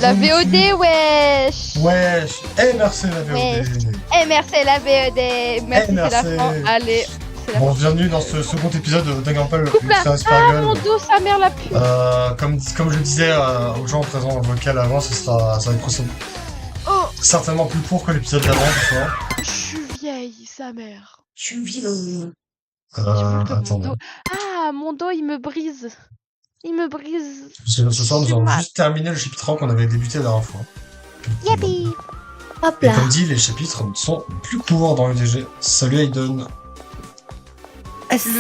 La VOD, wesh. Wesh. merci la Wesh. VOD. Merci la VOD. Merci, c'est la merci. fin. Allez, c'est la fin. Bon, bienvenue dans ce second épisode de Daggerpal. Coupe là. Ah, mon dos, sa mère la pue. Comme je disais aux gens présents en vocal avant, ça va être Oh, certainement plus court que l'épisode d'avant, ce soir. je suis vieille, sa mère. Je suis vieux. Je veux que mon Attendez. dos... Ah, mon dos, il me brise. Il me brise. Ce soir, nous J'ai allons mal. juste terminer le chapitre 1 qu'on avait débuté la dernière fois. Yappy. Hop Et là. comme dit, les chapitres sont plus courts dans l'UDG. Salut Aiden.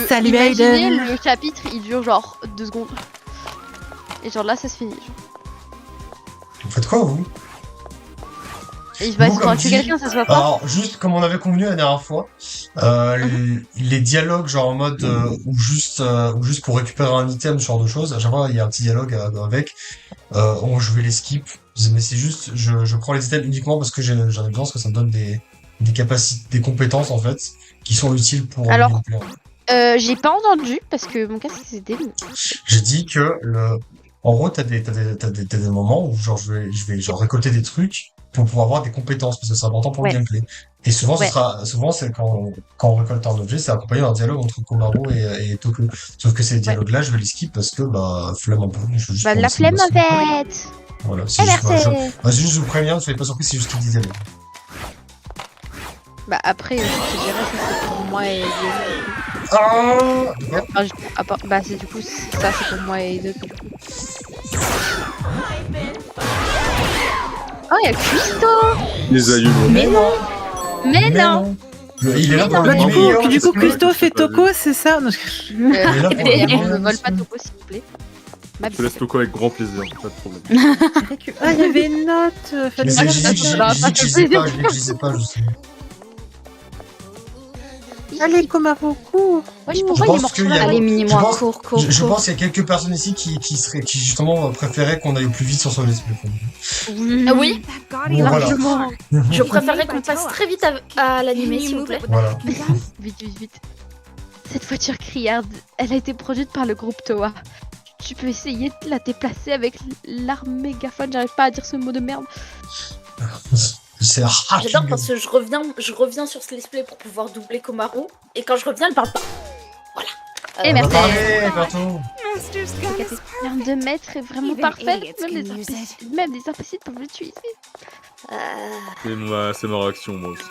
Salut Imaginez, Aiden. le chapitre, il dure genre 2 secondes. Et genre là, ça se finit. Genre. Vous faites quoi, vous? Et il va Nous, se comme tuer dit- quelqu'un, ça se voit pas. Alors, juste comme on avait convenu la dernière fois, les dialogues genre en mode ou juste pour récupérer un item, ce genre de choses, à chaque fois il y a un petit dialogue avec, je vais les skip, mais c'est juste, je prends les items uniquement parce que j'en ai besoin, parce que ça me donne des capacités, des compétences en fait, qui sont utiles pour Alors, le gameplay. J'ai pas entendu parce que mon casque s'est démis. J'ai dit que en gros, t'as des moments où genre je vais genre récolter des trucs pour pouvoir avoir des compétences parce que c'est important pour Ouais. le gameplay. Et souvent, Ouais. souvent c'est quand on récolte un objet, c'est accompagné d'un dialogue entre Komaru et Toku. Sauf que ces dialogues-là, je vais les skip parce que flemme un peu. Je veux juste Bah, de prendre la ces flemme en notions. fait. Voilà, c'est juste, Merci. c'est juste je vous préviens, ne soyez pas surpris, c'est juste qu'il disait. Bah, après, je te dirais, ça c'est pour moi et. Bah, c'est du coup, ça c'est pour moi et deux. Oh, il y a Cuisto. Les aïeux. Mais non. Mais non. Il est là pour Bah, le du meilleur, coup, parce que- Christophe et Toko, c'est ça? Non, Il est là pour le Et meilleur, on ne vole parce pas que- Topo, s'il vous plaît. Ma Je te laisse Toko avec grand plaisir, pas de problème. Ah, il y avait une note. Mais Fallait c'est dire j'ai ça. dit que je disais pas, je disais pas, je sais. Allez, Komaru, cours. Wesh, Je pourquoi il est pense mort qu'il sur y a- la Allez, je mini-moi, pense- cours. Je pense qu'il y a quelques personnes ici qui justement préféraient qu'on aille plus vite sur son esprit. Oui. Ah oui, Bon, voilà. Largement. je préférerais qu'on passe très vite à l'animé, s'il vous plaît. Voilà. Vite, vite, vite. Cette voiture criarde, elle a été produite par le groupe Toa. Tu peux essayer de la déplacer avec l'arme mégaphone. J'arrive pas à dire ce mot de merde. C'est J'adore parce que je reviens sur ce let's play pour pouvoir doubler Komaru, et quand je reviens, elle parle pas. Voilà. Et On merci. va parler bientôt. L'arme de maître est vraiment parfaite. Même des imbéciles peuvent l'utiliser. C'est ma réaction, moi aussi.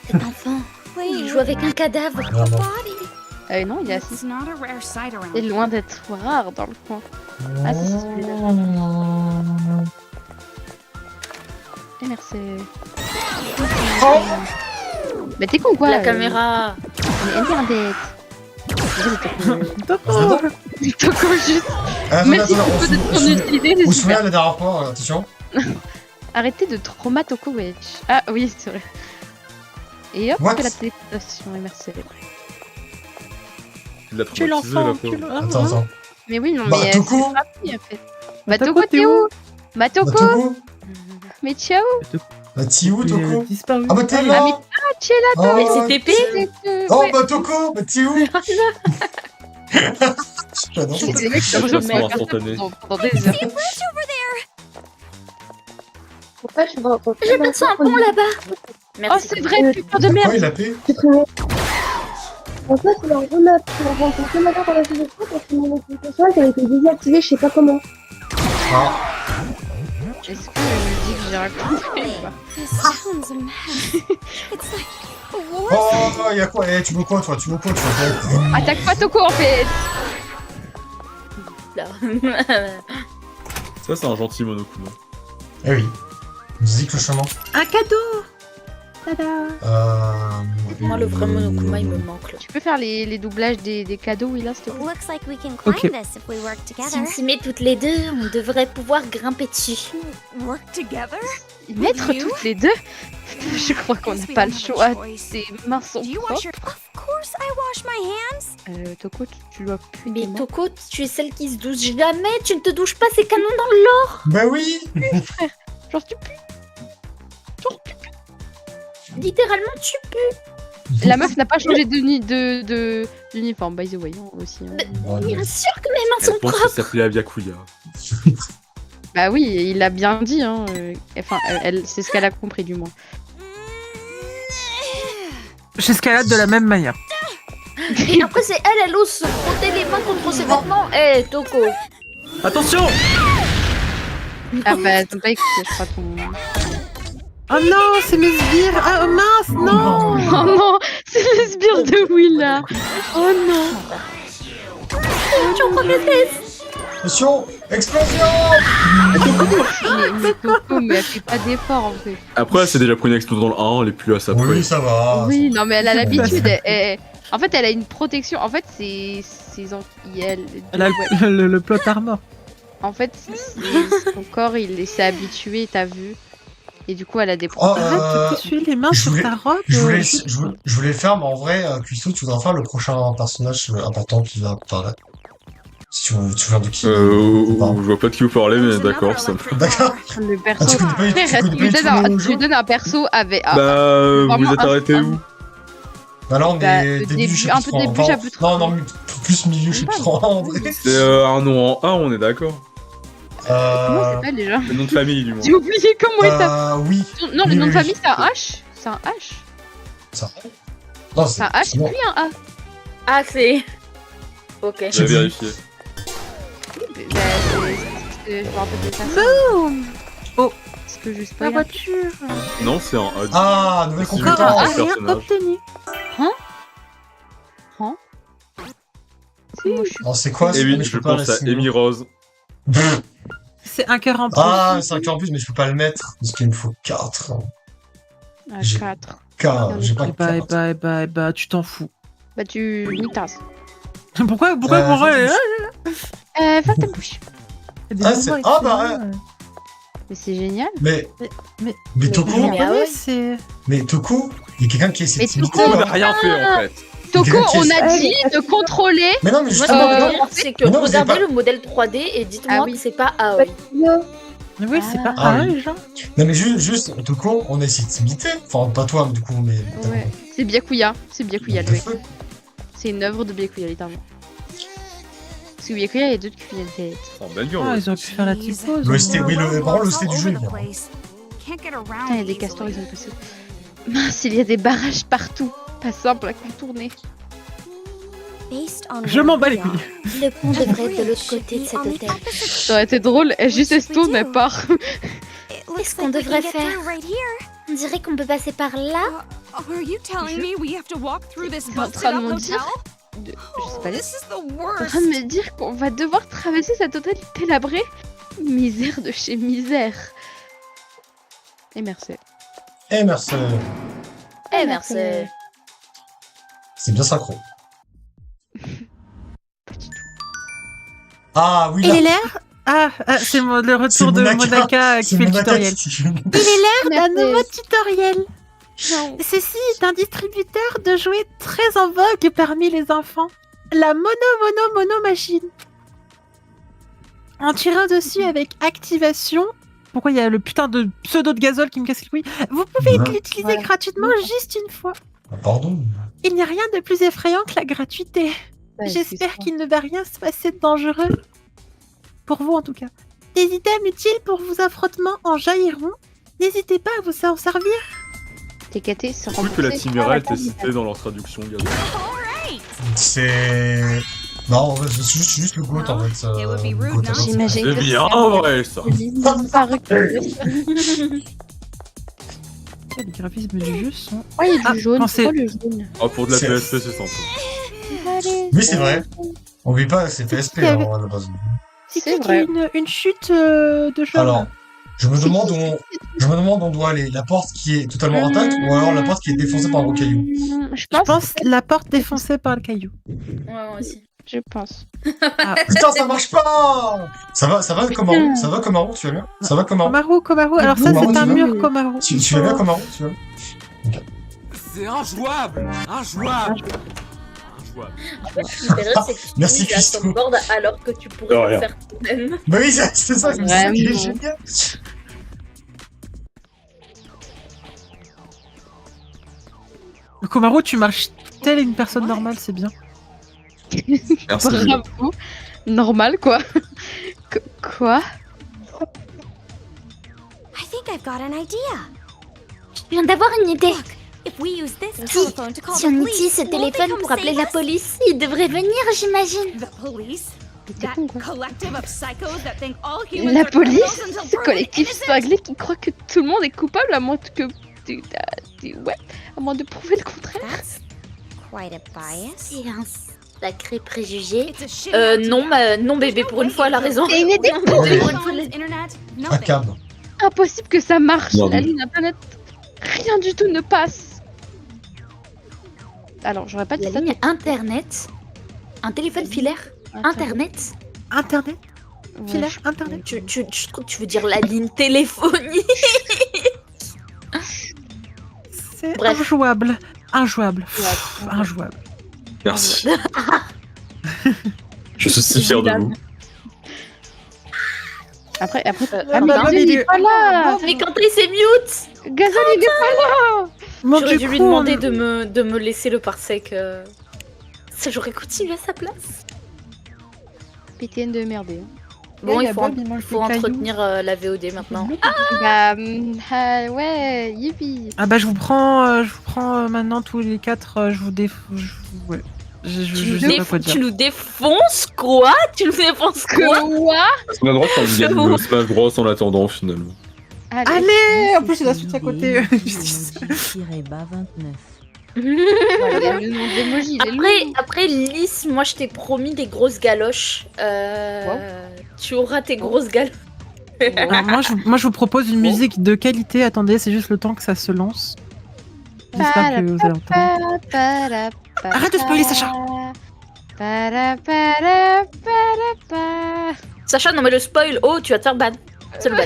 Cet enfant, il joue avec un cadavre. Non, il est assis. C'est loin d'être rare dans le coin. Ah, si, celui-là. Et merci. Mais t'es con quoi La caméra. On est interdite. Toko. Toko juste. Même si tu peux t'en utiliser, On c'est se souvient super. la dernière fois, attention. Arrêtez de trauma Toko, wesh. Ah oui, c'est vrai. Et hop, What? que la téléportation, et merci. Il l'a Tu traumatisé, l'enfant, la tu pauvre. Attends. Mais oui, non, Bah, mais Toko. c'est pas fini, en fait. Bah, Toko, Toko, t'es où Bah, Toko Toko. Mais ciao. Bah, Tiou, Il a Toko. disparu. Ah, bah, t'es Ah, là. mais tu es là, Oh, Elle s'est TP. Oh, Ouais. bah, Toko. Bah, Tiou. J'adore ça. C'est des mecs qui sont Retour jamais instantané. pendant des heures. Pourquoi je vois J'ai passé un pont là-bas. Oh, Merci. c'est vrai, putain de Quoi, merde. il a paix? En fait, c'est leur remap pour rencontrer maintenant quand la saison 3 parce que mon application elle a été désactivée, je sais pas comment. Ah, Est-ce que je me dis que j'ai raconté ou pas oh, y'a quoi? Eh, tu veux quoi, toi? Attaque pas Toko en fait. Ça, c'est un gentil Monokuma. Eh oui. Zik le chemin. Un cadeau. Tada. Moi, le vrai Monokuma, il me manque là. Tu peux faire les doublages des cadeaux, Willa, s'il te plaît? Looks like we can climb Okay. this if we work Si together. on s'y met toutes les deux, on devrait pouvoir grimper dessus. Work together? Mettre toutes les deux. Je crois qu'on n'a pas le choix. Tes mains sont Do you wash propres. your... Of course I wash my hands. Toko, tu dois plus Mais tes mains. Toko, tu es celle qui se douche jamais. Tu ne te douches pas, c'est canon dans le lore. Bah oui. Genre tu pues. Littéralement, tu pues. La meuf n'a pas changé d'uniforme, by the way, hein, aussi. Hein. Bien sûr que mes mains Elle sont pense propres. qu'il s'appelait Aviakuya. Bah oui, il a bien dit, hein. Enfin, c'est ce qu'elle a compris du moins. J'escalade de la même manière. Et après, c'est elle ose se frotter les mains contre ses vêtements. Eh, Toko. Attention! Ah bah, t'as pas écouté, je crois, ton... Oh non, c'est mes sbires. Ah mince, non. Oh non, c'est le sbire de Willa. Oh non. Tu en prends les fesses. Attention, explosion! Mais Coco, mais elle fait pas d'effort en fait. Après, c'est déjà pris une explosion dans le 1, elle est plus à sa près. Oui, ça va. Oui, non, mais elle a l'habitude. En fait, elle a une protection. En fait, c'est. Elle a le plot armor. En fait, son corps, il s'est habitué, t'as vu. Et du coup, elle a des Oh, protections. Arrête de t'essuyer les mains je sur voulais- ta robe. je voulais faire, mais en vrai, Cuistot, tu voudras faire le prochain personnage important qui va apparaître. Si tu veux de qui? Je vois pas de qui vous parlez, mais d'accord, ça me... D'accord. Le Ah, perso. tu connais pas, Frère, tu connais pas du tout le tu lui jeu? donnes un perso avec. Bah, vraiment vous êtes arrêté où? Bah là, on Bah, est le début du début- un peu chapitre 1. début chapitre Non, non, plus milieu chapitre 1 en vrai. C'est un nom en 1, on est d'accord. Comment ça s'appelle déjà? Le nom de famille, du moins. J'ai oublié comment il s'appelle. Oui. Non, le oui, nom de oui, famille, oui. c'est un H. C'est un H. Ça. Non, C'est un H non. puis un A. Ah, c'est. Ok. J'ai vérifié. Bah, je me rappelle de ça. Boum. Oh, Est-ce que je la spoil? voiture. Non, c'est un A. Ah, nouvelle Si, Encore compétence. un oui. rien personnage. obtenu. Moi, je suis... Alors, c'est quoi? Et oui, mais je peux pas pense à signer. Amy Rose. C'est un cœur en plus. Ah, c'est un cœur en plus, mais je peux pas le mettre. Parce qu'il me faut 4. à J'ai- 4. J'ai pas Eh 4. bah, tu t'en fous. Bah, tu nitas. Pourquoi Ferme ta bouche. Ah, c'est- ah, bah, Mais c'est génial. Mais Mais Toko, ah ouais. c'est... mais Toko, il y a quelqu'un qui essaie de Mais s'imiter. Toko, On là. n'a rien fait, en fait. Toko, quelqu'un qui on est- a dit de contrôler. Mais non, mais Moi, ce justement, que je non. veux dire, c'est que Mais non, vous avez regardez pas- le modèle 3D et dites-moi Ah oui. que c'est pas Aoi. Mais oui, c'est pas Ah un oui. genre. Non, mais juste, Toko, on a essayé de s'imiter. Enfin, pas toi, du coup, mais. Ouais. C'est Byakuya. C'est Byakuya, le mec. Feu. C'est une œuvre de Byakuya, littéralement. Parce que Byakuya, il y a d'autres cuillères de tête. C'est un banger, Ah, ouais. ils ont pu faire la typose. L'OST, oui, vraiment, l'OST du jeu, il vient. Putain, il y a des castors, ils ont passé. Mince, il y a des barrages partout. Pas simple à contourner. Je m'en bats les couilles. Le pont devrait être de l'autre côté de cet hôtel. Ça aurait été drôle. Elle juste elle se tourne, elle part. Qu'est-ce qu'on devrait faire? On dirait qu'on peut passer par là. Are you telling me we have to walk through this C'est en busted train de up me hotel? dire. Je sais pas. This is the T'es en worst. train de me dire qu'on va devoir traverser cet hôtel délabré? Misère de chez misère. Et merci. Eh, merci. Eh, merci. C'est bien synchro. Pas du tout. Ah, oui, Il là. est l'air... c'est le C'est retour de Monaka qui C'est fait le Monaka tutoriel. qui- Il est l'air d'un Merci. nouveau tutoriel. Non. Ceci est un distributeur de jouets très en vogue parmi les enfants. La mono machine. En tirant dessus avec activation. Pourquoi il y a le putain de pseudo de gazole qui me casse les couilles? Vous pouvez Ouais. l'utiliser Voilà. gratuitement juste une fois. Ah, pardon. Il n'y a rien de plus effrayant que la gratuité. J'espère qu'il ne va rien se passer de dangereux. Pour vous en tout cas. Des items utiles pour vos affrontements en jailliront. N'hésitez pas à vous en servir. TKT, c'est Cool que la remboursé. Timera était citée dans leur traduction, gars. C'est. Non, en vrai, c'est juste le GOAT en fait. It would be rude GOAT, not to. J'imagine C'est que bien c'est un- vrai, ça. Ils ont pas reculé. Les graphismes du jeu sont... Oh, il y a Ah, du jaune. pensez- Oh, le jaune. Ah, pour de la C'est- PSP, c'est sympa. Oui, c'est vrai. On oublie pas, c'est PSP qu'il y avait- à la base. C'est qu'il y vrai. a une chute de jaune. Alors, je me demande où on doit aller. La porte qui est totalement intacte ou alors la porte qui est défoncée par un gros caillou. Je Je pense. pense la porte défoncée par le caillou. Ouais, moi aussi. Je pense. Putain, ça marche pas! Ça va Komaru? Ça va Komaru? Tu vas bien? Ça va Komaru? Komaru. Alors ça, Komaru, c'est un tu mur Komaru. Tu vas bien Komaru? Tu vas bien? C'est injouable. Injouable. Injouable. En fait, ce qui me fait rire, c'est que tu Merci, utilises la Christo. soundboard alors que tu De pourrais rien. le faire toi-même. Bah oui, c'est ça, c'est ça qui est Vraiment. génial. Komaru, tu marches telle une personne normale, c'est bien. Merci. Bravo. Normal, quoi. Quoi? think I've got an idea. Je viens d'avoir une idée. If we use this Si, telephone to call si the on police, utilise ce won't they téléphone come pour appeler save la us? police, ils devraient venir, j'imagine. The police? T'es That con, quoi. collective of psychos that think all humans La are criminals police, until ce proven collectif innocent? cinglé qui croit que tout le monde est coupable à moins que... Ouais, à moins de prouver le contraire. That's quite a bias. C'est un sacré préjugé. It's a shitty idea. Non, non bébé, pour une fois, elle a raison. Et une idée Non, pourrie. bébé, pour une fois, Phones, internet, Un nothing. câble. Impossible que ça marche, Non, la mais- ligne internet, rien du tout ne passe. Alors, j'aurais pas dit la ça. ligne internet, un téléphone filaire, internet. Internet Ouais, Filaire je- Internet Je trouve que tu veux dire la ligne téléphonie. C'est Bref. injouable. Injouable. Ouais. Injouable. Merci. Je suis si fier de vous. Après, Ah, mais bah, Gazole, mais il est le- pas là. Mais quand c'est mute, Gazole, il est pas là. Bon, j'aurais du dû lui coup, demander on- de me laisser le parsec. Ça, j'aurais continué à sa place. PTN de merder. Bon, Ouais, il la faut, Bob, il mange faut des cailloux. entretenir la VOD maintenant. Bah, ouais, yippie. Ah bah je vous prends maintenant tous les 4, ouais. Je sais pas quoi dire. Tu nous défonces quoi? Tu nous défonces quoi? Quoi? On a le droit de faire une game de Smash Bros en attendant finalement. Allez, en plus c'est la suite à côté. Voilà, le nom de l'emoji, il est long. Après Lys, moi je t'ai promis des grosses galoches. Tu auras tes grosses galoches. Alors, moi je vous propose une musique de qualité. Attendez, c'est juste le temps que ça se lance. J'espère que vous allez entendre. Arrête de spoiler, Sacha. Sacha, non mais le spoil, oh tu vas te faire ban. C'est le ban.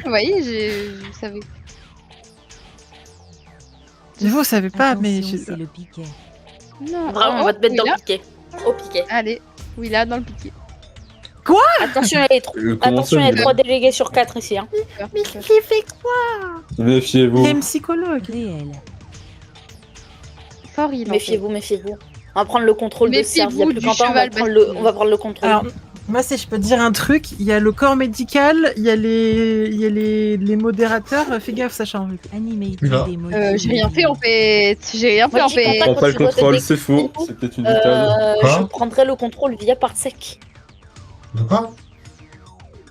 Vous voyez, je savais. Vous savez pas, mais C'est le piquet. Non. Vraiment, on va te mettre oui, dans là. le piquet. Au piquet. Allez, oui, là, dans le piquet. Attention, il y a trop. Comment Attention, ça, il y a mais- 3 délégués sur 4 ici. Hein. mais j'ai fait quoi? Méfiez-vous. Il est psychologue. Réel. Fort, il en fait. Méfiez-vous, méfiez-vous. On va prendre le contrôle de Serge. Il y a Méfiez-vous plus du qu'un temps, cheval on va prendre le contrôle. Alors, moi, si je peux te dire un truc, il y a le corps médical, il y a les modérateurs. Fais gaffe, Sacha. En fait. Animé. Oui, là. J'ai rien fait en fait. J'ai rien fait Moi, en j'y fait. comprends Prends pas le tu dois te contrôle, c'est faux. décider. C'est peut-être une détail. Quoi Je prendrai le contrôle via parsec. De quoi?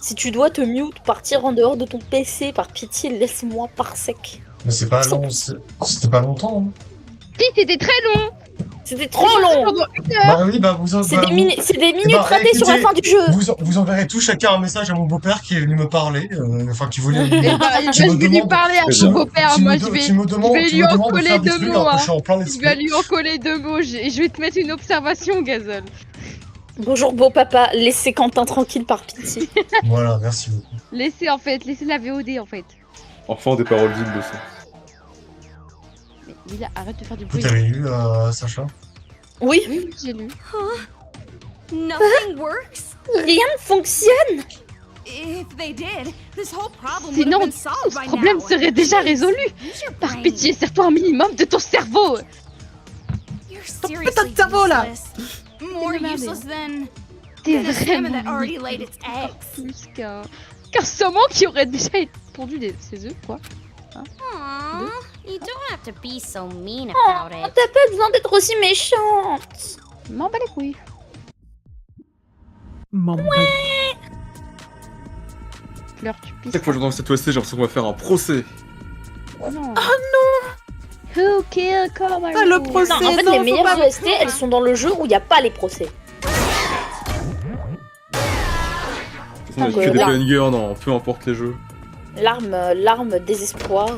Si tu dois te mute, partir en dehors de ton PC, par pitié, laisse-moi parsec. Mais c'est pas long, c'était pas longtemps. Hein. Si, c'était très long. C'était trop long. Pendant une heure. Bah oui, bah vous C'est des, c'est des minutes bah, ratées sur la écoutez, fin du jeu. vous enverrez tout chacun un message à mon beau-père qui est venu me parler, enfin qui voulait. Eh bah, Tu je me vais lui demandes- parler à tu mon me- beau-père. tu Moi, me je de- vais. tu me demandes, je vais tu lui me demandes de recoller faire des deux trucs mots, alors que hein. je suis en plein Je vais let's lui en coller 2 mots. Et je vais te mettre une observation, Gazole. Bonjour beau papa, laissez Quentin tranquille par pitié. Voilà, merci beaucoup. Laissez en fait, laissez la VOD en fait. Enfin des paroles dignes de ça. Mais Lila, arrête de faire du Vous bruit. t'avez lu, Sacha? Oui, Oui, j'ai lu. Nothing works? rien ne fonctionne. If they did, this whole problem would Sinon, have been solved ce by problème now. serait déjà résolu. Use your Par brain. pitié, sers-toi un minimum de ton cerveau. You're putain seriously de cerveau, là. useless. More C'est useless than T'es the salmon vraiment that already ridicule. laid its eggs. Plus qu'un saumon qui aurait déjà pondu ses œufs, quoi. Aww, you don't have to be so mean Oh, about it. t'as pas besoin d'être aussi méchante. M'en bats les couilles. Maman. Fleur, tu pisses. Chaque fois que j'entends cette OST, j'ai l'impression qu'on va faire un procès. Oh non. Who killed Komaru? Ah, le procès. Non, en fait, non, les faut meilleures pas- OST, elles sont dans le jeu où il n'y a pas les procès. De toute façon, il y a que des là. bangers dans peu importe les jeux. L'arme désespoir.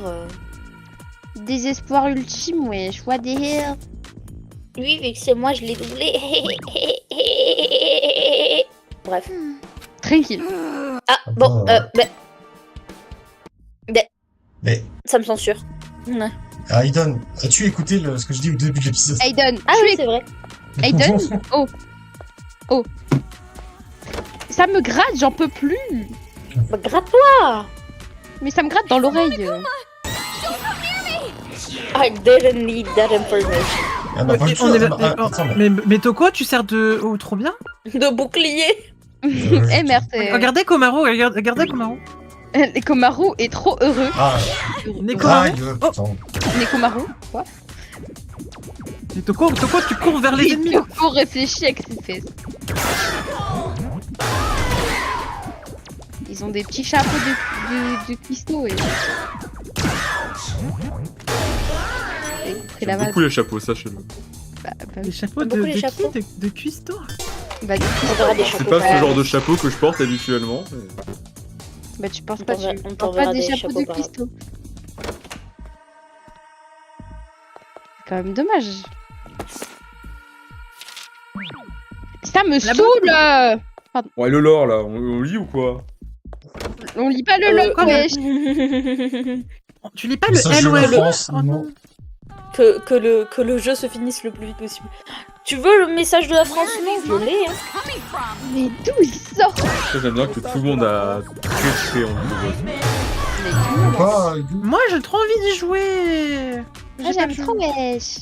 Désespoir ultime, ouais. Choix des hairs. Oui, vu que c'est moi, je l'ai doublé. Bref. Tranquille. Ah, bon, Mais, ça me censure. Ouais. Aiden, as-tu écouté ce que je dis au début de l'épisode? Aiden, Ah tu oui, es... c'est vrai. Aiden, oh. Ça me gratte, j'en peux plus. Bah, gratte-toi. Mais ça me gratte dans l'oreille. I didn't need that information. Ah bah, pas du tout, On est- attends, attends, mais Toko, tu sers de. Oh, trop bien. De bouclier. Eh merde, Regardez Komaru, regardez Komaru. Nekomaru est trop heureux. Ah, Nekomaru. putain. Nekomaru, quoi? Et Toko, tu cours vers les ennemis. Toko réfléchit avec ses fesses. Ils ont des petits chapeaux de cuistot et... J'aime beaucoup les chapeaux, sachez-le. Les chapeaux Beaucoup de les qui chapeaux. De cuistot. Bah, On verra des C'est chapeaux. pas ce genre de chapeau que je porte habituellement. bah tu penses On pas, t'enverra- tu on portes t'enverra pas des des chapeaux chapeaux de par cuistot. C'est quand même dommage. Ça me saoule. Ouais, le lore là, on lit ou quoi? On lit pas le log, quoi, wesh. Tu lis pas le Ça joue la LOL. France, Oh non. que le jeu se finisse le plus vite possible. Tu veux le message de la France? Non, je l'ai. Hein. Mais d'où il sort? J'aime bien que tout le monde a très en gros. Quoi Moi, j'ai trop envie d'y jouer. Ah, j'aime trop, wesh.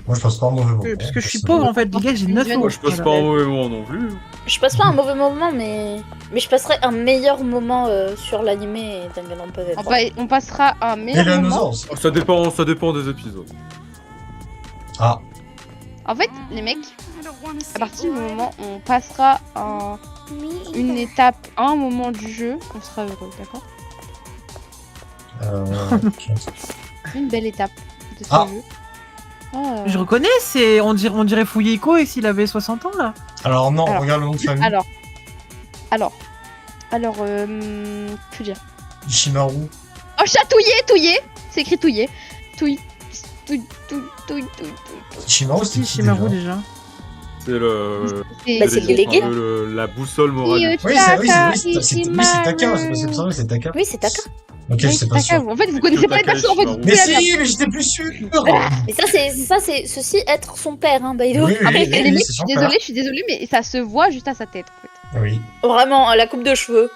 Moi, je passe pas un mauvais moment. Parce que je suis pauvre en fait, les gars, j'ai 9 Moi, euros. Moi, je passe pas un mauvais moment non plus. Je passe pas un mauvais moment, mais je passerai un meilleur moment sur l'anime et Danganronpa V3. On passera un meilleur moment. Dinosaures. Ça dépend des épisodes. Ah, En fait, les mecs, à partir du moment où on passera une étape, un moment du jeu, on sera heureux, d'accord? ok. Une belle étape de ce Ah. jeu. Je reconnais, on dirait Fuyiko et s'il avait 60 ans là. Alors, non, Alors, regarde le nom de famille. Alors, que veux dire? Ishimaru. Oh, touillé. C'est écrit touillé. Touille. Ishimaru, c'était Qui qui Shimaru déjà déjà? C'est le. Bah, c'est le délégué. La boussole morale. Oui, c'est Taka, c'est Taka. Oui, c'est Taka. Ok, je sais pas sûr. En fait, vous connaissez pas les persos, en fait. vous Mais pouvez la merde. si, mais j'étais plus sûr. Mais ça c'est ceci être son père, hein, by the way. Oui, Après, oui, les mecs, c'est je son suis désolée, mais ça se voit juste à sa tête. En fait. Oui. Vraiment, à la coupe de cheveux.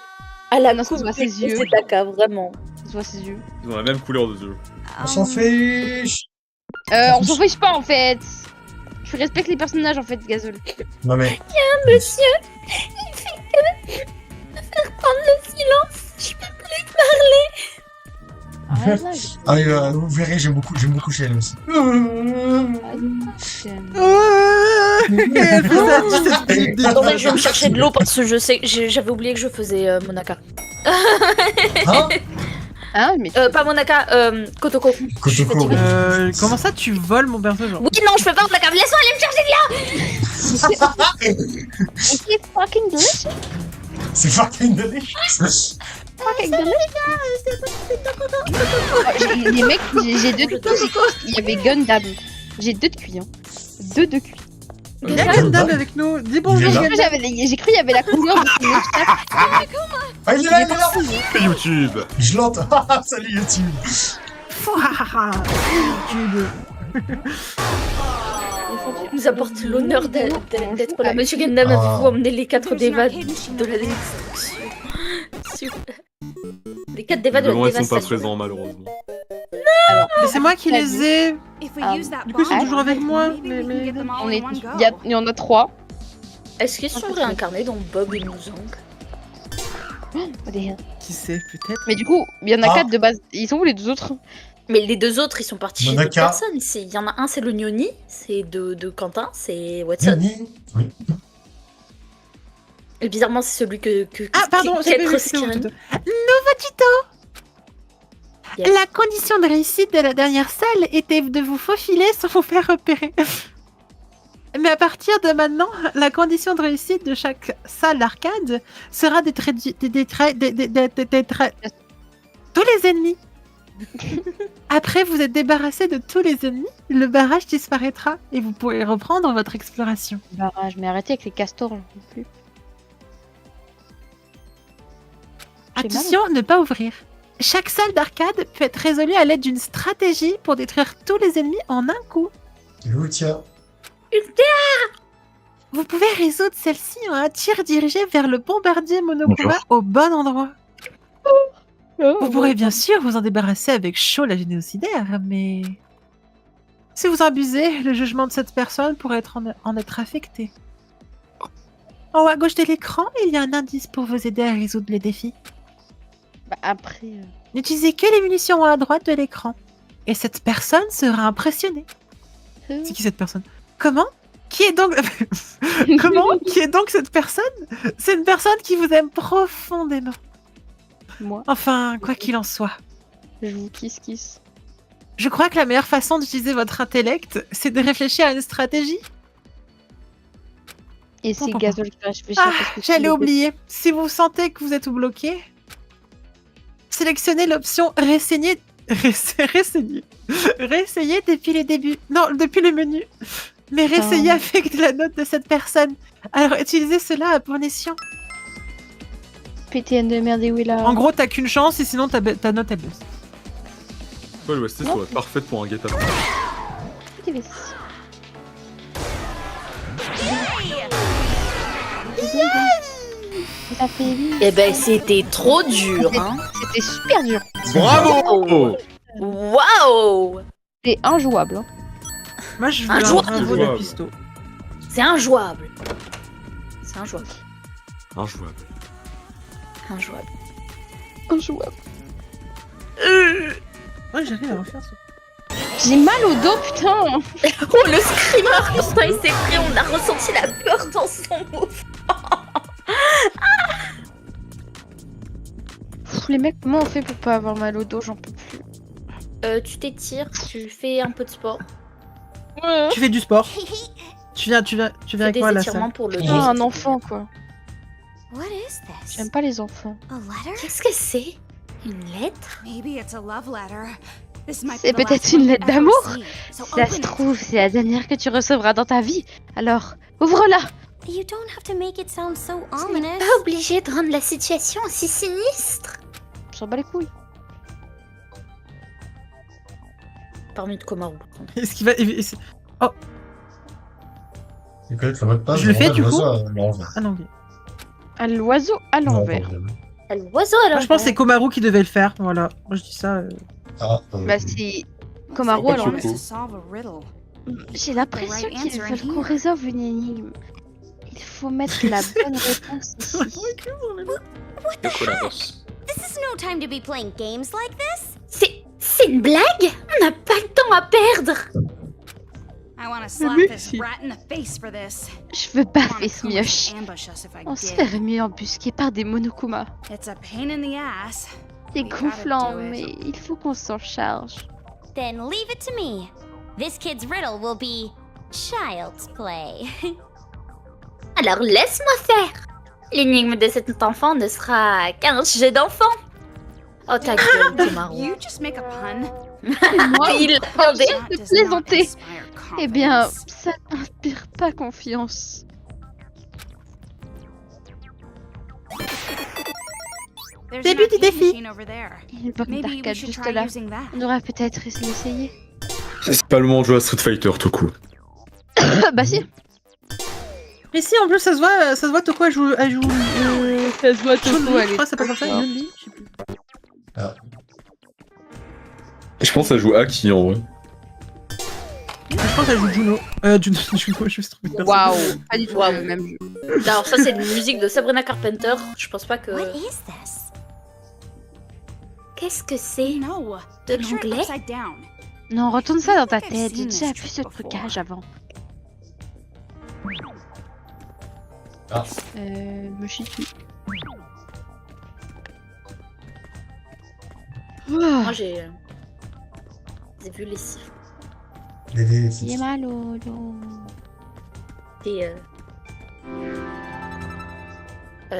À la Non, ça coupe se voit de ses cheveux, yeux. c'est Taka, vraiment. Ça se voit ses yeux. Ils ont la même couleur de yeux. On s'en fiche. On s'en fiche pas en fait. Je respecte les personnages en fait, Gazole. Non mais, Monsieur, il fait que me faire prendre le silence. Je peux plus parler. ah, oui, vous verrez, j'aime beaucoup Shell aussi. Attendez, je vais me chercher de l'eau parce que je sais, j'avais oublié que je faisais Monaka. Hein? Hein, mais Pas Monaka, Kotoko. Kotoko. Comment ça tu voles mon perso genre? Oui, non, je fais pas Monaka. Laisse-moi aller me chercher de là. c'est fucking delicious. C'est fucking delicious. Fucking delicious. Les mecs, j'ai deux de cuits. Il y avait Gundam. J'ai deux de cuits. Hein. Deux de cuits. Il y a Gundam avec nous. Dis Il est bonjour là. Gundam. J'ai cru qu'il y avait la couleur de son obstacle. Ah, il est là, il est là. YouTube. Je l'entends. Salut YouTube. YouTube. Nous apporte l'honneur d'être là. Monsieur Gundam, avez-vous emmené les 4 dévas de la destruction? Les 4 dévas de la Vraiment, ils sont pas dévastation. présents, malheureusement. Mais c'est moi qui les ai. Du coup, ils sont toujours avec moi, mais- Il y en a 3. Est-ce qu'ils sont réincarnés dans Bob et Muzang? Qui sait, peut-être. Mais du coup, il y en a Ah. 4 de base. Ils sont où les deux autres? Mais les deux autres, ils sont partis chez Monaka. d'autres personnes. Il y en a un, c'est le Gnoni, c'est de Quentin, c'est Watson. Oui. Et bizarrement, c'est celui que Ah, pardon, qu'être c'est Siren. Nouveau tuto. Yes. La condition de réussite de la dernière salle était de vous faufiler sans vous faire repérer. Mais à partir de maintenant, la condition de réussite de chaque salle d'arcade sera tous les ennemis. Après vous êtes débarrassé de tous les ennemis, le barrage disparaîtra et vous pourrez reprendre votre exploration. Je m'ai arrêté avec les castors. J'en peux plus. J'ai mal. Attention, ne pas ouvrir. Chaque salle d'arcade peut être résolue à l'aide d'une stratégie pour détruire tous les ennemis en un coup. Lutia. Vous pouvez résoudre celle-ci en un tir dirigé vers le bombardier monocombat au bon endroit. Vous pourrez bien sûr vous en débarrasser avec Shaw la génocidaire, mais... Si vous abusez, le jugement de cette personne pourrait en être affecté. En haut à gauche de l'écran, il y a un indice pour vous aider à résoudre le défi. Bah après... N'utilisez que les munitions à droite de l'écran. Et cette personne sera impressionnée. C'est qui cette personne? Comment? Qui est donc... Comment? Qui est donc cette personne? C'est une personne qui vous aime profondément. Moi, Enfin, quoi qu'il en soit. je vous kiss. Je crois que la meilleure façon d'utiliser votre intellect, c'est de réfléchir à une stratégie. Et c'est Pom, pom, Gazole qui va réfléchir Ah, parce que j'allais oublier. Si vous sentez que vous êtes bloqué, sélectionnez l'option réessayer. Réessayer depuis les débuts. Non, depuis le menu. Mais réessayer avec la note de cette personne. Alors utilisez cela à bon escient. PTN de merde et Willa. En gros, t'as qu'une chance et sinon ta note elle baisse. Ouais, l'OST serait parfaite pour un guet-apens. Ça fait vite. Eh ben, c'était trop dur, hein. C'était super dur. Bravo! Waouh! C'est injouable. Hein. Moi, je veux Un un joueur. bravo de pisto. C'est injouable. C'est injouable. Injouable. Injouable. Injouable. Ouais, j'arrive à refaire ça. J'ai mal au dos, putain. Oh, le screamer! Putain, il s'est pris, on a ressenti la peur dans son mouvement. Pff, les mecs, comment on fait pour pas avoir mal au dos? J'en peux plus. Tu t'étires, tu fais un peu de sport. Tu fais du sport. Tu viens Tu fais avec des moi à la étirements salle. pour le Putain, un enfant, quoi. What is this? J'aime pas les enfants. A letter? Qu'est-ce que c'est? Une lettre? Maybe it's a love letter. This might C'est be the peut-être last une one lettre you've ever d'amour. seen. So Si ça open se it. trouve, c'est la dernière que tu recevras dans ta vie. Alors, ouvre-la. You don't have to make it sound so On n'est ominous. pas obligé de rendre la situation aussi sinistre. Je s'en bats les couilles. Parmi de Komaru, par contre. Est-ce qu'il va. Et connaître le mot de passe, Je le fais, du coup l'envers. Ah non, ok. À l'oiseau à l'envers. L'oiseau alors. Moi, je pense que c'est Komaru qui devait le faire. Voilà. Moi, je dis ça. Ah, Bah, c'est Komaru pas à du l'envers. coup. To solve a riddle. J'ai l'impression qu'ils veulent qu'on résolve une énigme. Il faut mettre la bonne réponse ici. This is no time to be playing games like this. C'est une blague? On n'a pas le temps à perdre. I want to slap Mais this si. rat in the face for this. Je veux I baffer wanna ce come mioche. ambush us if I On se did. ferait mieux embusquer par des Monokuma. It's a pain in the ass. C'est We gotta gonflant, do it. mais il faut qu'on s'en charge. Then leave it to me. This kid's riddle will be child's play. Alors laisse-moi faire. L'énigme de cet enfant ne sera qu'un jeu d'enfant. Oh ta gueule, Komaru. You just make a pun. Moi, Il attendait. That de does not plaisanter. inspire eh bien, confidence. ça n'inspire pas confiance. There's Début an du arcade défi. machine over there. Il y a une borne Maybe we d'arcade should juste try là. using that. On devrait peut-être l'essayer. C'est pas le moment de jouer à Street Fighter, tout coup. Bah si. Mais si, en plus, ça se voit, Toko, elle joue. Ça se voit Chun-Li, Toko, elle je crois que ça s'appelle comme ça, est- Yun-Li, je sais plus. Je pense que ça joue Aki en vrai. Je pense qu'elle joue Juno. Juno, je me suis trompé de personne. Waouh. Pas du tout Waouh. le même jeu. Alors ça c'est une musique de Sabrina Carpenter. Je pense pas que. What is this? Qu'est-ce que c'est? No. De Picture it l'anglais? upside down. Non, retourne ça dans ta I think tête. I've J'ai seen déjà this vu ce trick trucage avant. Ah. Moshiki. Moi j'ai vu les chiffres. J'ai mal au dos.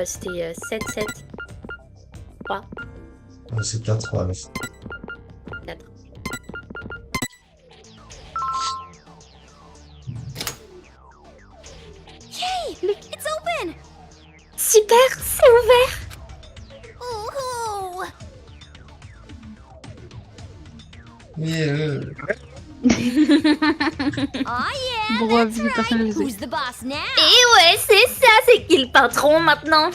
C'était 7, 7. 3, C'est 4, ouais. 4. It's open. Super, c'est ouvert. Ooh. Mais Oh yeah. Bon, That's vu, personne ne right. le sait. Who's the boss now? Et ouais, c'est ça, c'est qui le patron maintenant?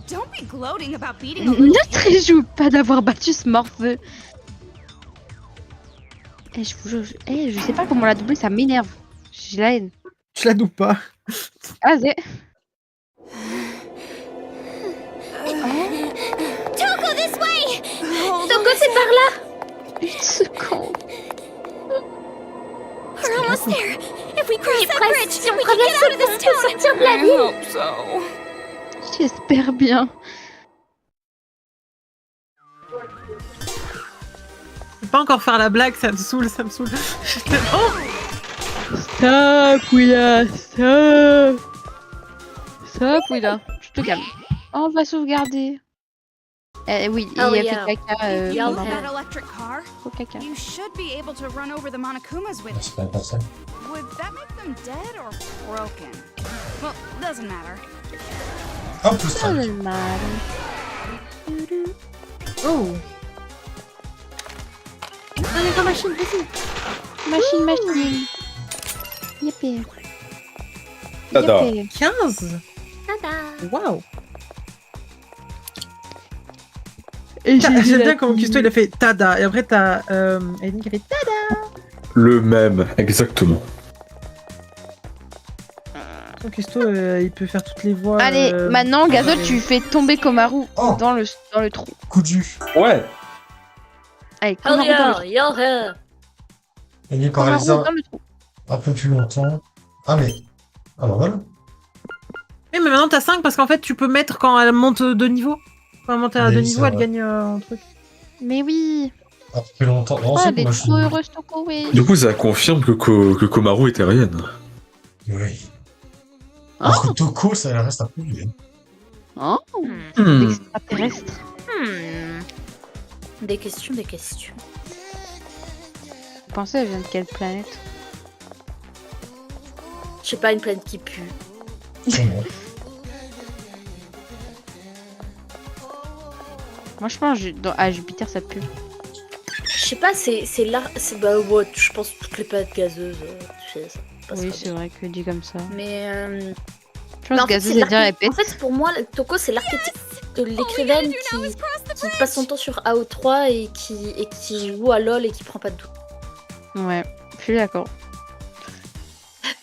Don't be gloating about beating a little Ne te kid. réjouis pas d'avoir battu ce morveux. Eh, je vous jure, je sais pas comment la doubler, ça m'énerve. J'ai la haine. Je la double pas. Ah, c'est... way! Toko, c'est par là! Une seconde. We're almost there. If we cross that bridge, Si on we can get traverse out le of pont, this on peut town. sortir de la I ville! hope so. J'espère bien. Je peux pas encore faire la blague, ça me saoule, ça me saoule. Oh Stop, Willa, stop. Stop, Willa. Je te calme. On va sauvegarder. Oui, il Oh, a yeah. fait caca. Yeah, pendant okay. That electric car? le caca. You should be able to run over the Monokumas with it. C'est pas passé. Would that make them dead or broken? Well, doesn't matter. Hop, le strike. le mal. Oh allez, dans la machine, vas-y. Machine. Yippee. Tada. Yippee. 15 Tada! Waouh. Et J'aime j'ai bien comment Custo il a fait tada et après t'as Aiden qui a fait tada. Le même, exactement. Custo il peut faire toutes les voix. Allez, maintenant, Gazo, tu fais tomber Komaru Oh. dans le trou. Coup de jus. Ouais. Allez, Hell Komaru dans le trou. yeah! Yeah! Gagné par Komaru Elsa dans le trou. un peu plus longtemps. Ah, mais. Ah, bah voilà. Oui, mais maintenant t'as 5 parce qu'en fait tu peux mettre quand elle monte de niveau. Quand elle monte à Oui, 2 c'est niveaux, elle vrai. gagne un truc. Mais oui. Un peu plus longtemps. Non, Oh, c'est elle est moi, trop heureuse, Toko, oui. Du coup, ça confirme que Komaru est terrienne. Oui. Oh. Alors que Toko, ça elle reste un peu vieux. Oh, Hmm. extraterrestre. Des questions, des questions. Vous pensez, elle vient de quelle planète? Je sais pas, une planète qui pue. Sûrement. Moi, je pense à Jupiter, ça pue. Je sais pas, c'est là. Bah ouais, je pense toutes les planètes gazeuses. Tu sais, ça passe Oui, pas c'est bien. vrai que dit comme ça. Mais Je mais pense en fait, gazeuse c'est est bien l'archétype- épais. En fait, pour moi, Toko, c'est l'archétype de l'écrivaine qui passe son temps sur AO3 et qui joue à LoL et qui prend pas de doute. Ouais, je suis d'accord.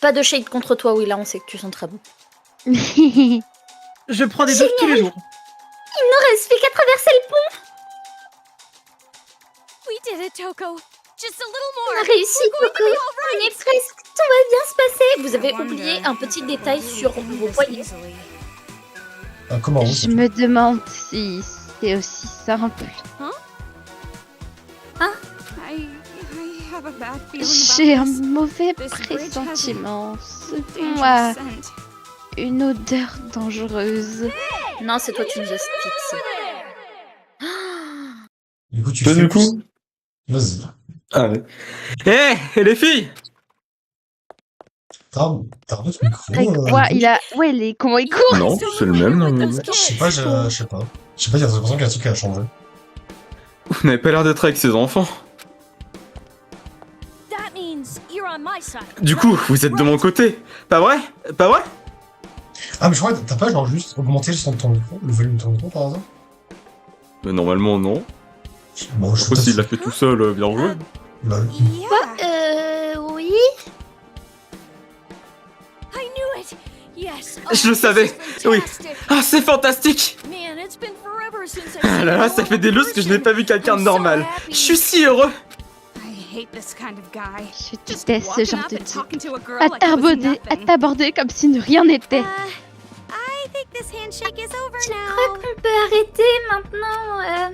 Pas de shade contre toi, Willa, on sait que tu sens très bon. Je prends des doutes tous les jours. Il nous reste plus qu'à traverser le pont. We did it, Toko. Just a little On more. a réussi, Toko. On est presque. Tout va bien se passer. Vous avez oublié un petit détail sur vos poignets. Ah, comment Je me demande si c'est aussi simple. I have a bad feeling J'ai un about this. mauvais This bridge has pressentiment. Dangerous Moi, scent. une odeur dangereuse. Non, c'est toi qui nous expliques ça. Du coup, tu Bah, fais. du coup. Vas-y. Allez. Eh, et les filles? T'as un autre micro Avec quoi il a. Ouais, comment il court? Non, c'est le même. Non. Je sais pas, je sais pas. Je sais pas, il y a l'impression qu'il y a un truc qui a changé. Vous n'avez pas l'air d'être avec ses enfants. That means you're on my side. Du coup, vous êtes de mon côté. Pas vrai? Pas vrai? Ah, mais je crois que t'as pas genre juste augmenté le son de ton micro, le volume de ton micro par hasard? Mais normalement, non. Bon, je Après, s'il l'a fait tout seul, bien joué. Lol. Yeah. Oui. I knew it. Yes. Je le savais. Oui. Ah, c'est fantastique! Man, it's been forever since I've Ah seen là là, you ça all fait des in lustres que je n'ai pas vu quelqu'un de I'm so normal. happy. Je suis si heureux! I hate this kind of guy. Je Just déteste ce walking genre up de and type. talking to a girl À like it was nothing. t'aborder comme si de rien n'était. I think this handshake is over Je now. crois qu'on peut arrêter maintenant.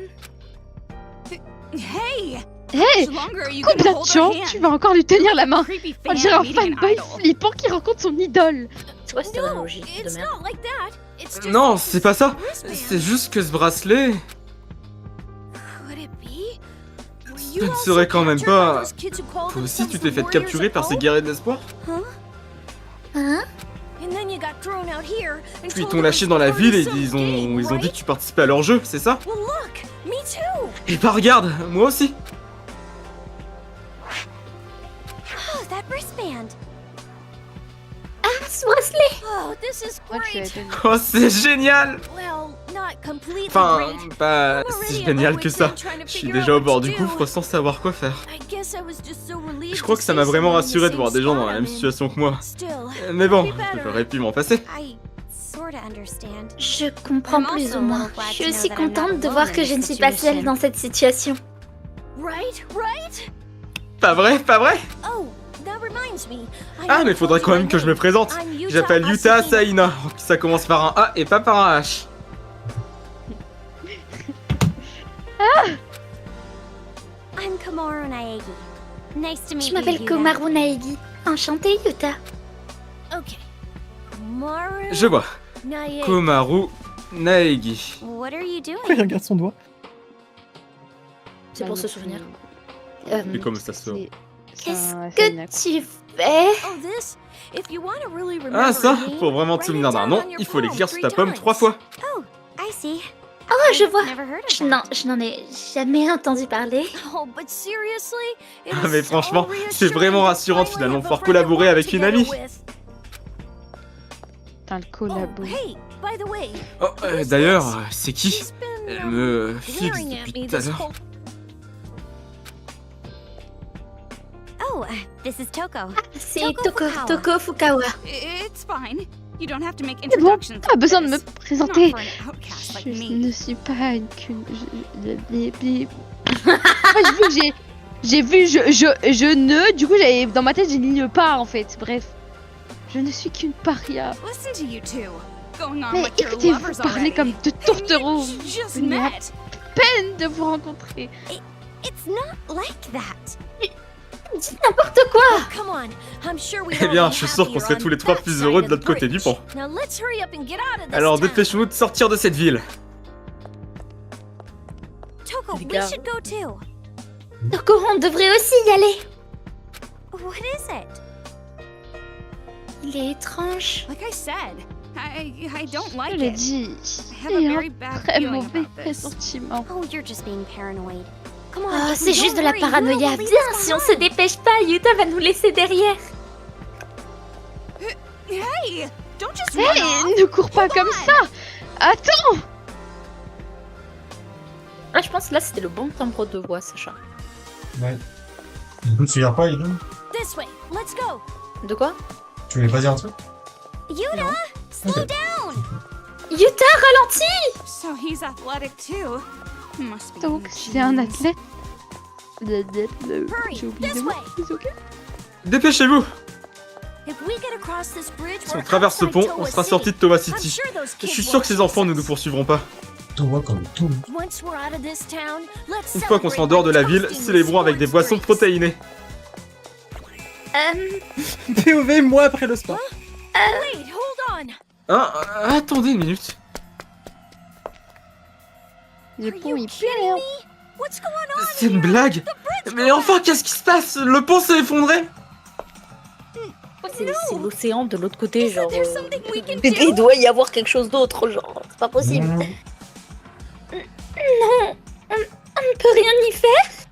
Hey! Hé, Much longer are you gonna combien de hold her chance hand? tu vas encore lui tenir la main? Creepy On fan dirait un meeting an fanboy idol. flippant qui rencontre son idole. C'est quoi cette No, analogie de it's merde? not like that. It's just Non, c'est pas ça. wristband. C'est juste que ce bracelet. Could it be? Were Ce you ne also serait quand même captured by pas. those kids who called Toi aussi, tu themselves t'es the fait Warriors capturer of par ces Hope? guerriers d'espoir? Hein? And then you got thrown out here and Puis ils told t'ont it lâché was dans la part of ville et some ils game, ont dit right? que tu participais à leur jeu, c'est ça? Well, look, me too. Et bah regarde, moi aussi. Oh, that wristband. Ah, ce bracelet! Oh, this is Moi, tu as great. donné. Oh, c'est génial! Well, not completely Enfin, great. pas I'm already si at génial my que wit's ça. end trying to Je suis figure déjà out au what bord to du do. gouffre sans savoir quoi faire. I guess I was just so relieved Je crois to que ça see m'a vraiment someone in the rassuré de same voir des gens dans spot la I'm même in. situation que moi. Still, Mais bon, could be better. j'aurais pu m'en passer. I sorta understand. Je comprends plus ou moins. Je suis aussi contente de voir que je ne suis pas seule dans cette situation. Right? Pas vrai, pas vrai? Oh, that reminds me. Ah, mais faudrait quand même que je me présente. J'appelle Yuta Saina. Ça commence par un A et pas par un H. I'm Komaru Naegi. Nice to meet you. Je m'appelle Komaru Naegi. Enchantée, Yuta. Okay. Komaru Je vois. Naegi. Komaru Naegi. What are you doing? Pourquoi il regarde son doigt? C'est pour se souvenir. Mais comme ça se fait. Qu'est-ce que tu fais? Oh, this? If you want to really remember Ah ça, a name, pour vraiment te write souvenir it d'un down nom, on your il faut l'écrire palm sur ta 3 pomme times. 3 fois. Oh, I see. Oh, je vois. Never heard of Je n'en ai jamais entendu parler. Oh, but seriously? It Ah is mais so franchement, c'est reassuring vraiment to rassurant de finally finalement have a pouvoir friend to collaborer work avec une together amie. with. Putain, le Oh, collabo. hey, by the way, Oh, d'ailleurs, c'est qui? she's been Elle me fixe glaring at depuis me tout à this l'heure. whole... Oh, this is Toko. C'est Toko Fukawa. Toko Fukawa. It's fine. You don't have to make C'est bon, introductions. pas besoin de me like this. présenter. Not for an outcast like Je me. ne suis pas une... J'ai vu je ne... Du coup, j'avais dans ma tête, j'ai mis le pas, en fait. Bref. Je ne suis qu'une paria. Listen to you two. Going on Mais like your écoutez-vous lovers parler already. comme de tourtereaux. You just Mais met. Peine de vous rencontrer. It's not like that. Dis n'importe quoi. Oh, come on. I'm sure we'd Eh bien, all be je suis sûr qu'on happier serait on tous les trois that plus side heureux of de l'autre the côté du bridge. pont. Now let's hurry up and get out of this Alors town. dépêchons-nous de sortir de cette ville. Toko, Les we gars. should go too. Toko, on devrait aussi y aller. What is it? Il est étrange. Like I said, I don't Je like l'ai it. dit. I have a J'ai very un bad très feeling mauvais about this. pressentiment. Oh, you're just being paranoid. Come on. Oh, if c'est we juste don't de la hurry, you paranoïa. will leave Viens, us si on se behind. dépêche pas, Yuta va nous laisser derrière. Hey, don't just run Hé, off. ne cours pas comme ça. Attends. Ah, je pense que là, c'était le bon timbre de voix, Sacha. Ouais. Du coup, tu viens pas, Ilum? This way. Let's go. De quoi? Tu voulais pas dire un truc? Yuta, slow Ok. down. Yuta, ralentis. So he's athletic too. Must be. Donc, in the c'est un genes. athlète. Hurry, J'ai oublié this le mot. way. C'est ok. Dépêchez-vous. If we get across this bridge, Si on we're traverse ce outside pont, on Towa sera City. sorti de Towa I'm City. sure those Je kids suis sûr que ces won't enfants ne nous chase us. poursuivront pas. Toi, comme tout. Once we're out of this town, let's Une fois qu'on sera en dehors de la ville, celebrate by célébrons avec des toasting boissons with spirits. protéinées. POV, moi après le sport. Wait, hold on. Hein? Attendez une minute. Le Are pont, you il kidding pleure. me? What's going on C'est une here? blague. Mais enfin, qu'est-ce qui se passe? Le pont s'est effondré. C'est l'océan de l'autre côté, genre. There's something we can Il do. doit y avoir quelque chose d'autre, genre. C'est pas possible. Mmh. Non, on ne peut rien y faire.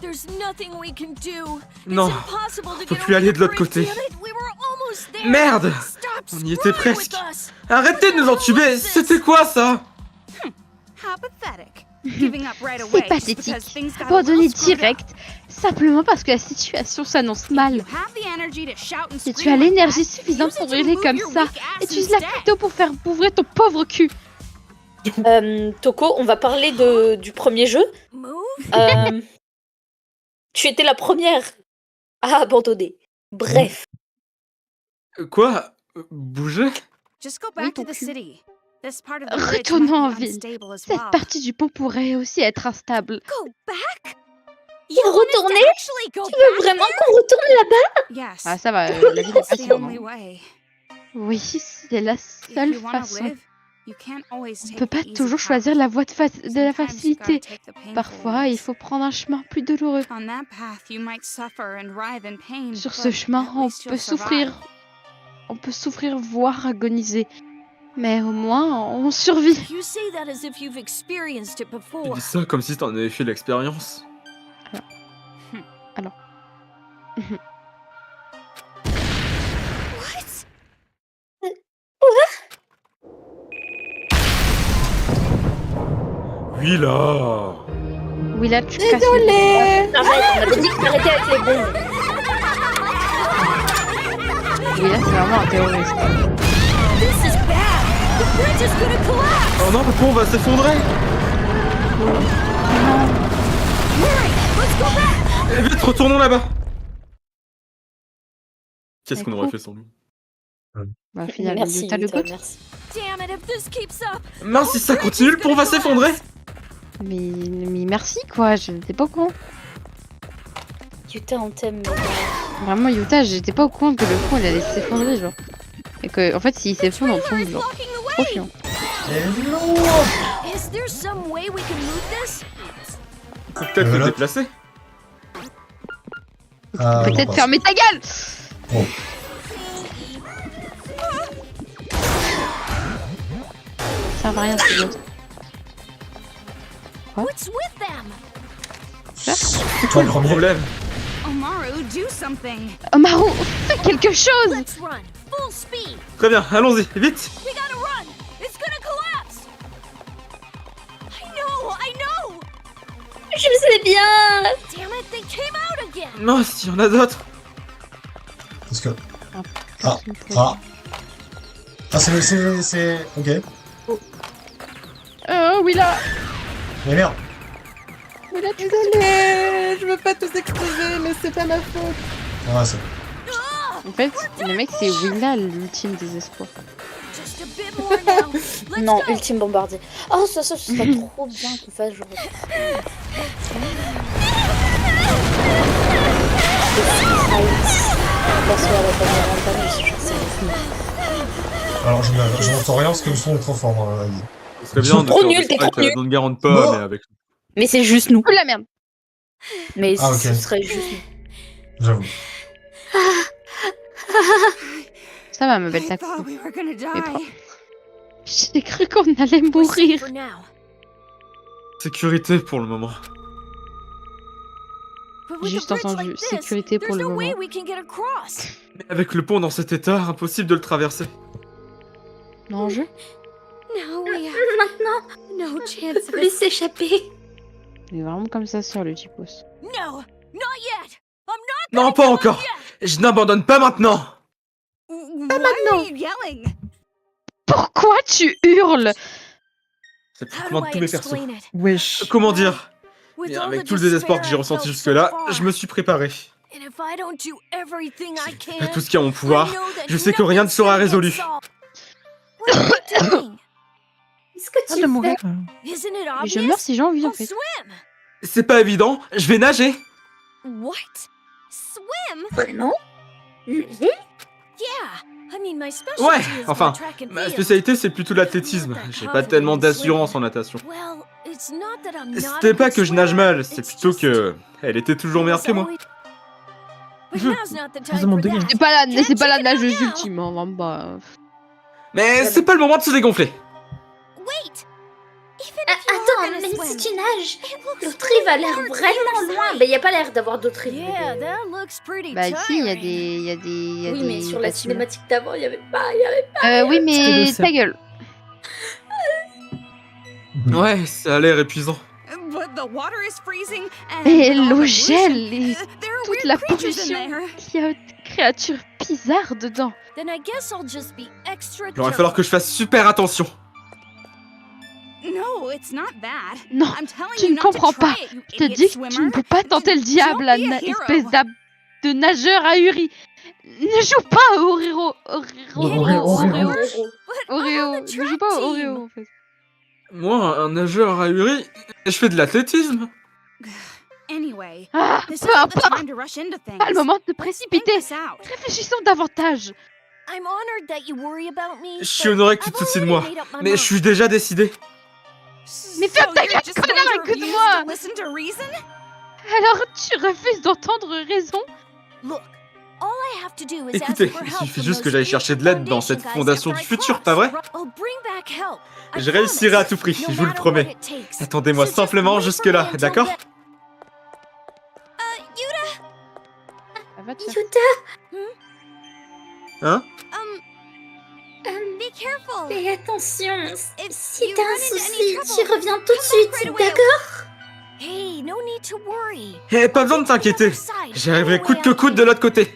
There's nothing we can do. Non, It's impossible to on peut get plus over aller the de l'autre bridge. côté. Damn it, we were almost there. Merde. Stop On y était screwing presque. with us. Arrêtez de nous entuber. C'était quoi ça? How pathetic. Giving up right away C'est just pathétique. because things got a Abandonné little screwed up. direct, simplement parce que la situation s'annonce mal. You have the energy to shout and Si tu scream as like l'énergie that, suffisante use it pour to hurler move comme your ça, weak ass utilise-la instead. plutôt pour faire ouvrir ton pauvre cul. Toko, on va parler du premier jeu. Move? Tu étais la première à abandonner. Bref. Quoi? Bouger? Just go Oui, back to ton the cul. city. This part of the bridge Retournons might en be ville. unstable as Cette well. partie du pont pourrait aussi être instable. Go back? Pour retourner? Actually go Tu veux vraiment qu'on retourne là-bas? Yes. Ah ça va, la ville est It's pas the si only loin. way. Oui, c'est la If seule you wanna façon. live, you can't always On ne take peut the pas easy toujours path. choisir la voie de la Sometimes you gotta facilité. take the painful Parfois, il ones. faut prendre un chemin plus douloureux. On that path, you might suffer and writhe in pain, Sur but ce chemin, at on least peut you'll souffrir. survive. On peut souffrir, voire agoniser. Mais au moins, on survit. You say that as if you've experienced it Tu before. dis ça comme si t'en avais fait l'expérience. Alors. What? Oui là. Oui, là, tu casses. Désolée. Arrête, on avait dit que t'arrêtais avec les bombes. Oui, là, c'est vraiment un terroriste. This is bad. The bridge is gonna collapse. Oh non, le pont va s'effondrer. Hurry, let's go back. Eh, vite, retournons là-bas. Qu'est-ce qu'on aurait fait sans lui? Bah, finalement, Merci, Yuta le Yuta, goût. merci. Damn it, if this keeps up. Mince, si ça continue, le pont va s'effondrer. Mais merci quoi, je n'étais pas au courant. Yuta, on t'aime. Vraiment, Yuta, j'étais pas au courant que le pont il allait s'effondrer, genre. Et que, en fait, s'il s'effondre, on tombe, genre. Trop chiant. Is there some way we can move this? Faut peut-être le Voilà. déplacer. Peut-être bon, fermer ta gueule. Bon. Ça va rien, c'est l'autre. What's with them? C'est toi le premier. Problème. Omaru, do something. Omaru, fais quelque chose. Let's run. Full speed. Très bien, allons-y, vite. We gotta run. It's gonna collapse. I know. Je sais bien. Damn it, they came out again. Non, s'il y en a d'autres. Parce que... Ah, c'est... Ok. Oui là. Mais merde. Oui là, tu Désolée, je veux pas tous exposer, mais c'est pas ma faute. Ah, c'est... En fait, le mec, c'est Willa, l'ultime désespoir. Just a bit more now. Let's Non, go. ultime bombardier. Oh, ça serait trop bien qu'on fasse genre. Alors, je n'entends rien parce que le son est trop fort. Ce serait bien de trop faire nul, des t'es trop fights, nul. dans une garante pas, Non. mais avec... Mais c'est juste nous. Oh la merde. Mais Ah, ok. ce serait juste nous. J'avoue. Ça va, ma belle, I t'as thought we were gonna Mais die. J'ai cru qu'on allait We're safe mourir. for now. Sécurité pour le moment. But with J'ai a juste bridge entendu like this, sécurité pour there's le no way moment. we can get across. Mais avec le pont dans cet état, impossible de le traverser. Non, je. Now we have Maintenant, no chance of laisse it. s'échapper. Il est vraiment comme ça sur le Tipos. No, not yet. I'm not. Non, pas encore. Je n'abandonne pas maintenant. Why are you yelling? Pourquoi tu hurles? C'est How pratiquement do I tous mes persos. explain it? Wesh. Comment dire? With Mais all avec the tout le désespoir que despair j'ai I ressenti felt jusque-là, so far, je me suis préparé. and if I don't do everything I J'ai can, fait tout ce qui est en mon pouvoir. I know that Je sais que rien ne nothing's sera gonna get résolu. solved. What are you doing? Qu'est-ce que Ah, tu de mourir. Isn't it Mais obvious? je meurs si j'ai envie, en I'll fait. swim. C'est pas évident, je vais nager. What? Swim? Vraiment? Yeah. I mean, my specialty Ouais, is enfin, track and ma field. spécialité c'est plutôt l'athlétisme. J'ai pas tellement d'assurance en natation. Well, it's not that I'm not C'était a pas good que je nage swimmer, mal, c'est it's plutôt just- que elle était toujours meilleure que moi. But now's not the time demande for de that. C'est pas la, c'est pas la Check it out nageuse now. ultime, hein, vraiment pas. Mais c'est pas le moment de se dégonfler. Wait. Even if you are Attends, gonna même swim, si tu nages, it looks l'autre rive a l'air far to the vraiment other loin. side. Mais y a pas l'air d'avoir d'autres rives. Yeah, that looks pretty Bah ici, il y a tiring. des, Oui, mais sur la bâtiments. cinématique d'avant, il y avait pas. Oui, C'était mais l'océan. ta gueule. Ouais, ça a l'air épuisant. But the water is freezing and Et all the l'eau pollution, gèle et there are toute weird la creatures in pollution. there. Il y a une créature bizarre dedans. Then I guess I'll just be extra Il va falloir que je fasse super attention. No, it's not that. Non, I'm telling tu you ne not to comprends try pas. it, you Je te idiot dis que tu ne swimmer. peux pas tenter le diable, Don't be a espèce hero. de nageur ahuri. Ne joue pas au Oreo. Oreo. But I'm on Oreo. the Ne joue track pas au team. Oreo, en fait. Moi, un nageur ahuri, je fais de l'athlétisme. Anyway, Ah, this peu isn't the importe. time to rush into things. Pas le moment de te Let's think précipiter. this out. Réfléchissons davantage. I'm honored that you worry about me. Je suis honoré que tu te soucies de moi, mais je suis déjà décidé. Mais ferme ta gueule, connard, écoute-moi. Listen to reason? Alors tu refuses d'entendre raison? Look, all I have to do is Écoutez, ask for il help suffit from juste que those j'aille chercher de l'aide dans foundation cette guys fondation after du I futur, cross. pas vrai? I'll bring back help. I Je réussirai à tout prix, promise, no je vous le matter promets. what it takes. Attendez-moi So just simplement wait for jusque-là, me until d'accord? then. Yuta, Ah, va te faire. Yuta, Hein? be careful. fais attention. If Si you t'as run un into any souci, trouble, tu reviens tout de come back suite, right away. d'accord? Hey, no need to worry. Eh, pas besoin de t'inquiéter. J'arriverai coûte que coûte de l'autre côté.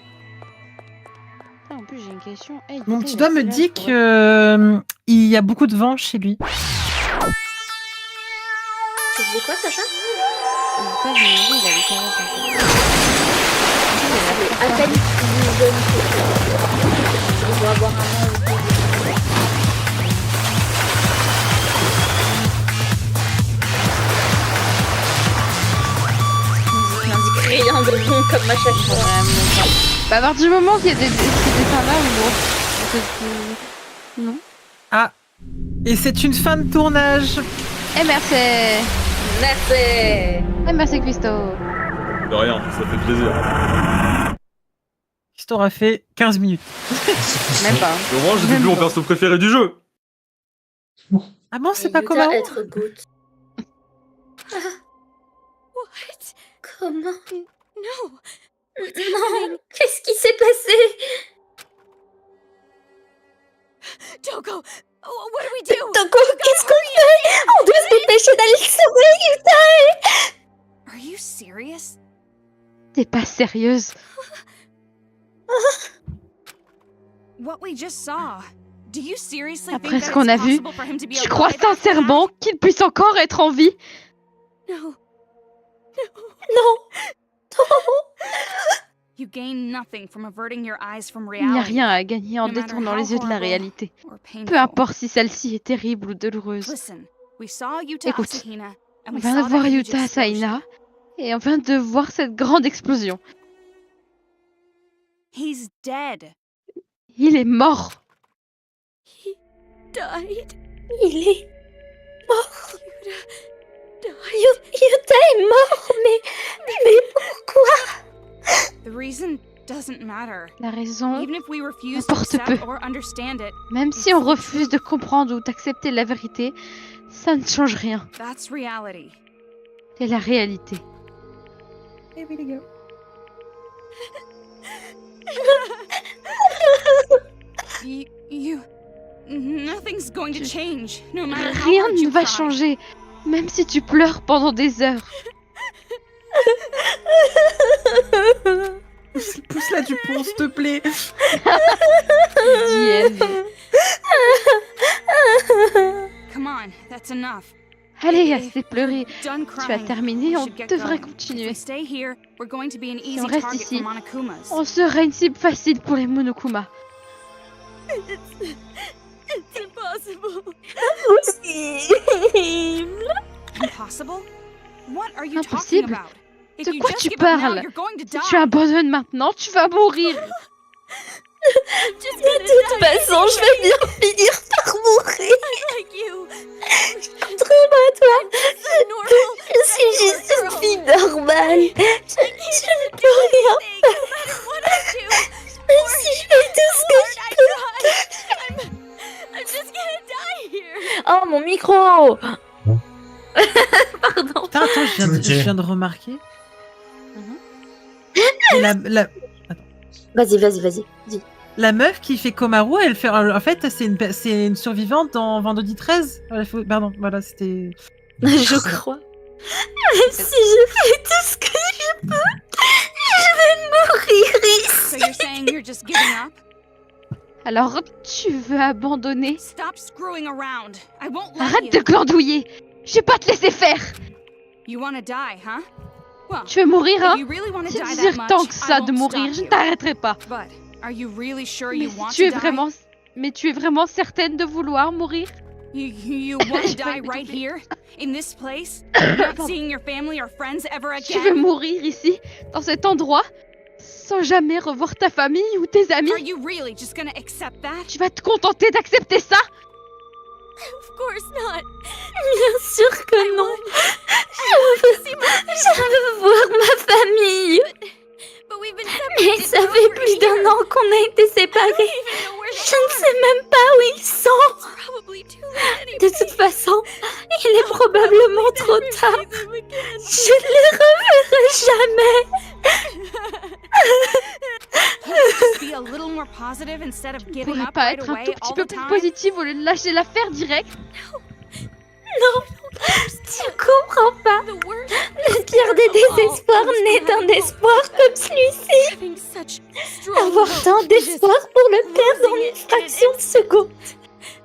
Ah, en plus j'ai une situation. Hey, Mon putain, petit il doigt a me quel âge, dit ouais. que il y a beaucoup de vent chez lui. Tu dis quoi, Sacha? Ça, je me demandais, il avait quel âge, en fait. À peine plus jeune que il doit avoir un an ou deux. Il n'indique rien de bon comme à chaque fois. Bah, à partir du moment qu'il y a des dessins-là, ou non. Ah, et c'est une fin de tournage. Eh, merci. Merci. Eh, merci, Christo. De rien, ça fait plaisir. Qui t'aura fait 15 minutes. Même pas. Au moins, j'étais plus mon perso préféré du jeu. Ah bon, c'est Et pas Yuta comment être good. What? Comment? No. Non. Qu'est-ce qui s'est passé? Toko, what do we do? Toko, qu'est-ce qu'on fait? On doit se dépêcher d'aller le sauver, Yuta. Are you serious? T'es pas sérieuse. What we just saw. Do you seriously Après think ce that qu'on a it's vu, possible for him to be tu crois alive after sincèrement qu'il puisse encore être en vie? that? No. Non. You gain nothing from averting your eyes from Il n'y a reality. rien à gagner en No matter détournant how les yeux de la horrible réalité. or painful. Peu importe si celle-ci est terrible ou douloureuse. Listen, we saw Yuta Écoute, Asahina, and On we vient saw de voir that huge Yuta explosion. Asaina et on vient de voir cette grande explosion. He's dead. Il est mort. Died. Il est mort. Yuta est mort, mais pourquoi? The reason doesn't matter. La raison, Even if we refuse to importe accept peu. or understand it, même si on refuse de comprendre ou d'accepter la vérité, ça ne change rien. that's reality. C'est la réalité. Eh oui, les gars. Nothing's going to change, no matter how Rien hard ne you va try. changer, même si tu pleures pendant des heures. Pousse-la du pont, s'il te plaît. The end. Come on, that's enough. Allez, assez pleuré. Done Tu as crying. terminé, We on should get devrait going. If continuer. we stay here, we're going to be an Si easy on reste target ici, for Monokumas. on sera une cible facile pour les Monokuma. It's impossible. Impossible? What are you talking Impossible? about? If De you quoi just tu give up now, parles? you're going to Si die. tu abandonnes maintenant, tu vas mourir. De toute façon, je vais bien finir par mourir. Like you. Trouve à toi. Normal. Je suis juste une fille normale. Je ne peux rien. No matter what I do, Même si je fais tout ce que je peux. I'm just gonna die here. Oh, mon micro. Pardon. Attends, je viens de remarquer. Et Vas-y. Dis. la meuf qui fait Komaru, elle fait. En fait, c'est une survivante dans Vendredi 13. Pardon, voilà, c'était. Je crois. Même si je fais tout ce que je peux, je vais mourir So ici. you're saying you're just giving up? Alors, tu veux abandonner? Stop screwing around. I won't let Arrête you. de glandouiller. Je vais pas te laisser faire. You wanna die, huh? Well, Tu veux mourir, if hein? you really wanna Si die tu that désires much, tant que I ça de won't mourir, stop je ne you. t'arrêterai pas. But are you really sure Mais you si want tu es to die? vraiment... Mais tu es vraiment certaine de vouloir mourir? You want to Je die vais right t'oublier. here, in this place, not seeing your family or friends ever Tu veux again? mourir ici, dans cet endroit, sans jamais revoir ta famille ou tes amis? Are you really just gonna accept that? Tu vas te contenter d'accepter ça? Of course not. Bien sûr que non. Je veux voir ma famille. But we've been Mais ça fait plus d'un an qu'on a été séparés. Je ne sais même pas où ils sont. De toute façon, il est probablement trop tard. Je ne les reverrai jamais. Just be a little more positive instead of Tu giving pourrais up pas right être un away tout petit all peu the plus time. positive au lieu de lâcher l'affaire direct? Non, Tu comprends pas? Le pire des désespoirs naît d'un espoir comme celui-ci. Avoir tant d'espoir pour le perdre en une fraction de seconde.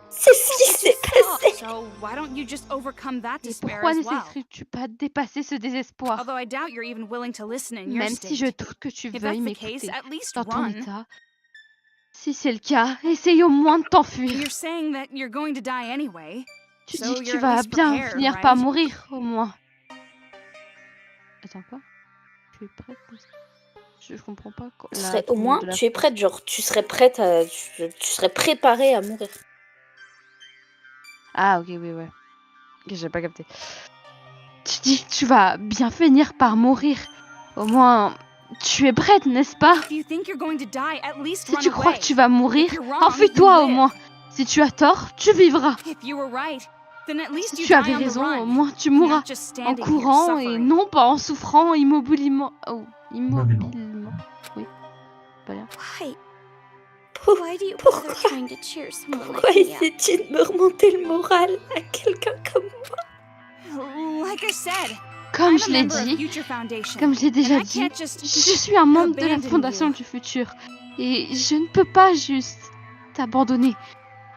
C'est ce qui s'est passé. So why don't you just overcome that Et despair pourquoi as well? n'essaierais-tu pas de dépasser ce désespoir? Although I doubt you're even willing to listen in your Même si je state. doute que tu If veuilles that's the case, m'écouter at least dans ton run. état. Si c'est le cas, essaye au moins de t'enfuir. You're saying that you're going to die anyway. Tu So dis que tu you're at vas least bien prepared, finir par right? mourir, au moins. Attends, quoi? Tu es prête? Je comprends pas. Au moins, tu es prête, genre, tu serais prête à... Tu serais préparée à mourir. Ah, ok, oui, ouais. Ok, j'ai pas capté. Tu dis que tu vas bien finir par mourir. Au moins, tu es prête, n'est-ce pas? If you think you're going to die, at least Si run tu crois away. que tu vas mourir, If you're wrong, enfuis-toi you au live. moins. Si tu as tort, tu vivras. If you were right, then at least Si you tu die avais on the raison, run, au moins tu not mourras just en standing here courant et suffering. non pas en souffrant immobilement. Oh, immobilement. Oui, pas bien. Why? Why do you bother trying to cheer someone Pourquoi like me up? essaie-tu de me remonter le moral à quelqu'un comme moi? Like I said, Comme I'm je a l'ai member of dit, Future Foundation, comme je l'ai and déjà I dit, can't just je suis un membre de la abandon Fondation you. du Futur et je ne peux pas juste t'abandonner.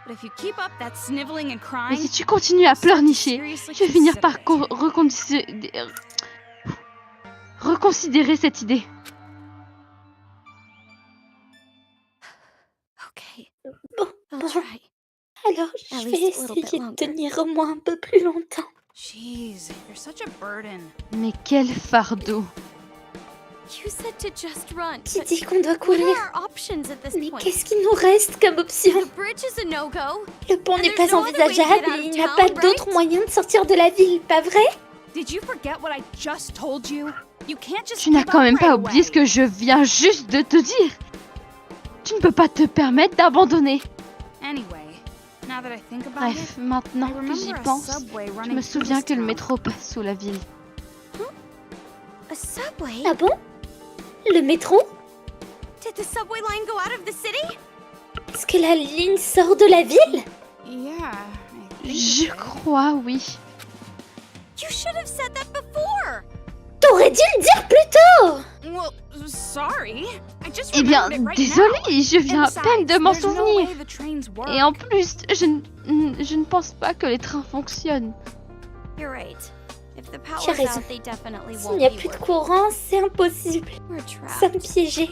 But if you keep up that sniveling and Mais crying, si tu continues à I'll start to pleurnicher, seriously je vais finir par consider it. reconsidérer cette idée. Okay. Bon, I'll bon. try. Alors, At je vais least a little bit essayer de longer. tenir au moins un peu plus longtemps. Jeez, you're such a burden. Mais quel fardeau. You said to just run. Qui but dit qu'on doit what courir? are our options at this Mais point? qu'est-ce qui nous reste comme option? The bridge is a no-go. Le pont And n'est there's pas no other way to get envisageable out et of il n'y a town, pas right? d'autre moyen de sortir de la ville, pas vrai? Did you forget what I just told you? You can't just Tu n'as give quand up même right pas oublié away. ce que je viens juste de te dire. Tu ne peux pas te permettre d'abandonner. Anyway, now that I think about Bref, it, maintenant I que remember j'y a pense, subway je running me through souviens this que le town. métro passe sous la ville. A subway? Ah bon? Le métro? Did the subway line go out of the city? Est-ce que la ligne sort de la ville? Yeah, I think Je so. crois, oui. You should have said that before. T'aurais dû le dire plus tôt! Well, sorry. I just Eh bien, remembered it right désolée, je now. viens à And peine de besides, m'en there's no souvenir. way the trains work. Et en plus, je ne pense pas que les trains fonctionnent. You're right. If the Tu as power's raison. out, they definitely S'il won't n'y a be plus de working. courant, c'est impossible. We're Ça me trapped. piégeait.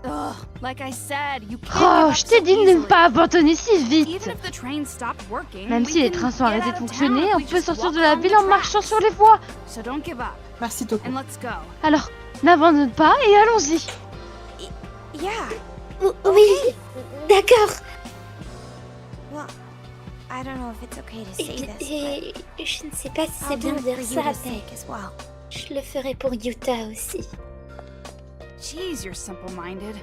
Ugh, like I said, you can't Oh, give up je t'ai so dit de ne easily. pas abandonner si vite. Even if the trains stopped working, Même we si les can trains sont get arrêtés out de of fonctionner, town if on we peut just sortir walk de la along ville the en marchant tracks. sur les voies. So don't give up, Merci Toko. and let's go. Alors, n'abandonne pas et allons-y. Yeah. Oui, d'accord. Well, I don't know if it's okay to say this, Et je ne sais pas si but c'est I'll do bien de it dire for ça, Yuta's mais sake as well. je le ferai pour Yuta aussi. Jeez, you're simple-minded.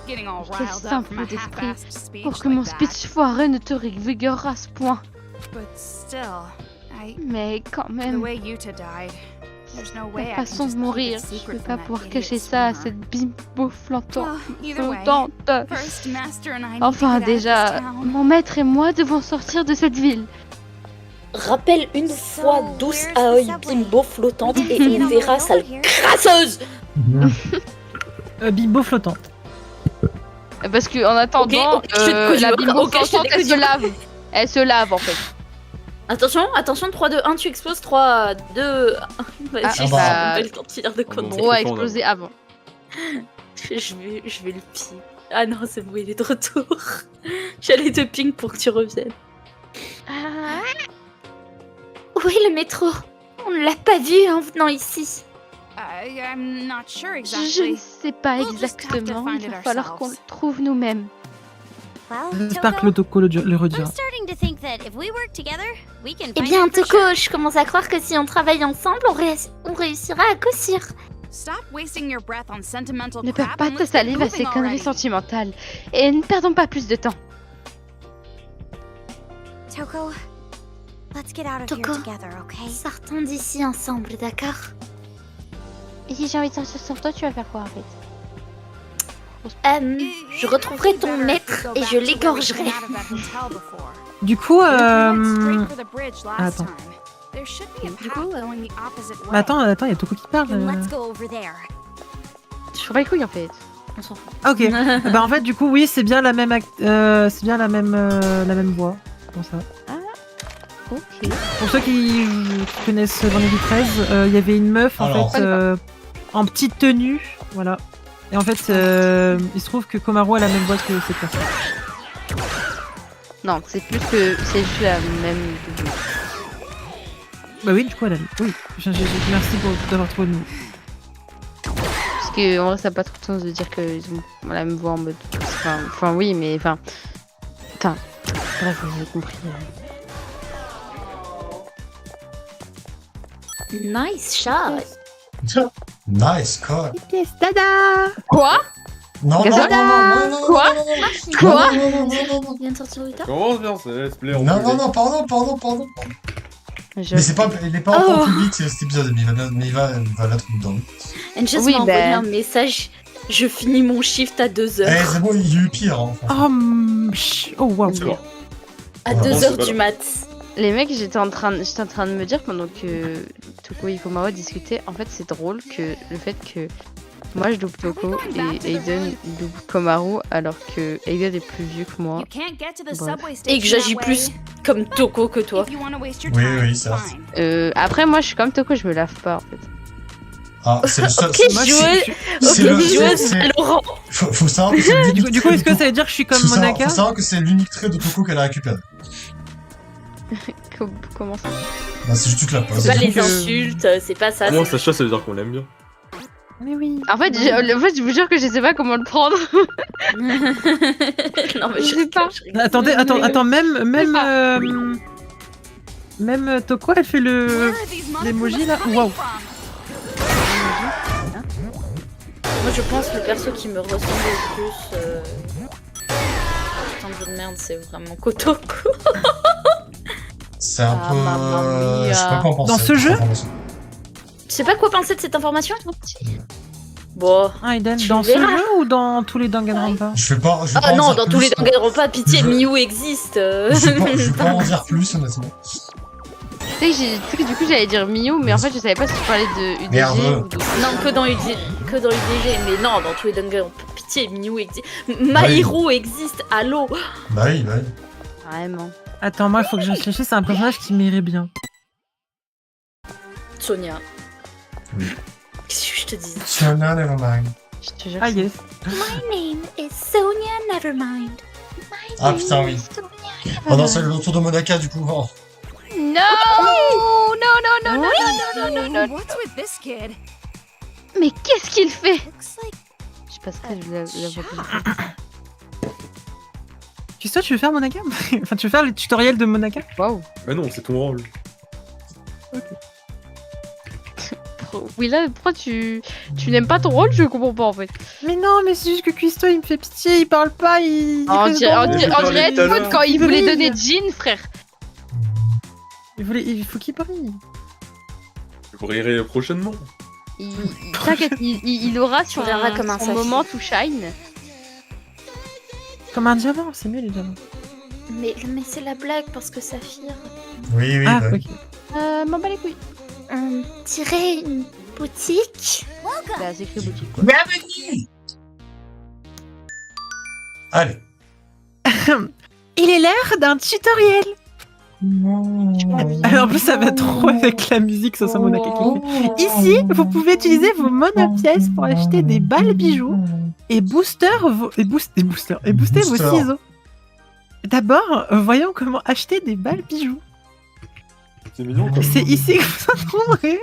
Getting all Quel riled up simple from a d'esprit. half-assed speech Pour que like mon that. speech foireux ne te revigore à ce point. But still, Mais quand the même, way Yuta died, there's no way ta I can façon just de keep mourir, it je secret peux from pas that pouvoir idiot cacher ça à swimmer. cette bimbo flottante. Well, either way, flottante. first Master and I need Enfin to get out of this déjà, town. mon maître et moi devons sortir de cette ville. Rappelle une fois douce à œil bimbo flottante et See it on on the verra, way sale over here. crasseuse! Bimbo flottante. Parce que en attendant, Ok, je te la conjure, bimbo ok, je te flottante, elle se conjure. lave. Elle se lave en fait. Attention, attention, 3, 2, 1, tu exploses, 3, 2, 1. Vas-y, Ah, j'ai bah, pas le temps de finir de bon. compter. Gros a c'est explosé avant. Je vais le ping. Ah non, c'est bon, il est de retour. J'allais te ping pour que tu reviennes. Où est le métro? On ne l'a pas vu en venant ici. I'm not sure Je exactly. ne sais pas We'll just have to exactement, find il it va falloir qu'on le ourselves. trouve nous-mêmes. Well, J'espère que le Toko, Toko le redira. I'm starting to think that if we work together, we can Eh find bien, it for Toko, sure. je commence à croire que si on travaille ensemble, on réussira à coup sûr. Stop wasting your breath on sentimental Ne perds crap pas and ta let's get salive à ces moving conneries already. sentimentales. Et ne perdons pas plus de temps. Toko, let's get out of Toko. here together, okay? Sortons d'ici ensemble, d'accord? Et si j'ai envie de sortir sur toi, tu vas faire quoi en fait? Je retrouverai ton maître et je l'égorgerai. Du coup, We went straight for the bridge last attends. time. There should be a Du path coup, going the opposite way. Mais attends, il y a Toko qui parle. Then let's go over there. Je trouve pas les couilles en fait. On s'en fout. Ah, ok. Bah en fait, du coup, oui, c'est bien la même, c'est bien la même voix. Pour ça. Ok. Pour ceux qui connaissent Vendredi 13, il y avait une meuf en Alors. fait en petite tenue, voilà. Et en fait, il se trouve que Komaru a la même voix que cette personne. Non, c'est plus que c'est juste la même. Bah oui, du coup, elle a. Oui. Merci d'avoir trouvé le mot. Parce que en vrai, ça n'a pas trop de sens de dire qu'ils ont la même voix en mode. Enfin oui, mais enfin. Bref, vous avez compris. Nice shot. Nice call. Yes, dada. Quoi? Non, Qu'est-ce non, que- non, non, non, Quoi? non, non, non, non, Quoi? non, non, non, non, non. Il vient de sortir Rita. Commence bien, c'est let's play en Non, privé. non, pardon. Je- Mais il est pas encore public cet épisode, mais il va l'être dedans. Angels Oui, m'a envoyé ben. un message. Je finis mon shift à 2h. Eh, c'est bon, il y a eu pire. Hein, franchement. Oh waouh. C'est bon. À Bon, 2h c'est pas du grave. mat. Les mecs, j'étais en train de me dire pendant que Toko et Komaru discutaient, en fait c'est drôle que le fait que moi je double Toko et Aiden double Komaru alors que Aiden est plus vieux que moi. You can't get to the Bref. subway station Et que j'agis that plus way. comme Toko que toi. If you wanna waste your Oui, time, oui, certes. fine. Après moi je suis comme Toko, je me lave pas en fait. Ah, c'est le seul. Ok, moi, joueuse. c'est le- joueuse c'est- Valorant. Faut savoir que c'est l'unique Du coup, trait est-ce de que ça veut dire que je suis comme Faut savoir- Monaka? Faut savoir que c'est l'unique trait de Toko qu'elle a récupéré. Comment ça? Bah, c'est juste que la pose. C'est pas les que- insultes, c'est pas ça. Moi, c'est- Sacha, ça veut dire qu'on l'aime bien. Mais oui. En fait, je vous jure que je sais pas comment le prendre. Non mais Je sais pas. Attends, même Toko, elle fait Where le. are these l'emoji, motherfuckers là. coming Wow. from? Moi je pense que le perso qui me ressemble le plus. Putain de jeu de merde, c'est vraiment Kotoko. C'est un Ah, peu. mamma mia. Je sais pas quoi en penser. Dans ce jeu Tu sais pas quoi penser de cette information? Bon. Ah, Aiden, Tu dans ce verras. jeu ou dans tous les Danganronpa? Je vais pas. Ah en non, dire dans plus, tous les quoi. Danganronpa, pitié, Je- Miyu existe. Je vais pas en dire plus, honnêtement. Tu sais que du coup j'allais dire Miyu, mais en fait je savais pas si tu parlais de UDG Merde. ou de... Non, que dans UDG, mais non, dans tous les Danganronpa, pitié, Miyu existe. Mahiro existe, allô. Bah oui. Vraiment. Attends, moi, il faut que je réfléchisse, c'est un personnage qui m'irait bien. Sonia. Oui. Qu'est-ce que je te dis? Tiana, nevermind. Je te jure. Ah, yes. My name is Sonia Nevermind. Ah putain, oui. Oh non, c'est le retour de Monaka, du coup. Oh. Non, non. What's with this kid? Mais qu'est-ce qu'il fait? Looks like Je passerai la voix. Tu sais, tu veux faire Monaka? Enfin, tu veux faire les tutoriels de Monaka? Waouh. Mais non, c'est ton rôle. Oui là, pourquoi tu n'aimes pas ton rôle? Je comprends pas en fait. Mais non, mais c'est juste que Cuisto, il me fait pitié, il parle pas, il. On reste dirait dans- j'ai parlé tout à Edmond l'heure. quand il Il voulait brille. donner Jean, frère. Il faut qu'il brille. Je brillerai prochainement. T'inquiète, il aura son, verras comme un son saphir. moment to shine. Comme un diamant, c'est mieux les diamants. Mais c'est la blague parce que Saphir. Oui, Ah, bah oui. ok. M'en bats les couilles. On dirait une boutique. Bah, c'est écrit boutique quoi. Bienvenue. Allez. Il est l'heure d'un tutoriel. Alors en plus ça va trop avec la musique, ça Monaka qui fait. Ici, vous pouvez utiliser vos monopièces pour acheter des balles bijoux et booster booster vos Booster. ciseaux. D'abord, voyons comment acheter des balles bijoux. C'est mignon comme. C'est ici que vous en trouverez.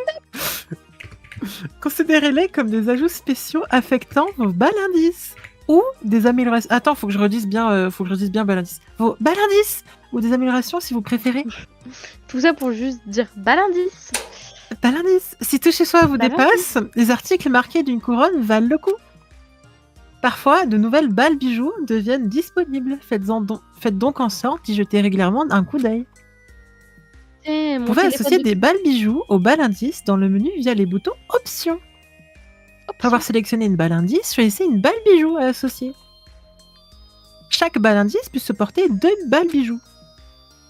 Considérez-les comme des ajouts spéciaux affectant vos balles indices ou des améliorations. Attends, faut que je redise bien balles indices. Vos balles indices ou des améliorations si vous préférez. Tout ça pour juste dire balindice. Balles indices. Si tout chez soi vous Balles dépasse, les articles marqués d'une couronne valent le coup. Parfois, de nouvelles balles bijoux deviennent disponibles. Faites donc en sorte d'y jeter régulièrement un coup d'œil. Vous pouvez associer des balles bijoux aux balles indices dans le menu via les boutons Options. Après avoir sélectionné une balle indice, choisissez une balle bijou à associer. Chaque balle indice peut supporter 2 balles bijoux.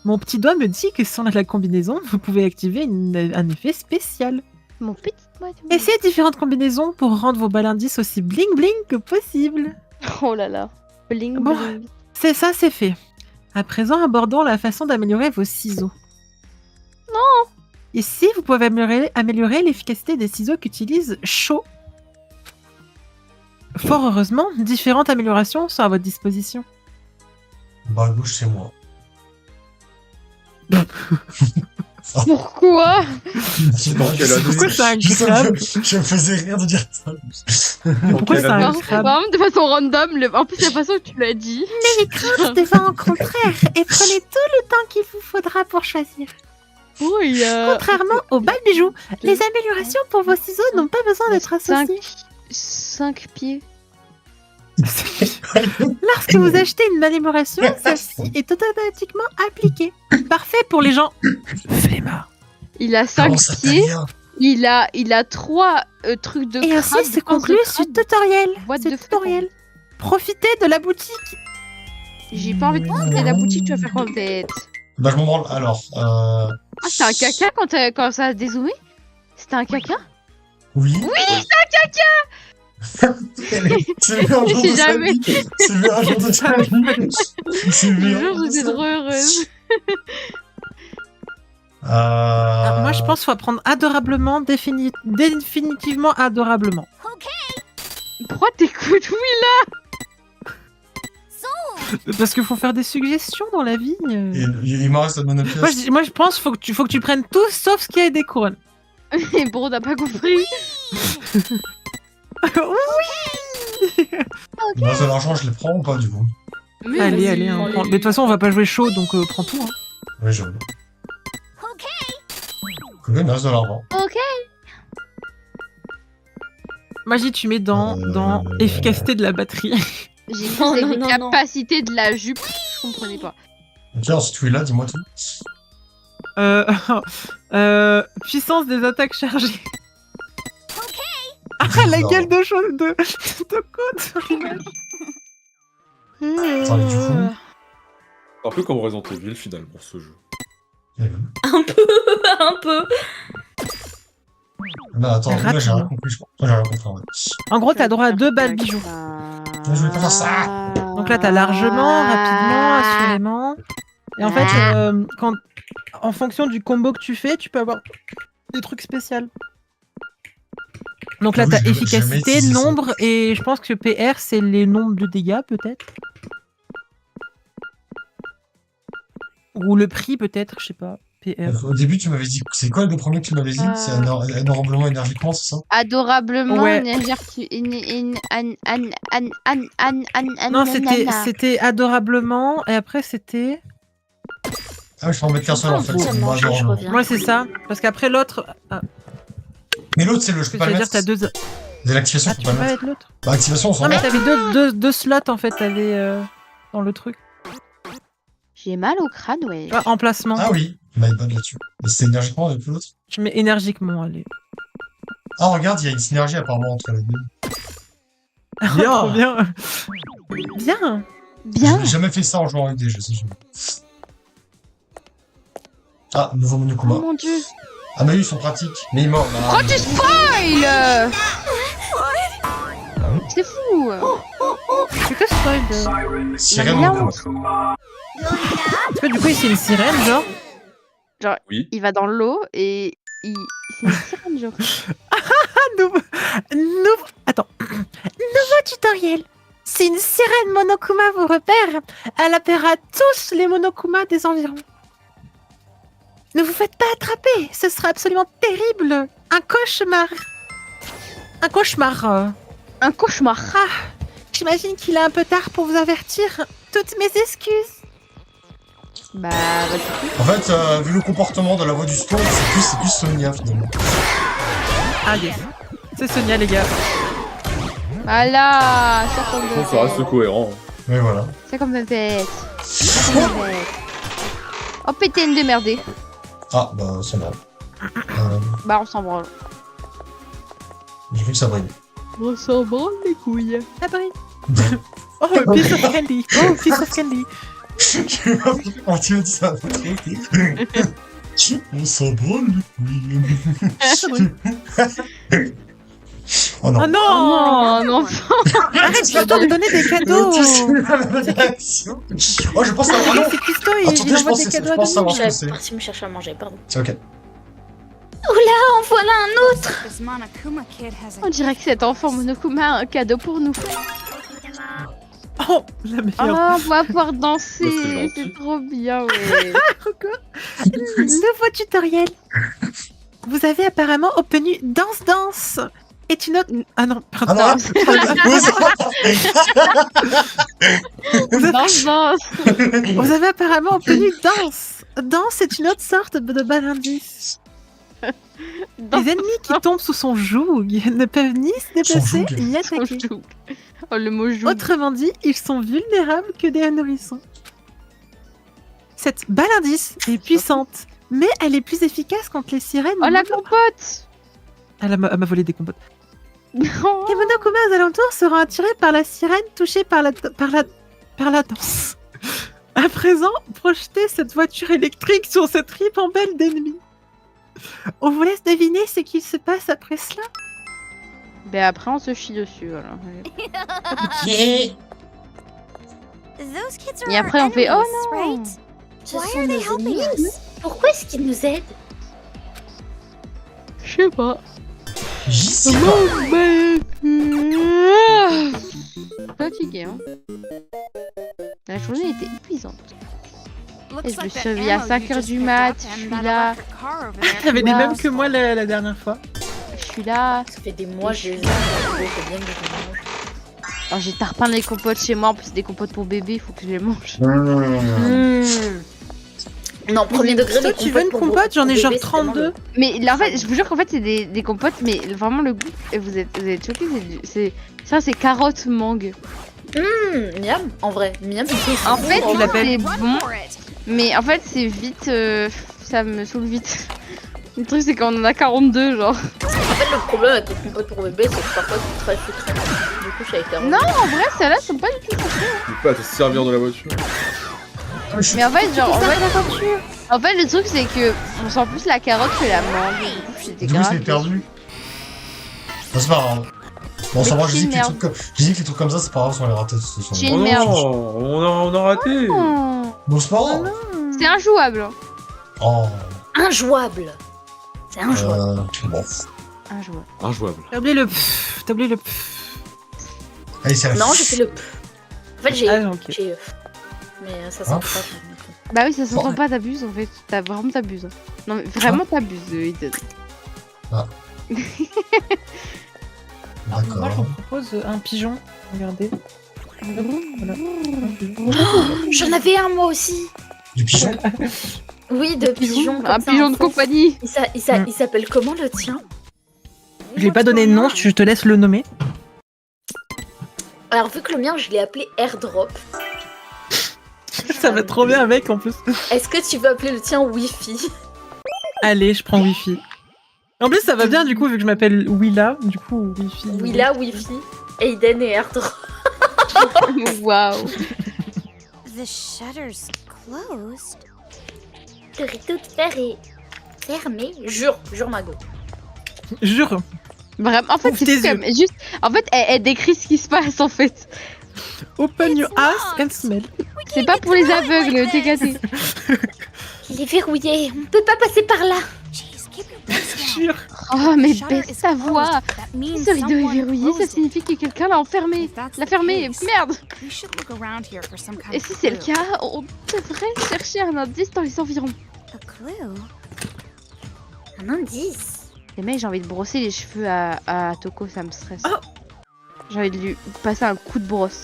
Mon petit doigt me dit que sans la combinaison, vous pouvez activer un effet spécial. Mon petit doigt. Essayez différentes combinaisons pour rendre vos balles indices aussi bling bling que possible. Oh là là. Bling Bon. bling. C'est ça, c'est fait. À présent, abordons la façon d'améliorer vos ciseaux. Non. Ici, vous pouvez améliorer l'efficacité des ciseaux qu'utilise Shaw. Fort heureusement, différentes améliorations sont à votre disposition. Bah, gauche, c'est moi. Pourquoi? Pourquoi c'est un Je crabe me faisais rire de dire ça. Pourquoi c'est un Non, crabe vraiment de façon random. En plus, la façon que tu l'as dit. Les crabes devant au contraire et prenez tout le temps qu'il vous faudra pour choisir. Oh, il y a... Contrairement aux balles bijoux, les améliorations pour vos ciseaux n'ont pas besoin d'être associées. 5 pieds. Lorsque vous achetez une amélioration, celle-ci est automatiquement appliquée. Parfait pour les gens flemmards. Il a 5 Comment ça pieds. t'aille, hein? Il a 3 trucs de Et crabe. ainsi se conclut ce tutoriel. What Ce the fuck? tutoriel. Profitez de la boutique. J'ai pas envie de visiter la boutique, tu vas faire quoi peut-être? Bah, je m'en branle. Alors, Ah, c'était un caca quand ça a dézoomé? C'était un caca? oui. Oui, c'est un caca! C'est vu un jour J'ai de sa jamais- vie. C'est vu un jour de sa vie. C'est vu Le un jour, jour de j'étais sa trop heureuse. Alors, moi, je pense qu'il faut apprendre adorablement, définitivement adorablement. Pourquoi t'écoutes? Oui, là! Parce qu'il faut faire des suggestions dans la vie. Et il m'en reste la bonne pièce. Moi, je pense qu'il faut que tu prennes tout sauf ce qui a des couronnes. Et bon, on n'a pas compris. Oui. Il me reste de l'argent, je les prends ou pas du coup? Mais Allez, vas-y. allez, on prend. Mais de toute façon, on va pas jouer chaud, donc prends tout. Hein. Oui, j'avoue. Combien il me reste de l'argent? Ok. Magie, tu mets dans efficacité de la batterie. J'ai Non, plus non, les non, non. capacités de la jupe. Je comprenais pas. Ok, ensuite tu es là, dis-moi tout. Puissance des attaques chargées. Ah, la Bizarre. gueule de chose de code sur l'image. Attends, mais du coup. Un peu comme Resident Evil finalement ce jeu. Un peu. Non, attends, là j'ai rien compris, je crois. J'ai rien compris en vrai. En gros, t'as droit à 2 balles bijoux. Je voulais pas faire ça. Donc là, t'as largement, rapidement, assurément. Et en fait, en fonction du combo que tu fais, tu peux avoir des trucs spéciaux. Donc là, Ah oui, t'as je vais jamais efficacité, utiliser ça. nombre, et je pense que PR, c'est les nombres de dégâts, peut-être. Ou le prix, peut-être, je sais pas. PR. Au début, tu m'avais dit. C'est quoi le premier que tu m'avais dit? C'est adorablement énergiquement, c'est ça? Adorablement, Ouais. Non, c'était adorablement, et après, c'était... Ah, je peux en mettre qu'un seul en fait. Attends, C'est je moi, adorablement. reviens. Ouais, c'est ça. Parce qu'après, l'autre... Ah, Mais l'autre, c'est le. Je peux pas le c'est-à-dire, mettre. t'as 2... C'est l'activation, Ah, faut tu pas peux le pas mettre. mettre l'autre. Bah, activation, on s'en Non, mais va. t'avais deux slots, en fait, t'avais dans le truc. J'ai mal au crâne, ouais. Ah, emplacement. Ah oui, my bad là-dessus. Mais c'était énergiquement avec l'autre. Je mets énergiquement, allez. Ah, regarde, il y a une synergie apparemment entre les deux. Bien. Trop bien. Bien. Bien. J'ai jamais fait ça en jouant avec des jeux, c'est génial. Ah, nouveau menu Oh combat. mon dieu. Ah, mais oui, ils sont pratiques. Mais il mort là. Oh, tu spoil! C'est fou. C'est quoi ce spoil de... Sirène la en honte. compte. Parce que du coup, c'est une sirène, genre. Oui. Il va dans l'eau et c'est une sirène, genre. Attends. Nouveau tutoriel. Si une sirène Monokuma vous repère, elle appellera tous les Monokuma des environs. Ne vous faites pas attraper, ce sera absolument terrible. Un cauchemar. Un cauchemar. Un cauchemar. J'imagine qu'il est un peu tard pour vous avertir. Toutes mes excuses. Bah, vas-y. En fait, vu le comportement de la voix du spawn, c'est plus Sonia finalement. Ah yes. C'est Sonia, les gars. Voilà. Ça comme Bon, ça reste cohérent. Mais voilà. C'est comme bête. Oh, PTN démerdé. Ah, bah, c'est mal. Bah, on s'en branle. J'ai vu que ça brille. On s'en branle les couilles. Ah bah oui. Oh, piece of candy. Oh, piece of candy. Je vais pas quand tu me dis ça. On s'en branle, oui. Oh non. Oh non Oh non, enfant. Arrête plutôt de donner des cadeaux. Oh, je pense savoir. C'est Custo, il Attendez, je envoie pense des que cadeaux je à pense savoir Denis. ce que c'est. Parti me chercher à manger, pardon. C'est ok. En voilà un autre. This Monokuma kid has On a dirait que cet enfant Monokuma a un cadeau pour nous. Oh, la meilleure. Oh, on va pouvoir danser, Bah, c'est gentil. c'est trop bien, ouais. Nouveau tutoriel. Vous avez apparemment obtenu danse. Et une autre... Ah non, Ah pardon. non, Danse, danse. Vous avez apparemment obtenu danse. Danse est une autre sorte de bal indice. Danse. Les ennemis qui tombent sous son joug ne peuvent ni se déplacer joug. ni attaquer. Oh, le mot joue. Autrement dit, ils sont vulnérables que des nourrissons. Cette balle indice est puissante, mais elle est plus efficace contre les sirènes. Oh, la compote. Elle m'a volé des compotes. Non. Les Monokuma aux alentours seront attirés par la sirène touchée par la danse. À présent, projetez cette voiture électrique sur cette ribambelle d'ennemis. On vous laisse deviner ce qu'il se passe après cela. Ben après, on se chie dessus, voilà. Those kids are Et après, our on fait, oh enemies, non. right? Ce Why sont are they nos helping ennemis. us? Pourquoi est-ce qu'ils nous aident? Je sais pas. J'y sais pas. Fatigué, hein. La journée était épuisante. looks Et je me like suis that réveillée à ammo you 5h just du picked mat, up je and suis that là. electric car over there T'avais les Wow. mêmes que moi la dernière fois. Je suis là. Ça fait des mois que je les ai. C'est bien que je les mange. Alors, j'ai tarpin des compotes chez moi. En plus, c'est des compotes pour bébé. Il faut que je les mange. Non, premier degré, Toi, les tu veux une pour compote? J'en ai bébé, genre c'est tellement 32. Mais là, en fait, je vous jure qu'en fait, c'est des compotes. Mais vraiment, le goût. Et vous êtes choqués. Ça, c'est carotte mangue. Miam, en vrai, miam. En fait, Tu l'appelles c'est Run bon. for it. Mais en fait, c'est vite. Ça me saoule vite. Le truc, c'est qu'on en a 42, genre. En fait, le problème avec les compotes pour bébé, c'est que parfois c'est très sucré. Du coup, j'ai été Non, en vrai, celles-là sont pas du tout. Tu peux pas te servir de la voiture. Mais en fait, genre, en fait, le truc, c'est que on sent plus la carotte que la mangue. Du coup, j'étais Du coup, je grave. l'ai perdu. Bon, c'est pas grave. Bon, ça va, je qui dis que les merde. trucs comme ça, c'est pas grave si on les raté. Ce sont... J'ai Oh une merde. non, on a raté. Oh, Bon, c'est pas grave. c'est injouable. Hein. Oh. injouable. C'est injouable. Bon. Injouable. Injouable. T'as oublié le pff. T'as oublié le pff. Allez, c'est la Non, j'ai fait le p. En fait, j'ai. Ah, ok. j'ai mais ça sent Hein pas. Bah oui, ça s'entend Ouais. pas, t'abuses en fait. Vraiment, t'abuses. Hein. Non, mais vraiment, t'abuses, Eden. Moi, je D'accord. vous propose un pigeon. Regardez. Voilà. J'en avais un moi aussi. Du pigeon. Oui, de pigeon. Un pigeon de compagnie. Il s'appelle comment le tien? Je lui ai pas donné de nom, je te laisse le nommer. Alors, vu que le mien, je l'ai appelé Airdrop. Ça va trop bien avec en plus. Est-ce que tu veux appeler le tien Wi-Fi? Allez, je prends Wi-Fi. En plus, ça va bien du coup, vu que je m'appelle Willa. Du coup, Wi-Fi. Willa, Wi-Fi, Aiden et Airdrop. Waouh. The shutter's closed. Le rideau de fer est fermé. Jure Mago. Jure. Vraiment, en fait, Ouvre c'est tes tout comme. Juste, en fait, elle décrit ce qui se passe en fait. Open your ass and smell. C'est pas pour les aveugles, t'es gâté. Il est verrouillé. On peut pas passer par là. Jeez, keep your voice down. Jure. Oh, mais The shutter baisse is ta voix. closed. That Si means ce rideau est someone verrouillé, ça closed it. signifie que quelqu'un l'a enfermé. If that's L'a the fermé, case, merde. we should look around here for some kind Et of si c'est le clue. cas, on devrait chercher un indice dans les environs. A clue? Un indice. Les mecs, j'ai envie de brosser les cheveux à Toko, ça me stresse. Oh. J'ai envie de lui passer un coup de brosse.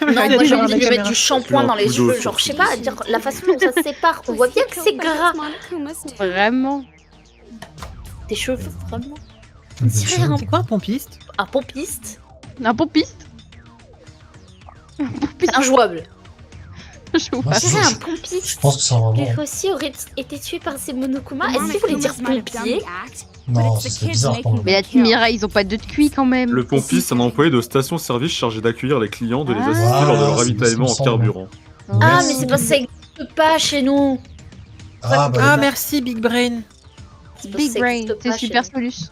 Non, moi j'ai envie de lui la mettre caméra. du shampoing dans les Coup d'eau, cheveux. Genre, je sais surtout. pas, dire la façon dont ça se sépare. On voit bien que c'est gras. Vraiment. Tes cheveux, vraiment. Des un- C'est quoi un pompiste? Un pompiste. Un pompiste. Injouable. Je vois. Ah, Je dirais un Je pompiste. pense que c'est un Lui vraiment. aussi aurait été tué par ces Monokuma. The Est-ce qu'il voulait dire Monokumas might have done pompier? the act, Non, but it's the c'est kids bizarre quand making même. Mais la the kill. Timira, ils ont pas d'œufs de cuit quand même. Le pompiste, c'est un employé de station-service chargé d'accueillir les clients, de les Ah. assister lors de leur Ah, ravitaillement c'est en ce qui me semble. carburant. Ah, Merci. mais c'est parce que ça n'existe pas chez nous. Ah, bah, Ah, merci, Big Brain. C'est parce que Big ça Brain, existe c'est pas chez Super nous. Solus.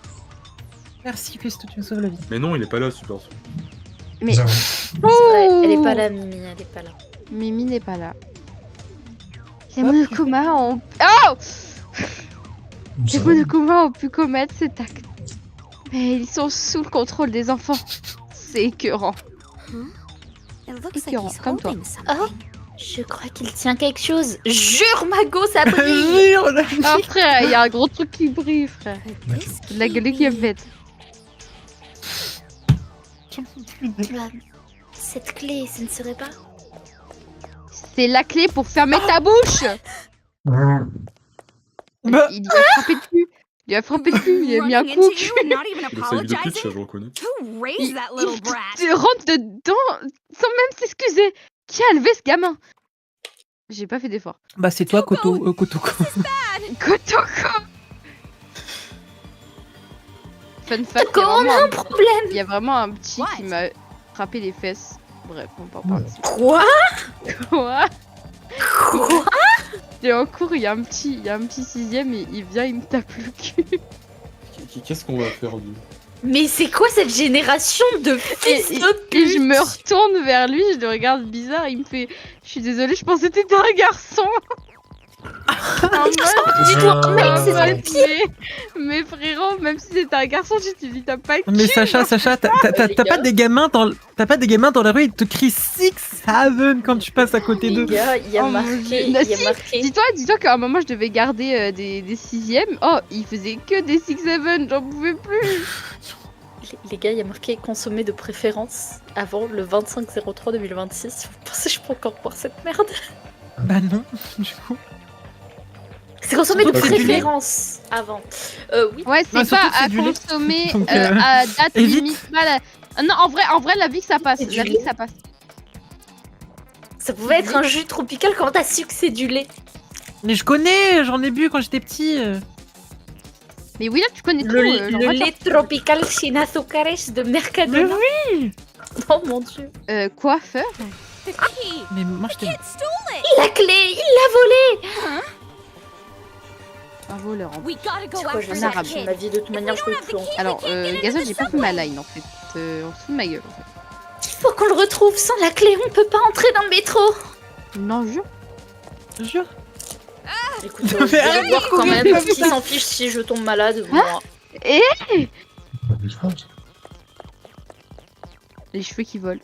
Merci, Christo, tu me sauves la vie. Mais non, il est pas là, super. Mais j'avoue. C'est vrai, elle est pas là, Mimi, elle est pas là. Mimi n'est pas là. Les Monokuma ont... Oh Les Monokuma ont pu commettre cet acte. Mais ils sont sous le contrôle des enfants. C'est écœurant. Écœurant, comme toi. Oh, je crois qu'il tient quelque chose. Jure, Mago, ça brille. Jure, là. Ah frère, il y a un gros truc qui brille, frère. C'est de la gueule qui est faite. Cette clé, ce ne serait pas... C'est la clé pour fermer ta bouche. Bah. Il lui a frappé le cul. Il lui a frappé le cul, il a mis un Running coup au into cul. you and not even Il a sa vie de pute, ça, apologizing? je le reconnais. Who raised that little Il brat? te rentre dedans sans même s'excuser. Qui a levé ce gamin? J'ai pas fait d'effort. Bah, c'est toi, Kotoko. Kotoko. Fun fact, Kotoko, on a un problème. il y a vraiment un petit qui What? m'a frappé les fesses. Bref, on peut en parler. Quoi? Quoi? Quoi? Et en cours, il y a un petit sixième et il vient, il me tape le cul. Qu'est-ce qu'on va faire, lui? Mais c'est quoi cette génération de fils de Et pute? je me retourne vers lui, je le regarde bizarre, il me fait « Je suis désolée, je pensais que t'étais un garçon !» Dis-toi, mec, c'est ça le pire. Mais frérot, même si c'était un garçon, tu dis t'as pas le cul. Mais Sacha, t'as pas des gamins dans la rue, ils te crient 6-7 quand tu passes à côté Les d'eux. gars, il y a Oh mon marqué, Dieu. il y a Si, marqué. Dis-toi qu'à un moment je devais garder des sixièmes. Oh, il faisait que des 6-7, j'en pouvais plus. Les gars, il y a marqué consommer de préférence avant le 25/03/2026. Vous pensez que je peux encore voir cette merde? Bah non, du coup. C'est consommer de Surtout que c'est du lait. préférence avant. Oui. Ouais, Non, c'est surtout pas que c'est à du lait. consommer Donc, à date évite. limite. Pas la- Non, en vrai, la vie que ça passe. C'est du La vie lait. que ça passe. Ça pouvait être un jus tropical quand t'as su que c'est du lait. Mais je connais, j'en ai bu quand j'étais petit. Mais oui, là, tu connais tout. Le, genre, le attends. lait tropical sin azúcares de Mercadona. oui. Oh mon dieu. Coiffeur. The key! Mais moi je t'ai. Kid stole it! La clé, il l'a volée. Un voleur. We gotta go C'est quoi, after je that arabe. sais, kid. ma vie de toute manière, je peux plus. Alors, Gazelle, j'ai pas fait ma line en fait. On se fout de ma gueule en fait. Il faut qu'on le retrouve. Sans la clé, on peut pas entrer dans le métro. Non, jure. Jure. Écoute, Mais je vais arrête voir de quand courir même comme qui ça. s'en fiche si je tombe malade. Moi. Les cheveux qui volent.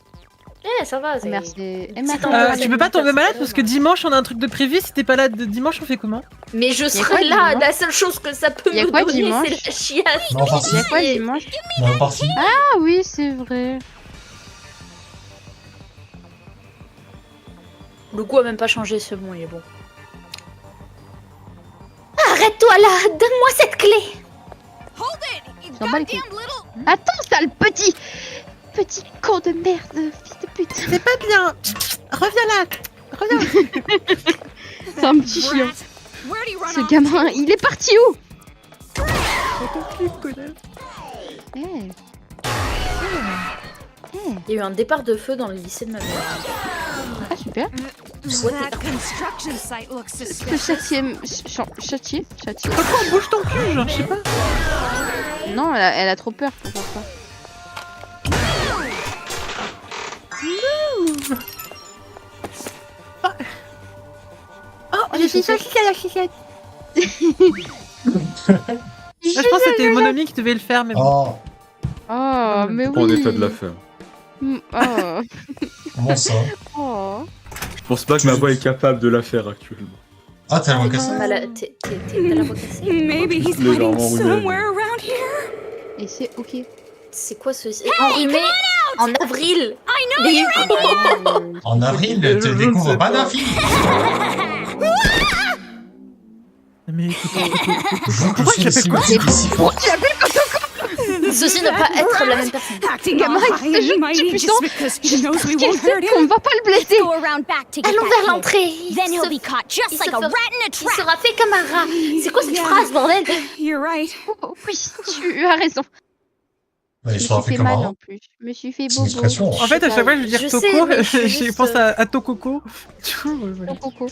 Eh, ça va. c'est- Merci. C'est un- Tu peux pas tomber malade parce que dimanche on a un truc de prévu. Si t'es pas là dimanche, on fait comment? Mais je quoi serai là. dimanche La seule chose que ça peut Y a me quoi donner, dimanche c'est la chiasse. Non, parti. Il y a quoi dimanche? On est parti. Ah oui, c'est vrai. Le goût a même pas changé, c'est bon, il est bon. Arrête-toi là. Donne-moi cette clé. Hold it! You S'en bat les goddamn little... Attends, sale petit con de merde, fils de pute. C'est pas bien. Reviens là. Reviens. C'est un petit chien. Brat. Where'd he run Ce off gamin, il est parti où? Eh. Il y a eu un départ de feu dans le lycée de ma mère. Ah super. to? That construction site looks Le suspicious. châtier. Pourquoi bouge ton cul, genre, je sais pas. Non, elle a trop peur pour faire ça. Oh, j'ai fait ça, la chichette. Je pense que c'était Monomi qui devait le faire, mais bon. Oh, Oh, mais Pas oui. en état de l'affaire. Oh. comment ça? Oh. Je pense pas que ma voix est capable de la faire actuellement. Ah, t'as la voix cassée? T'as la voix cassée? Maybe he's Légèrement hiding rouillé. somewhere around here. Et c'est ok. C'est quoi ceci? Enrhumé en avril. I know you're En avril, Je tu ne découvres sais pas pas. d'infini. Mais écoute, Je Pourquoi suis tu l'appelles quoi? ici. Ceci ne pas être la même personne. acting Gamin, all il se high and joue mighty depuis just tant. because he knows we Qu'elle won't sait hurt qu'on him. va pas le blesser. Go around back to get Allons that vers kid. l'entrée. Then he'll se- be caught just il like se a fera- rat in a Il trap. sera fait comme un rat. C'est quoi cette Yeah. phrase, bordel? You're right. Oh, oui, tu as raison. Bah, Je ils me sont suis fait fait mal comment? en plus. Je me suis fait C'est une bobo. expression. En fait, à chaque fois, je veux dire Je sais, Toko, mais je suis j'ai juste, pensé à Tokoko. Du coup, voilà. Coco.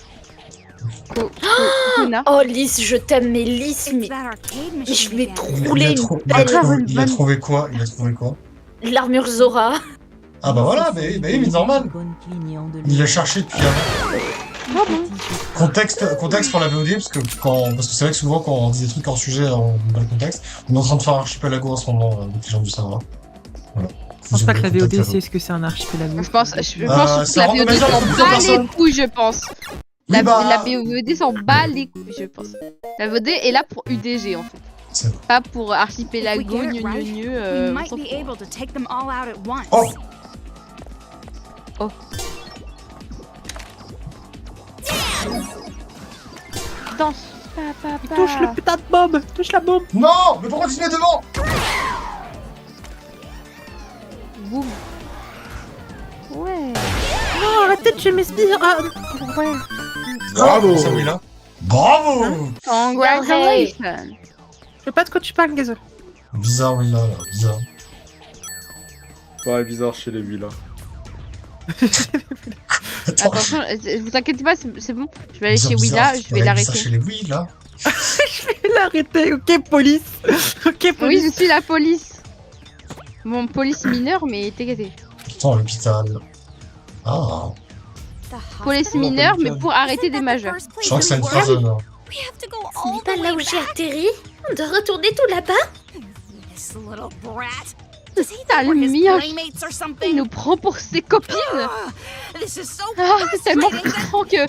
Connard. Oh, Lys, je t'aime, mais Lys, It's mais that arcade mais machine je vais again. trop Il rouler a, une trou- il a belle trouvé, il a bonne- trouvé quoi? Il a trouvé quoi? l'armure Zora. Ah bah voilà, mais normal. Il l'a cherché depuis un... Ah bon? Contexte pour la VOD, parce que c'est vrai que souvent quand on dit des trucs hors sujet, on met pas le contexte. On est en train de faire un archipelago en ce moment, donc les gens du savoir. Voilà. Je pense pas que la VOD sait ce que c'est un archipelago. Je pense surtout c'est que la un rang de VOD maison s'en pour plusieurs bat les personnes. couilles, je pense. Oui, bah, La VOD s'en bat les couilles, je pense. La VOD est là pour UDG en fait. c'est vrai. Pas pour If we archipelago, get it right, we on might s'en be fout. able to take them all out at once. Oh. Danse. Touche le putain de bombe. Touche la bombe. Non, mais pourquoi tu mets devant? Boum. Ouais. Non, arrêtez de tuer mes sbires. Ah, ouais. Bravo. Ça, oui, là. Bravo. Congratulations. Je sais pas de quoi tu parles, Gazo. Bizarre, oui, là, bizarre. Ouais, bizarre chez les Willa. Attends, Attention, vous inquiétez pas, c'est bon. Je vais aller chez bizarre, Willa, je vais ouais, l'arrêter. bizarre chez les oui, là. Je vais l'arrêter, ok, police. Ok, Oui, police. je suis la police. Bon, police mineure, mais t'es gâté. Putain, l'hôpital. Ah, Police mineure, mais pour arrêter des majeurs. je crois que c'est une phrase d'honneur. Ce n'est pas là où j'ai atterri. On doit retourner tout là-bas. This little brat. Putain, le His mien, playmates or il something. nous prend pour ses copines. This is so Ah, c'est tellement frustrating that frustrant que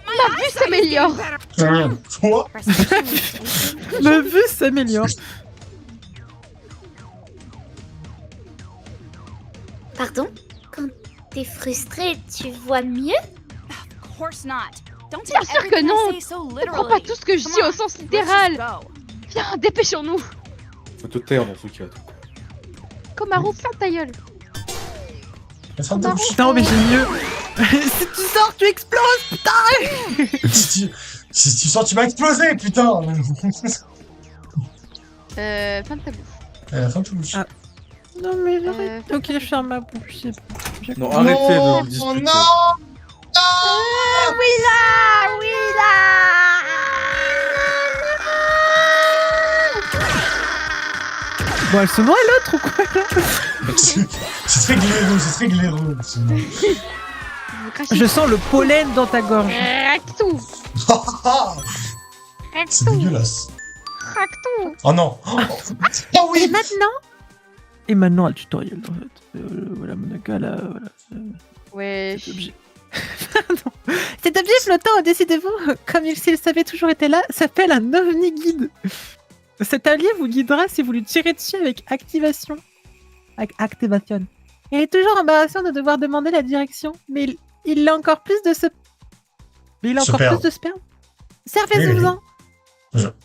my vue s'améliore. Quoi? Ma vue s'améliore. Pardon? Quand t'es frustré, tu vois mieux? Of course not. Don't Bien take sûr que everything non. I say so Ne prends pas literally. tout ce que je Come dis on, au sens let's littéral. just go. Viens, dépêchons-nous. Faut te taire dans ce cas. Komaru, ferme ta gueule. La femme de bouche. Putain, mais j'ai mieux. Si tu sors, tu exploses, putain. Si tu sens, tu vas exploser, putain! Ferme ta bouche. La femme de bouche. Ah. Non, mais j'arrête. Ok, je ferme ma bouche, c'est bon. Non, arrêtez de vous Oh disputer. non! Bon, elle se noie l'autre ou quoi? C'est très glaireux, c'est très glaireux. Vous crachez Je sens le pollen dans ta gorge. Ractou. C'est dégueulasse. Ractou. Oh non! Oh Et oui! maintenant? Et maintenant, le tutoriel, en fait. Voilà, Monaca, là, voilà. Ouais. Cet objet. Pardon. Cet objet flottant, décidez-vous, comme s'il savait toujours été là, s'appelle un ovni guide. Cet allié vous guidera si vous lui tirez dessus avec activation. Activation. Il est toujours embarrassant de devoir demander la direction, mais il a encore plus de ce... Mais il a encore Sperme. plus de sperme. Servez-vous-en.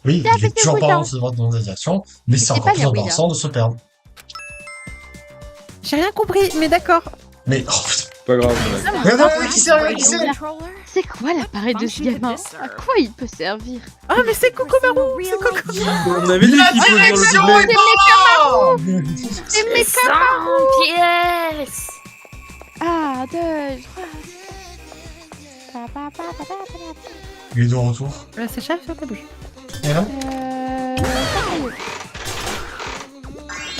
Oui, il est toujours pas en train de demander la direction, mais c'est C'est encore pas plus les oui, embarrassant de se perdre. J'ai rien compris, mais d'accord. Mais, oh putain. Pas grave, Monaca. Regardez, qui c'est? Controller? C'est quoi l'appareil de ce gamin? À quoi il peut servir? Ah, mais c'est Kokomaru, c'est Kokomaru. On avait dit qu'il faut venir le doubler. C'est mes 100 pièces. Ah, deux. Il est de retour. C'est chef, ferme ta bouche. Et là?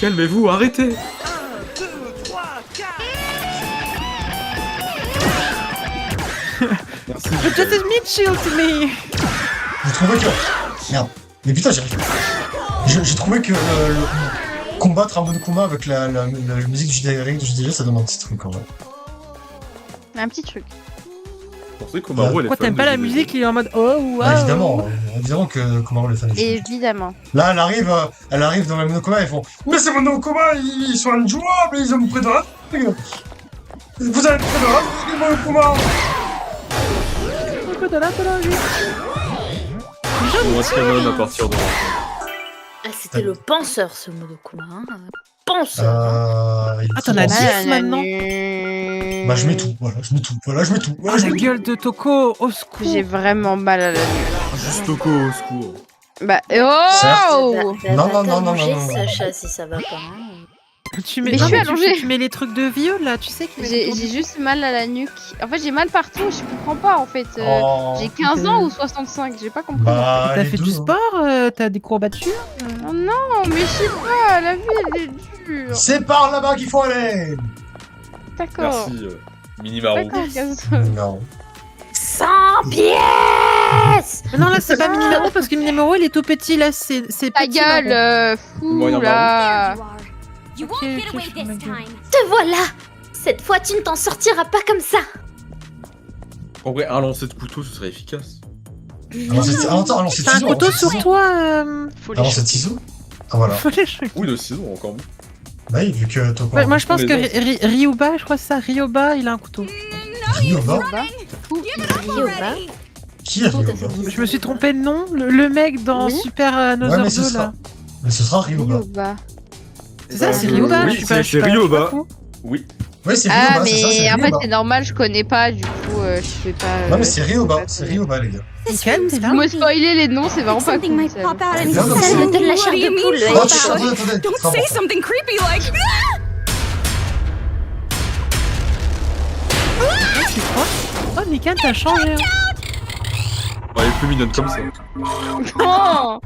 Calmez-vous, arrêtez. Merci. Just me shield me. J'ai trouvé que... Merde. Mais putain, j'y arrive. J'ai trouvé que combattre un mode combat avec la musique du JDG, ça donne un petit truc en vrai. Un petit truc. Je pensais qu'Omaru, elle est Pourquoi fan t'aimes pas de la JDG. musique? Il est en mode oh, wow. Bah, évidemment que Komaru est fan de JDG. Évidemment. Là, elle arrive dans le mode combat, ils font mais c'est mon nom combat, ils sont injouables, ils ont près de la... Vous avez près de la... mon combat. Un peu de là, oui. On va se calmer à partir de là. Ah, c'était le penseur, ce Monokuma. Hein. Penseur. Il Ah, t'en as faut- 10 maintenant? Bah, je mets tout, voilà, je mets tout, voilà, je mets tout. Ah, Voilà, je la mets tout. gueule de Toko, au secours. J'ai vraiment mal à la nuque. Juste Toko, au secours. Bah, oh! Non, non, non, non, non, non. Sacha, si ça va pas. Hein. Tu mets, Mais je suis allongée. Tu mets les trucs de vieux là, tu sais qui J'ai juste mal à la nuque. En fait, j'ai mal partout, je comprends pas en fait. Oh. J'ai 15 ans ou 65, j'ai pas compris. Bah, T'as les fait deux, du hein. sport, t'as des courbatures. Oh non, mais je sais pas, la vie elle est dure. C'est par là-bas qu'il faut aller. D'accord. Merci, Minimaro. D'accord, Gazo. Non. 100 pièces. Mais non là c'est pas Minimaro parce que Minimaro il est tout petit là, c'est Ta petit. gueule, fou Moyen là. You Ok, won't get ok, away je fais ma this gueule. time. Te voilà. Cette fois, tu ne t'en sortiras pas comme ça. En vrai, un lancer de couteau, ce serait efficace. Alors c'est ciseaux. T'as un couteau sur toi. Faut les Alors c'est choper. ciseaux. Ah voilà. Faut les choquer. Oui, de ciseaux, encore mieux. Bah oui, vu que Toko. Ouais, moi je pense les que os. Ryuba, je crois que c'est ça, Ryoba, il a un couteau. Ryoba. Ryoba. Qui est Ryoba? Je me suis trompé de nom, le mec dans Oui. Super Ouais, Another mais ce 2 sera. là. Mais ce sera Ryoba. Ryoba. C'est ça, c'est Ryoba, oui, je suis pas. c'est je suis pas- je suis Ryoba. pas fou. Oui. Ouais, c'est Ah, Ryoba, c'est ça, mais c'est en fait, Ryoba. c'est normal, je connais pas, du coup, je fais pas. Non, mais c'est je Ryoba, sais pas c'est connaître. Ryoba, les gars. Nickel, t'es là. Vous me spoiler les noms, c'est vraiment pas Something cool. might ça. pop out and Non, non, Ça c'est- me donne la What chair do you de mean? poule. Oh, Eva. attendez, Don't c'est say important. something creepy like. Tu crois? Oh, Nickel, t'as changé. Hein. Elle est plus mignonne comme ça. Oh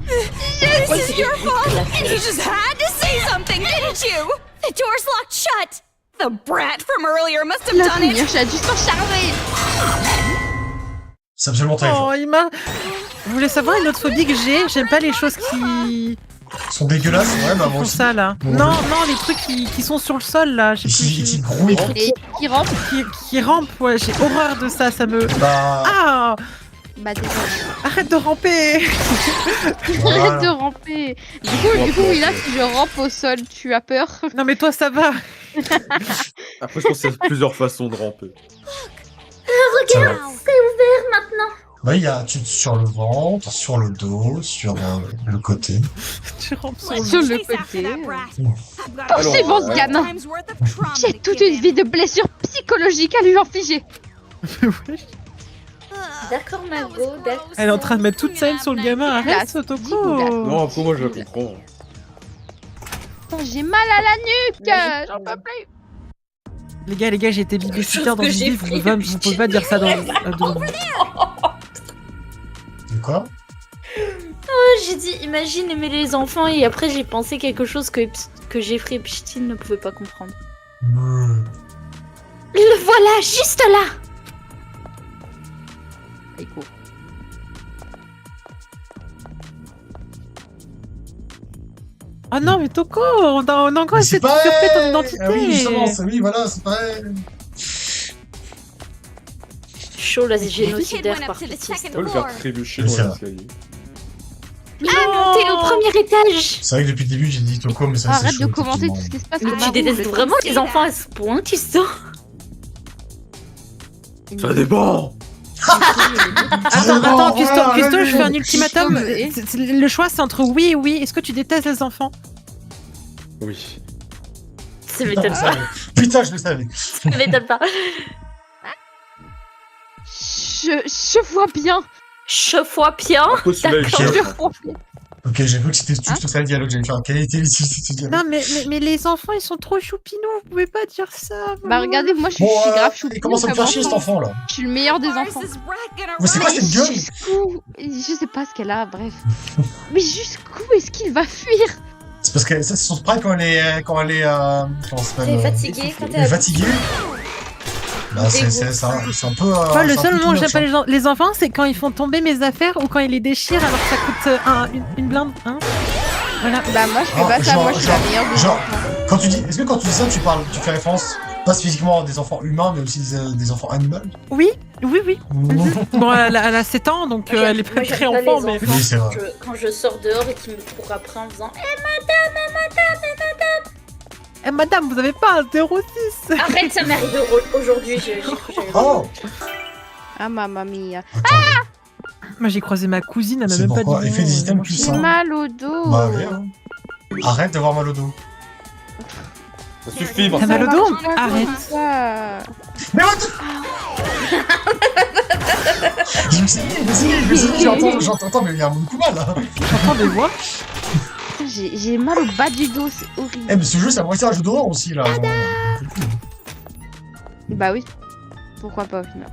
This is your fault, and you just had to say something, didn't you? The door's locked shut. The brat from earlier must have La done it. première chat du sang charmé. C'est absolument terrifiant. Oh, il m'a. Vous voulez savoir une autre phobie que j'ai? J'aime pas les choses qui Ils sont dégueulasses, ouais, bah moi font aussi. ça là. Bon, Non, oui. non, les trucs qui sont sur le sol là. Je Et sais plus. qui grouillent. Et qui rentre. Qui rampent, ouais, j'ai horreur de ça, ça me. Bah. Ah! Bah, désolé. Arrête de ramper! Voilà. Arrête de ramper. Du coup, oui, là, si je rampe au sol, tu as peur. Non, mais toi, ça va! Après, je pense qu'il y a plusieurs façons de ramper. Regarde, c'est ouvert maintenant. Bah, il y a sur le ventre, sur le dos, sur le côté. Tu rampes sur le Sur le Chase after côté. that brat. I've got Alors, c'est bon, ce ouais. gamin. times worth of trauma J'ai to toute give une him. vie de blessures psychologiques à lui infliger. D'accord, Margot, d'accord. Elle est en train de mettre toute sa haine sur le gamin, arrête, Dégueulasse. Toko! Non, après, moi, je la comprends. Putain, j'ai mal à la nuque. J'en peux plus. Les gars, j'ai été babysitter dans que une j'ai vie, vous pouvez pas dire ça dans. De quoi? J'ai dit, imagine aimer les enfants et après j'ai pensé quelque chose que Jeffrey Epstein ne pouvait pas comprendre. Le voilà, juste là. Oh non, mais Toko, on a encore Mais essayé de pas usurper ton elle. identité! Ah oui, justement, oui, voilà, c'est pas elle. Chaud la The kid génocidaire went par up to the Petit. second On va le faire floor. trébucher Mais dans ça va. l'escalier. T'es au premier étage. C'est vrai que depuis le début, j'ai dit Toko, mais ça, c'est Arrête chaud, de commenter effectivement. tout ce qui se passe. Mais à tu Marou. détestes vraiment les enfants à ce point, tu sens? Ça dépend! Attends, Custo, je fais un ultimatum. Custo, Le choix, c'est entre oui et oui. Est-ce que tu détestes les enfants? Oui. Ça Putain, m'étonne je pas. savais. Putain, je le savais. Ça m'étonne pas. Je vois bien. Je vois bien. Après, celui-là, il D'accord. cherche. Je vois bien. Ok, j'ai vu que c'était tout ça le dialogue. J'allais faire quelle était l'utilité de ce dialogue. Non, mais les enfants, ils sont trop choupinous. Vous pouvez pas dire ça. Bah regardez, moi je suis Bon, grave choupi. il commence à me faire chier cet enfant là. Je suis le meilleur des Why is enfants. this brat gonna Mais c'est quoi run? cette gueule? Jusqu'où je sais pas ce qu'elle a, bref. Mais jusqu'où est-ce qu'il va fuir? C'est parce que ça, c'est son sprite quand elle est. Comment ça s'appelle? T'es fatigué quand Elle t'es est fatiguée. Bah, c'est un peu. Moi, le c'est un seul peu moment où too j'aime much, pas hein. les enfants, c'est quand ils font tomber mes affaires ou quand ils les déchirent alors que ça coûte une blinde. Hein, voilà. Bah moi je fais Ah, pas ça, genre- moi je suis la meilleure des genre- enfants. Est-ce que quand tu dis ça, tu fais référence pas spécifiquement à des enfants humains, mais aussi des enfants animaux? Oui. Bon, elle a 7 ans, donc elle est pas Moi, j'aime très pas les enfant, mais. enfants. Oui, c'est vrai. Quand je sors dehors et qu'ils me courent après en faisant Eh, madame, vous avez pas un 06? Arrête, ça m'est arrivé aujourd'hui, j'ai cru que j'allais- Oh! Ah mamma mia. Attends, Moi, j'ai croisé ma cousine, elle m'a C'est même pas dit. pourquoi il fait des items mon plus chien. J'ai ça. mal au dos. bah, oui, hein. Arrête d'avoir mal au dos. Ça suffit, T'as Vincent. mal au dos? Marche pas Arrête. comme ça. Mais what Je me suis dit, j'entends, mais il y a un coup mal là. J'entends des voix. j'ai mal au bas du dos, c'est horrible. Eh, mais ce jeu, ça pourrait être un jeu d'horreur aussi, là. Bah oui. Pourquoi pas au final.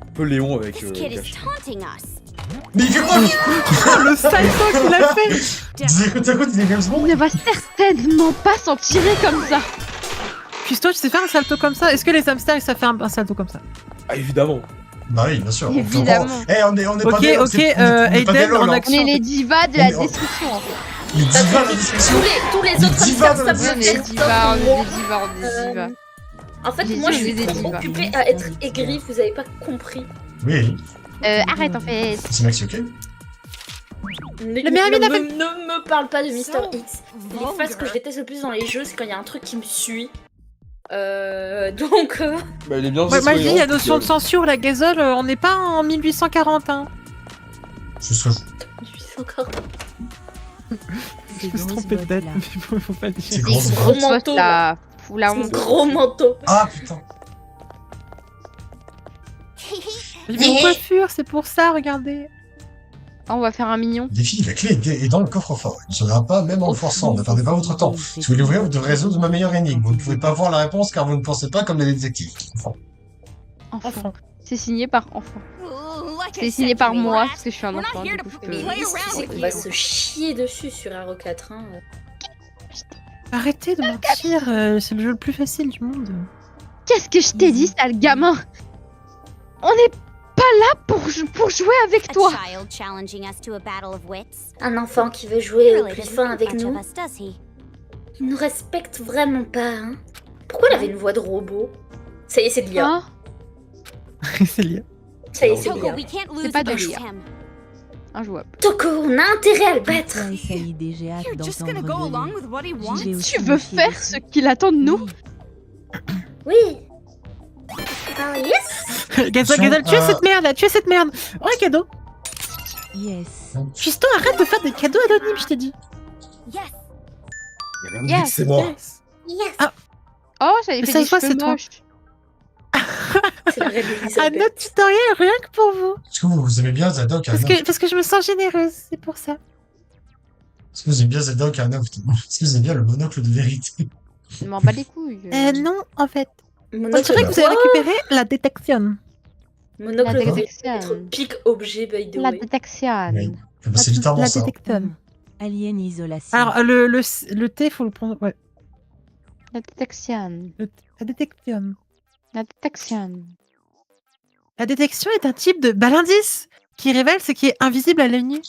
Un peu Léon avec. This kid is Cache. taunting us. Mais il fait quoi Le salto qu'il a fait. Disais que t'as quoi, t'es James Bond? On ne va certainement pas s'en tirer comme ça. Custo, tu sais faire un salto comme ça? Est-ce que les hamsters ils savent faire un salto comme ça? Ah, évidemment. Bah oui, bien sûr. Évidemment. On est pas Ok, des- ok, c'est- on est pas des Aiden, LOL, en hein. action. On est les divas de On la est- destruction en fait. Les divas de la destruction. Tous les Les autres divas hamsters de la savent On est faire des divas, on est ça. des divas, on est des divas. En fait, J'ai moi, je dit suis des trop divas. occupée à être aigrie, vous avez pas compris. Oui, Arrête en fait. c'est Maxi, ok? Ne meilleur ami me parle pas de Mister X. Les phases que je déteste le plus dans les jeux, c'est quand il y a un truc qui me suit. Donc... Bah, il est bien. Ouais, moi je dis, il y a soignant, notion de censure, la gazole, on n'est pas en 1840, hein. Je suis Je suis encore... Je me suis trompé de date, mais faut pas le C'est dire. gros, c'est gros gros. manteau. Là, fous la Son honte. gros manteau. Ah putain. J'ai mis une coiffure, c'est pour ça, regardez. Ah, on va faire un mignon. Défi, la clé est dans le coffre-fort. Il ne sera pas même en le forçant. Ne perdez pas votre temps. Si vous l'ouvrez, vous devrez résoudre ma meilleure énigme. Vous ne pouvez pas voir la réponse car vous ne pensez pas comme les détectives. Enfin, Enfant. C'est signé par enfant. Ooh, like I C'est said, signé par you moi rat. parce que je suis un We're not enfant. here Du to coup, je play peux... around C'est with qu'on va you. se chier dessus sur RE4. Hein. Arrêtez de mentir, c'est le jeu le plus facile du monde. Qu'est-ce que je t'ai dit, sale gamin? On n'est pas là pour jouer avec A toi. child challenging us to a battle of wits. Un enfant qui veut jouer au Really plus doesn't fin think avec much nous, of us, does he? il nous respecte vraiment pas. Hein. Pourquoi il avait une voix de robot? Ça y est, c'est de l'IA. Hein? C'est lié. Ça y est, c'est de Toko, l'IA. we can't lose pas de against rire. him. Injouable. Toko, on a intérêt à le battre. You're just gonna go along with what he wants? Tu veux faire ce qu'il attend de nous? Oui. Ah yes. Gazole, Gazole, tuez cette merde là, tuez cette merde. Oh, un cadeau. Custo, arrête de faire des cadeaux anonymes, je t'ai dit. Yes. Il y a même Yes. dit que c'est moi. Yes. Oh, j'avais Mais fait ça des se voit, cheveux c'est toi. moches. C'est vrai, Un Elisabeth. autre tutoriel rien que pour vous. est-ce que vous aimez bien Zelda Ocarina? Parce que je me sens généreuse, c'est pour ça. Est-ce que vous aimez bien Zelda Ocarina? Est-ce que vous aimez bien le monocle de vérité? Je m'en bats les couilles. Non, en fait. On Monocle dirait que de vous avez quoi? récupéré la détection. Monocle La de détection. être pic objet by the La way. détection. Oui. Eh ben, c'est littéralement La ça. détection. Alien isolation. Alors, le T, faut le prendre. Ouais. La détection. La détection. La détection. La détection est un type de d'indice qui révèle ce qui est invisible à l'œil nu.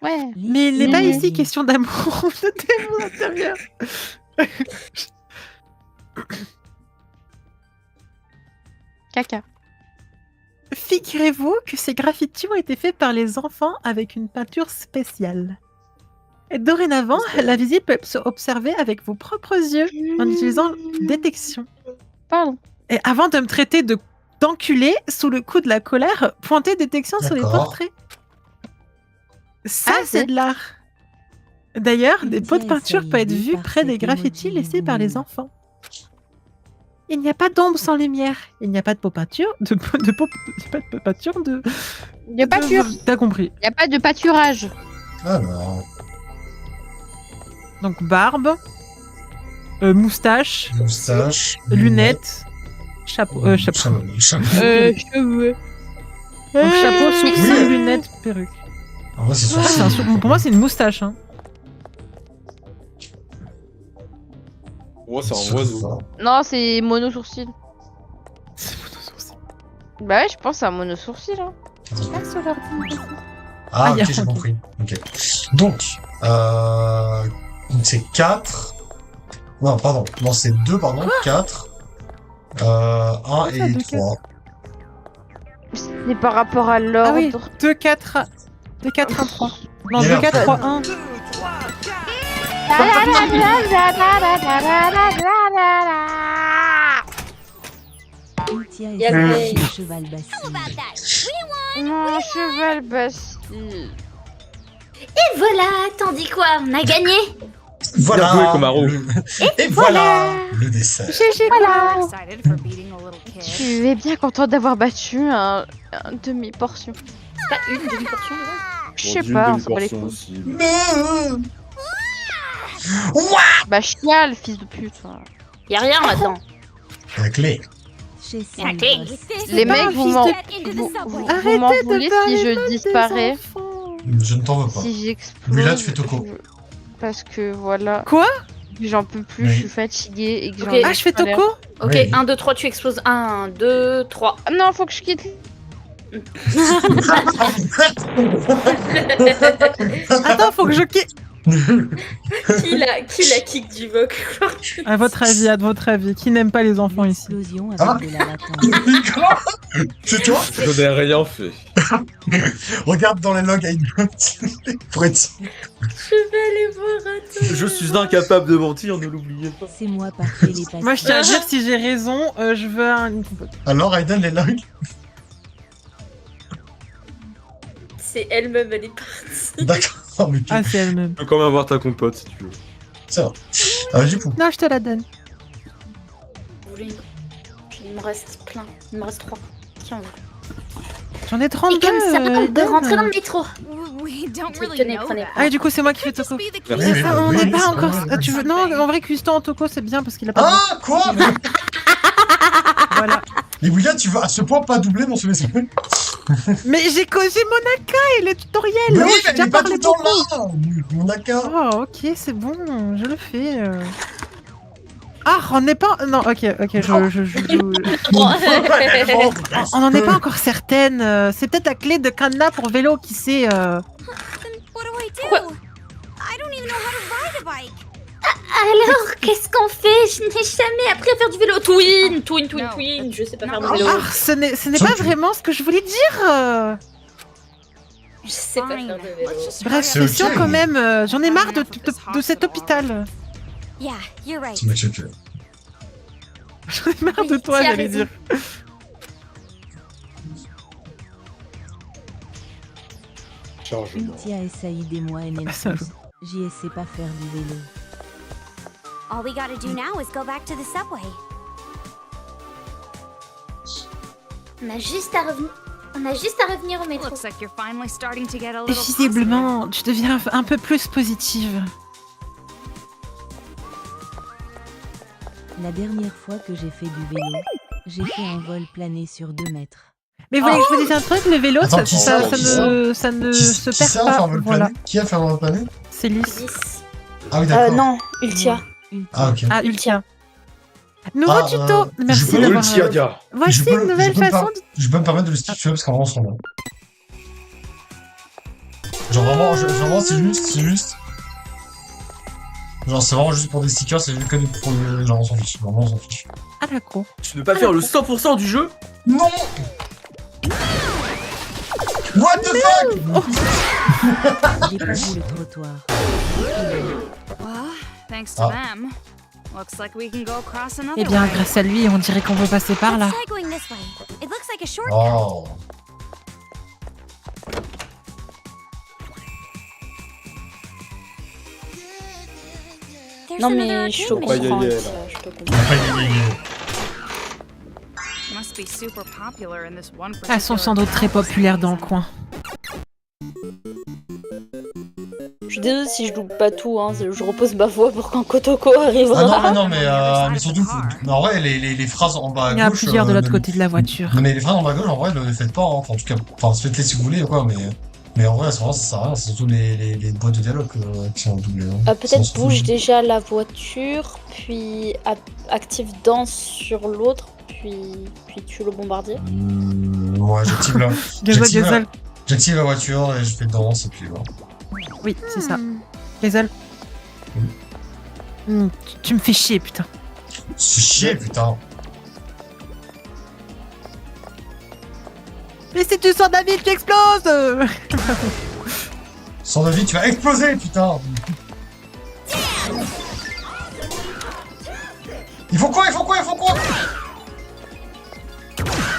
Ouais. Mais il n'est pas Oui. ici question d'amour ou de démon intérieur. Caca. Figurez-vous que ces graffitis ont été faits par les enfants avec une peinture spéciale. Et dorénavant, la visite peut être observée avec vos propres yeux en utilisant détection. Pardon. Et avant de me traiter d'enculé sous le coup de la colère, pointez détection sur les D'accord. portraits. Ça, Ah, c'est de l'art. D'ailleurs, des pots de peinture peuvent être vus près des graffitis laissés par les enfants. Il n'y a pas d'ombre sans lumière. Il n'y a pas de pot peinture. Il n'y a pas de pot peinture de. Il n'y a pas pur. T'as compris. Il n'y a pas de pâturage. Alors, Donc barbe, moustache, moustache, lunettes, chapeau. Chapeau. Cheveux. Donc chapeau, sourcils, Oui. lunettes, perruque. En vrai, c'est Ah, c'est sourcil. pour moi, c'est une moustache. Hein. Moi, c'est un oiseau. Non, c'est mono sourcil. C'est mon sourcil. Bah ouais, je pense à un mono sourcil. Hein. Pas sur l'ordi. Ah, Ah, ok, y a- j'ai ok. compris. Ok. Donc, c'est 4. Non, pardon. Non, c'est 2, pardon. 4. 1 ça, et deux, 3. C'est par rapport à l'ordre. Ah oui, 2, 4, 2, 4, 1, 3. Non, Et 2, alors, 4, 3, 1. Ultia Y a et des- cheval bassi. How about that? Mon cheval Bastille. Et voilà, t'en dis quoi? On a gagné. Voilà. Bien joué, Komaro. Et voilà le dessert. Voilà. Excited for beating a little kid. Tu es bien content d'avoir battu un demi-portion. C'est pas une demi-portion, déjà. Je sais pas, on s'en bat les Portion couilles. aussi. Bah chiale, fils de pute. Y'a rien là-dedans. La clé. Chez La clé. Les pas un mecs, vous fils m'en de- vous Arrêtez m'en de voulez parler si je mal des disparais, enfants. Je ne t'en veux pas. si j'explose. Lui là, tu fais Toko. Parce que voilà, Quoi? j'en peux plus, Oui. je suis fatiguée et que Ok. j'en ai Ah, je fais pas l'air. Toko? Ok, Oui. 1, 2, 3, tu exploses. 1, 2, 3. Ah non, faut que je quitte. Attends, faut que je quitte. Qui la kick du voc? À votre avis, qui n'aime pas les enfants ici? Explosion avec Ah. de la latence. C'est toi? Je n'ai rien fait. Regarde dans les logs à une pour être sûr. Je vais aller voir, attends. Je suis incapable de mentir, ne l'oubliez pas. C'est moi par télépathie. Moi, je tiens à dire, si j'ai raison, je veux une compote. Alors, Aiden, les logs? C'est elle-même, elle est partie. D'accord. Mais Ah, c'est elle-même. Tu peux quand même avoir ta compote si tu veux. ça va. Du coup. Non, je te la donne. Vous voulez une? Il me reste plein. Il me reste 3. Qui en veut? J'en ai 32. Et comme ça, on peut Eden. rentrer dans le métro. We don't Tenez, really know prenez. that. Ah, et du coup, c'est moi qui fais Toko. Just be the Merci. key. C'est ça, on oui, n'est oui, pas c'est encore. vrai. Tu veux... Non, en vrai, Cuistot en Toko, c'est bien parce qu'il a pas. Ah, quoi? Voilà. Les William, tu vas à ce point pas doubler mon semestre. Mais j'ai Monaka et le tutoriel. Mais Oh, oui, j'ai mais déjà elle est pas tout parlé le temps beaucoup. là. Mon accord. Oh, ok, c'est bon, je le fais. Ah, on n'est pas. Non, ok, on n'en est pas encore certaine. C'est peut-être la clé de Kanna pour vélo qui sait. Then what do I do? I don't even know how to ride a bike. Alors, qu'est-ce qu'on fait? Je n'ai jamais appris à faire du vélo. Twin. Je sais pas faire du vélo. Ah, ce n'est pas vraiment ce que je voulais dire. Je sais pas faire Fine. de vélo. Let's just Bref, C'est c'est sûr ok. quand même. J'en ai marre de cet hôpital. Yeah, you're right. C'est ma check. J'en ai marre de toi, Tu as j'allais raison. dire. Chargement. Ultia et Saïd et moi Ah, ça NN+. J'y sais pas faire du vélo. All we gotta do now is go back to the subway. On a juste à revenir au métro. Looks like you're finally starting to get a little Visiblement, tu deviens un peu plus positive. La dernière fois que j'ai fait du vélo, j'ai fait un vol plané sur 2 mètres. Mais vous voulez que je vous dise un truc, le vélo, Attends, ça qui ne se Qui perd ça, pas. faire le Voilà, plané? Qui a fait le plané? c'est lisse. 10. Ah oui, d'accord. Non, Ultia. Ultia. Ah, ok. Ah, Ultia. Nouveau Ah, tuto. Merci je peux d'avoir. Ultia. Voici Je peux une le- nouvelle je peux me façon. Je peux me permettre de le sticker parce qu'en vrai, on s'en va. Genre vraiment, c'est juste. Genre, c'est vraiment juste pour des stickers, c'est juste que pour les gens, on s'en fiche. Vraiment, on s'en fiche. Ah, d'accord. Tu ne peux pas faire le 100% du jeu? Non! What the fuck? J'ai pas vu le trottoir. Well, thanks to Ah. them. Looks like we can go across another Eh bien, way. grâce à lui, on dirait qu'on peut passer par là. Let's try going this way. It looks like a shortcut. Oh. There's Non another mais arcade je te machine. comprends. Aïe, aïe, aïe, Ultia, je te comprends. Must be super popular in this one Elles sont particular sans doute très town for some populaires dans le reason. coin. Je suis désolée si je loupe pas tout, hein. Je repose ma voix pour quand Kotoko arrivera. Ah non, mais surtout, mais en vrai, les phrases en bas à Il y en a gauche. plusieurs de l'autre ne- côté de la voiture. Non, mais les phrases en bas à gauche, en vrai, ne les faites pas, hein. Enfin, en tout cas, faites-les si vous voulez, quoi, mais en vrai, ça sert à rien, c'est surtout les boîtes de dialogue qui sont doublées. Hein. Peut-être Sans- bouge déjà la voiture, puis active danse sur l'autre, puis tue le bombardier. Ouais, j'active la... Gazelle. J'active la voiture et je fais danse et puis voilà. Oui, c'est ça. Gazelle. Tu me fais chier, putain. C'est chier, putain. Mais si tu sors David, tu exploses. Sans David, tu vas exploser, putain. Il faut quoi?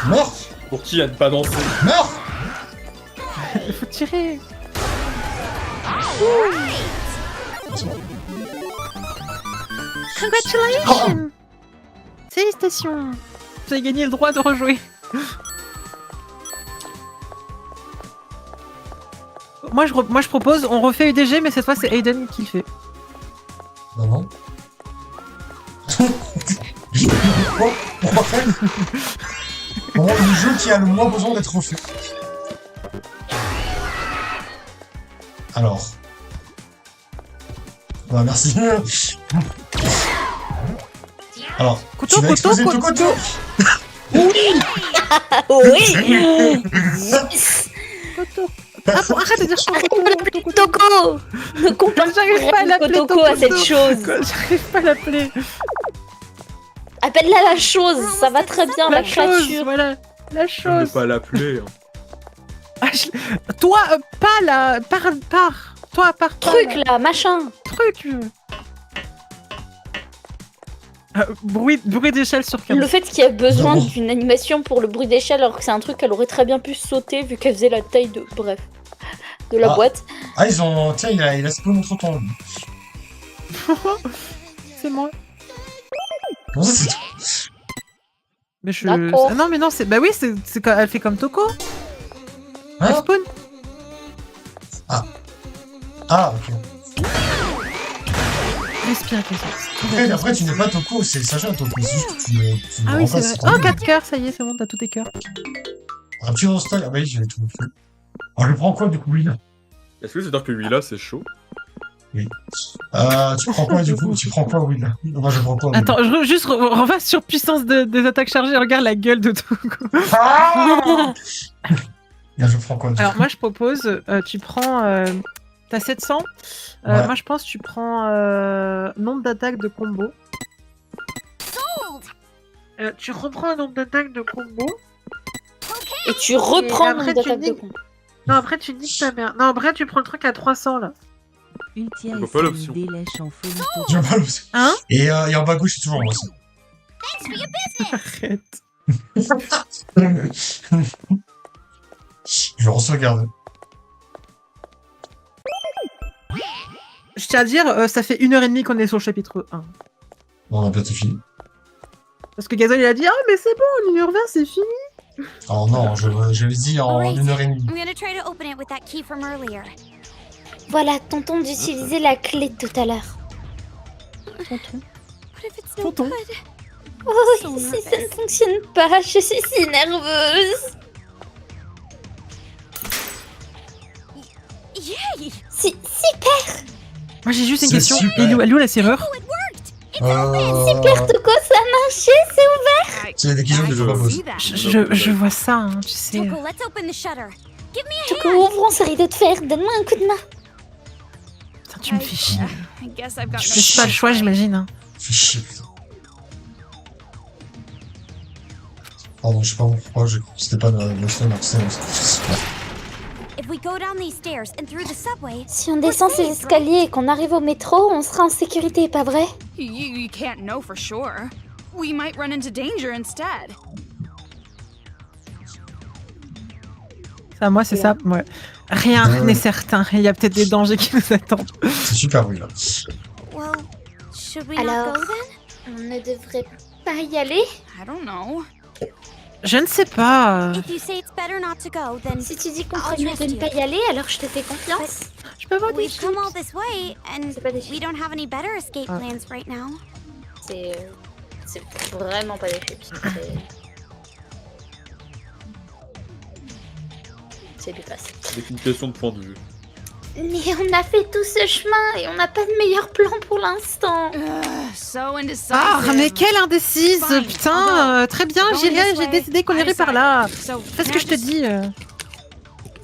Meurs. Pour qui à ne pas danser? Meurs. Il faut tirer. Congratulations. Félicitations. Vous avez gagné le droit de rejouer. Moi je propose, on refait UDG, mais cette fois c'est Aiden qui le fait. Pourquoi faire Vraiment le jeu qui a le moins besoin d'être refait. Alors. Bah merci. Alors, Couteau, tu vas couteau, exploser tout couteau. Oui. Arrête de dire Toko. Ne compare J'arrive pas à l'appeler Toko à cette chose. J'arrive pas à l'appeler. Appelle-la la chose, ça va très bien, la chose, créature. voilà. La Je ne chose. pas l'appeler. Hein. Ah, toi, pas la... Par. Toi, par. Truc là, machin. Truc. Bruit d'échelle sur 15. Le fait qu'il y ait besoin Non. d'une animation pour le bruit d'échelle alors que c'est un truc qu'elle aurait très bien pu sauter vu qu'elle faisait la taille de... Bref. De la Ah. boîte. Ah, ils ont. Tiens, il a spawn trop temps. C'est moi. Comment ça, c'est tout? Mais je... D'accord. Ah non, mais non, c'est... Bah oui, c'est quand elle fait comme Toko. Elle Hein spawn. Ah, ok. Respire, Après, tu n'es pas Toko, c'est Sacha Toko. C'est juste que tu le Ah oui, c'est remplaces. vrai. Oh, 4 cœurs, ça y est, c'est bon, t'as tous tes cœurs. Un petit rostyle. Ah, bah oui, j'avais tout fait. Alors, je prends quoi du coup, Will? Est-ce que c'est-à-dire que lui là, c'est chaud? Tu prends quoi du coup? Tu prends quoi, Will? Moi, je prends quoi, Will? Attends, juste revois sur puissance des attaques chargées, regarde la gueule de Toko. Ah Bien, je prends quoi du Alors coup? moi je propose, tu prends... T'as 700 Ouais. Moi je pense que tu prends nombre d'attaques de combo. Tu reprends un nombre d'attaques de combo. Et tu reprends Et mon après, tu attaque de dis- con. Non, après tu niques ta mère. Non, après tu prends le truc à 300 là. Ultia vois et pas Sally l'option. délèchent en folie totale. J'ai mal aussi. Hein? Et en bas à gauche, c'est toujours moi aussi. Arrête. Je vais re-sauvegarder. Je tiens à dire, ça fait 1h30 qu'on est sur le chapitre 1. Bon, on a bientôt fini. Parce que Gazelle il a dit, ah mais c'est bon, 1h20 c'est fini. Alors non, je l'ai dit en Alright. 1h30. I'm gonna try to open it with that key from earlier. Voilà, tonton d'utiliser la clé de tout à l'heure. Tonton. What if it's no Tonton. good? Oui, si ça ne fonctionne pas, je suis si nerveuse. Yay! Super Moi j'ai juste une C'est question. super. Elle est où la serrure? Oh, it worked! Super Toko, ça a marché, c'est ouvert. C'est des questions qu'il faut pas poser. Je vois ça, hein, tu sais. Toko, let's open the shutter. Give me a Toko, hand. ouvrons ce rideau de fer, donne-moi un coup de main. Putain, tu me fais chier. I guess I've got Je no laisse pas le choix, j'imagine. Hein. Fais chier, putain. Pardon, je sais pas pourquoi, c'était pas le seul, If we go down these stairs and through the subway, Si on descend ces escaliers et qu'on arrive au métro, on sera en sécurité, pas vrai? You can't know for sure. We might run into danger instead. Ça, moi, c'est ça. Ouais. Rien n'est certain. Il y a peut-être des dangers qui nous attendent. C'est super, oui, là. well, should we Alors, not go then? on ne devrait pas y aller? I don't know. Je ne sais pas. If you say it's better not to go, then Si tu dis qu'on I'll ferait mieux trust de ne you. pas y aller, alors je te fais confiance. Je peux avoir des We've chips. come all this way, and C'est pas des we chips. don't have any better escape Ah. plans right now. C'est vraiment pas des chips. C'est du passé. C'est une question de point de vue. Mais on a fait tout ce chemin et on n'a pas de meilleur plan pour l'instant. So indecisive. Ah, mais quelle indécise. Fine. Putain, très bien, Going j'irai. this J'ai way. décidé qu'on I irait par là. decided. So, Fais ce can que I je te just- dis.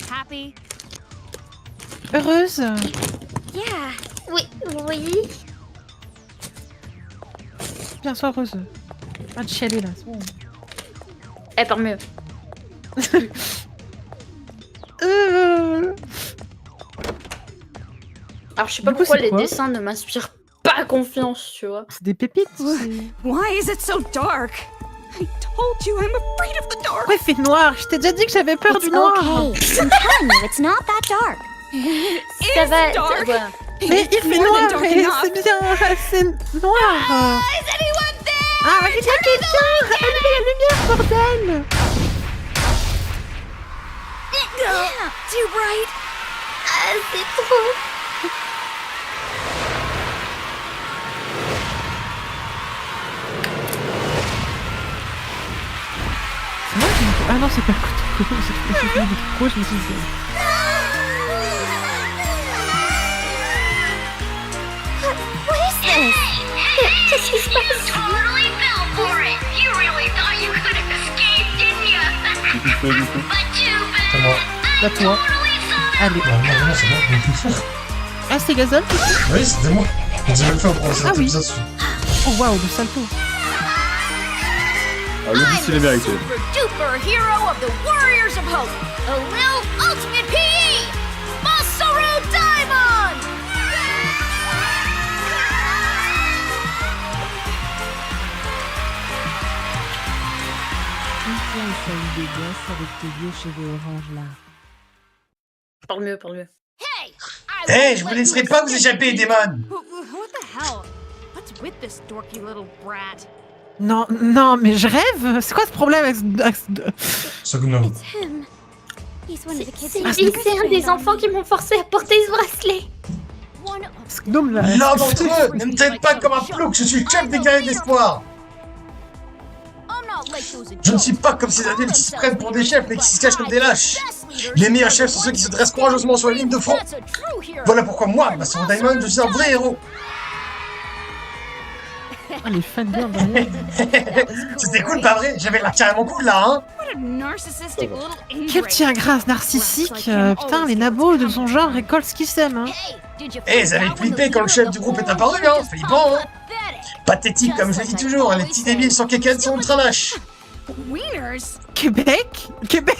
Happy? Heureuse. Yeah. Oui. Bien, sois heureuse. Pas de chialer là. c'est bon. Eh, par mieux. Alors, je sais pas Du coup, pourquoi c'est les quoi dessins ne m'inspirent pas confiance, tu vois. C'est des pépites. Why is it so dark? I told you I'm afraid of the dark. Pourquoi il fait noir? Je t'ai déjà dit que j'avais peur It's du noir. okay. I'm telling you, it's not that dark. Ça va. dark. Voilà. Mais il fait More than noir dark et enough. c'est bien assez noir. Is anyone there? Ah, il y a quelqu'un. Allumez la lumière, bordel. Yeah, too bright. Ah, c'est trop. Ah non, c'est pas le Kotoko, c'est le Kotoko, je me suis dit. What is this? Qu'est-ce qui se passe? Totally fell for it. You really thought you could have escaped, didn't you? Qu'est-ce que je fais, du coup? But too C'est bad. moi. Là, toi. Allez. Non, c'est moi. Ah, c'est Gazole? Oui, c'était moi. J'ai même fait au premier Ah oui. épisode. Oh waouh, le salto. Ah, le dit, il est mérité. Super duper hero of the Warriors of Hope, a Lil Ultimate PE, Masaru Diamond! Pourquoi essaye des gosses avec tes vieux cheveux orange là? Parle mieux, parle mieux. Hey! Eh, je vous laisserai pas vous échapper, Démon. What the hell? What's with this dorky little brat? Non, non, mais je rêve. C'est quoi ce problème avec Ce gnome. It's him. He's one of the kids. C'est un des enfants qui m'ont forcé à porter ce bracelet. ce gnome là? L'un d'entre eux ne me traite pas comme un plouc, je suis chef des guerriers d'espoir. Je ne suis pas comme ces adultes qui se prennent pour des chefs mais qui se cachent comme des lâches. Les meilleurs chefs sont ceux qui se dressent courageusement sur la ligne de front. Voilà pourquoi moi, Masaru Diamond, je suis un vrai héros. Ah, les fans bien derrière. C'était cool, pas vrai? J'avais l'air carrément cool là, hein? Quel petit ingrat narcissique. Putain, les nabos de son genre récoltent ce qu'ils sèment. Hein. Eh, ils avaient flippé quand le chef du groupe est apparu, hein? Flippant, hein? Pathétique, comme je le dis toujours, les petits débiles sur Keken sont ultra lâches. Wieners? Québec? Québec?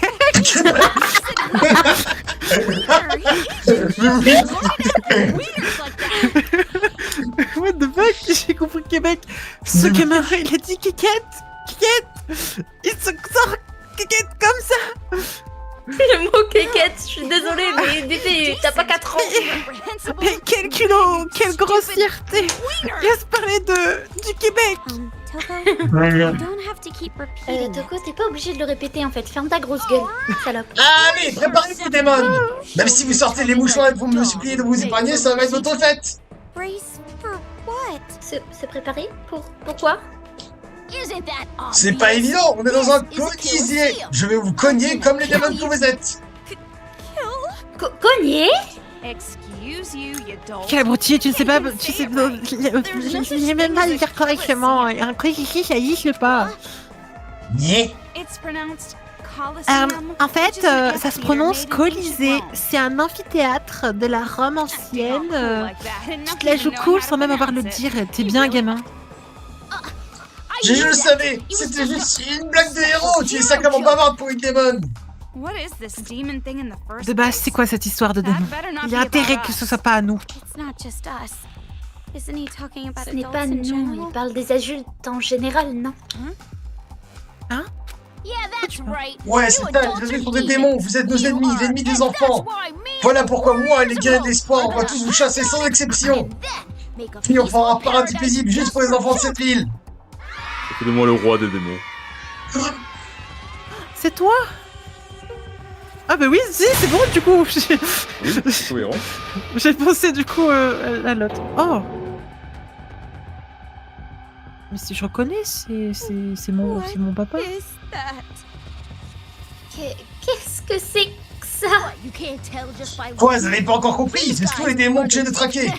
What the fuck? J'ai compris Québec. Ce gamin, il a dit Kikette. Kikette. Il se sort Kikette comme ça. Le mot quéquette, je suis désolée, mais bébé, t'as pas 4 ans. Mais quel culot, quelle grossièreté. Laisse parler du Québec. Toko, you don't have to keep repeating it. Toko, t'es pas obligé de le répéter en fait. Ferme ta grosse gueule, salope. Allez, préparez-vous, démon! Même si vous sortez les mouchoirs et que vous me suppliez de vous épargner, ça va être votre fête! Brace for what? Se préparer? Pourquoi? Isn't that C'est pas évident, on est dans un cognisé! Je vais vous cogner comme les démons que vous êtes! Cogner? Excuse you, you dolt. Quel abruti, tu ne sais pas, tu sais, je sais même pas le dire correctement. Un truc ici, ça existe pas. Niais! It's pronounced Coliseum. En fait, which is an ça se amphitheater prononce made in Colisée. Rome. C'est un amphithéâtre de la Rome Not ancienne. cool like that, and Tu te nothing la to joues know cool how sans to même avoir le pronounce dire. it. T'es bien, gamin. Je le savais! C'était juste une blague de héros! Tu es sacrément bavarde pour une démon! What is this demon thing in the first De base, place? c'est quoi cette histoire de démon? Il y a intérêt que ce soit pas à nous. It's not just us. Isn't he talking about Ce n'est adults pas in nous, general? il parle des adultes en général, non? Yeah, that's right. Ouais, c'est ça, les adultes sont des démons, vous êtes nos ennemis, l'ennemi des enfants! Voilà pourquoi moi, les guerriers de l'espoir, on va tous vous chasser sans exception! Puis on fera un paradis paisible juste pour les enfants de cette ville! C'est de moi le roi des démons. C'est toi? Ah bah oui, si, c'est bon du coup. Oui, c'est cohérent. J'ai pensé du coup à l'autre. Oh. Mais si je reconnais, c'est mon papa. Is that? Qu'est-ce que c'est que ça? You can't tell just by Quoi, vous avez pas encore compris? C'est tous les démons que j'ai de traquer!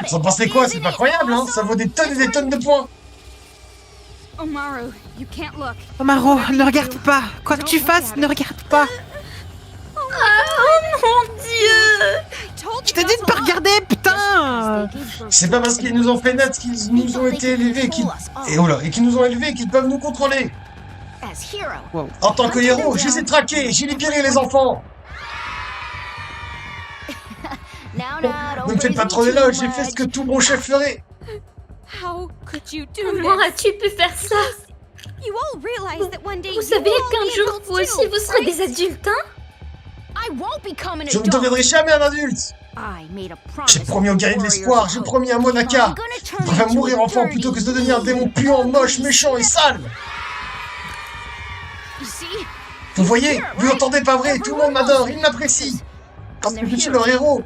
Vous en pensez quoi? C'est pas croyable, hein? Ça vaut des tonnes et des tonnes de points! Omaru, you can't look. Omaro, ne regarde pas. Quoi que tu fasses, ne regarde pas. Oh mon dieu! Je t'ai dit de pas regarder, putain. C'est pas parce qu'ils nous ont fait naître qu'ils nous ont été élevés qu'ils... et qu'ils nous ont élevés qu'ils peuvent nous contrôler! As hero. En tant que héros, je les ai traqués, j'ai libéré les enfants! Ne me faites pas trop d'éloges, j'ai fait ce que tout bon chef ferait! How could you do Comment this? as-tu pu faire ça? You all realize that one day Vous you savez will qu'un be jour, adults vous aussi, too, vous serez right? des adultes, hein? I won't become an Je ne adult. deviendrai jamais un adulte! I made a promise J'ai promis aux to guerriers de Warriors l'espoir, of j'ai Hope. promis à I'm Monaka! gonna Je turn préfère into mourir a enfant plutôt que de devenir un dirty démon puant, moche, méchant et sale! You see? Vous voyez? Vous n'entendez pas vrai? Tout le monde m'adore, il m'apprécie! Parce que je suis leur héros!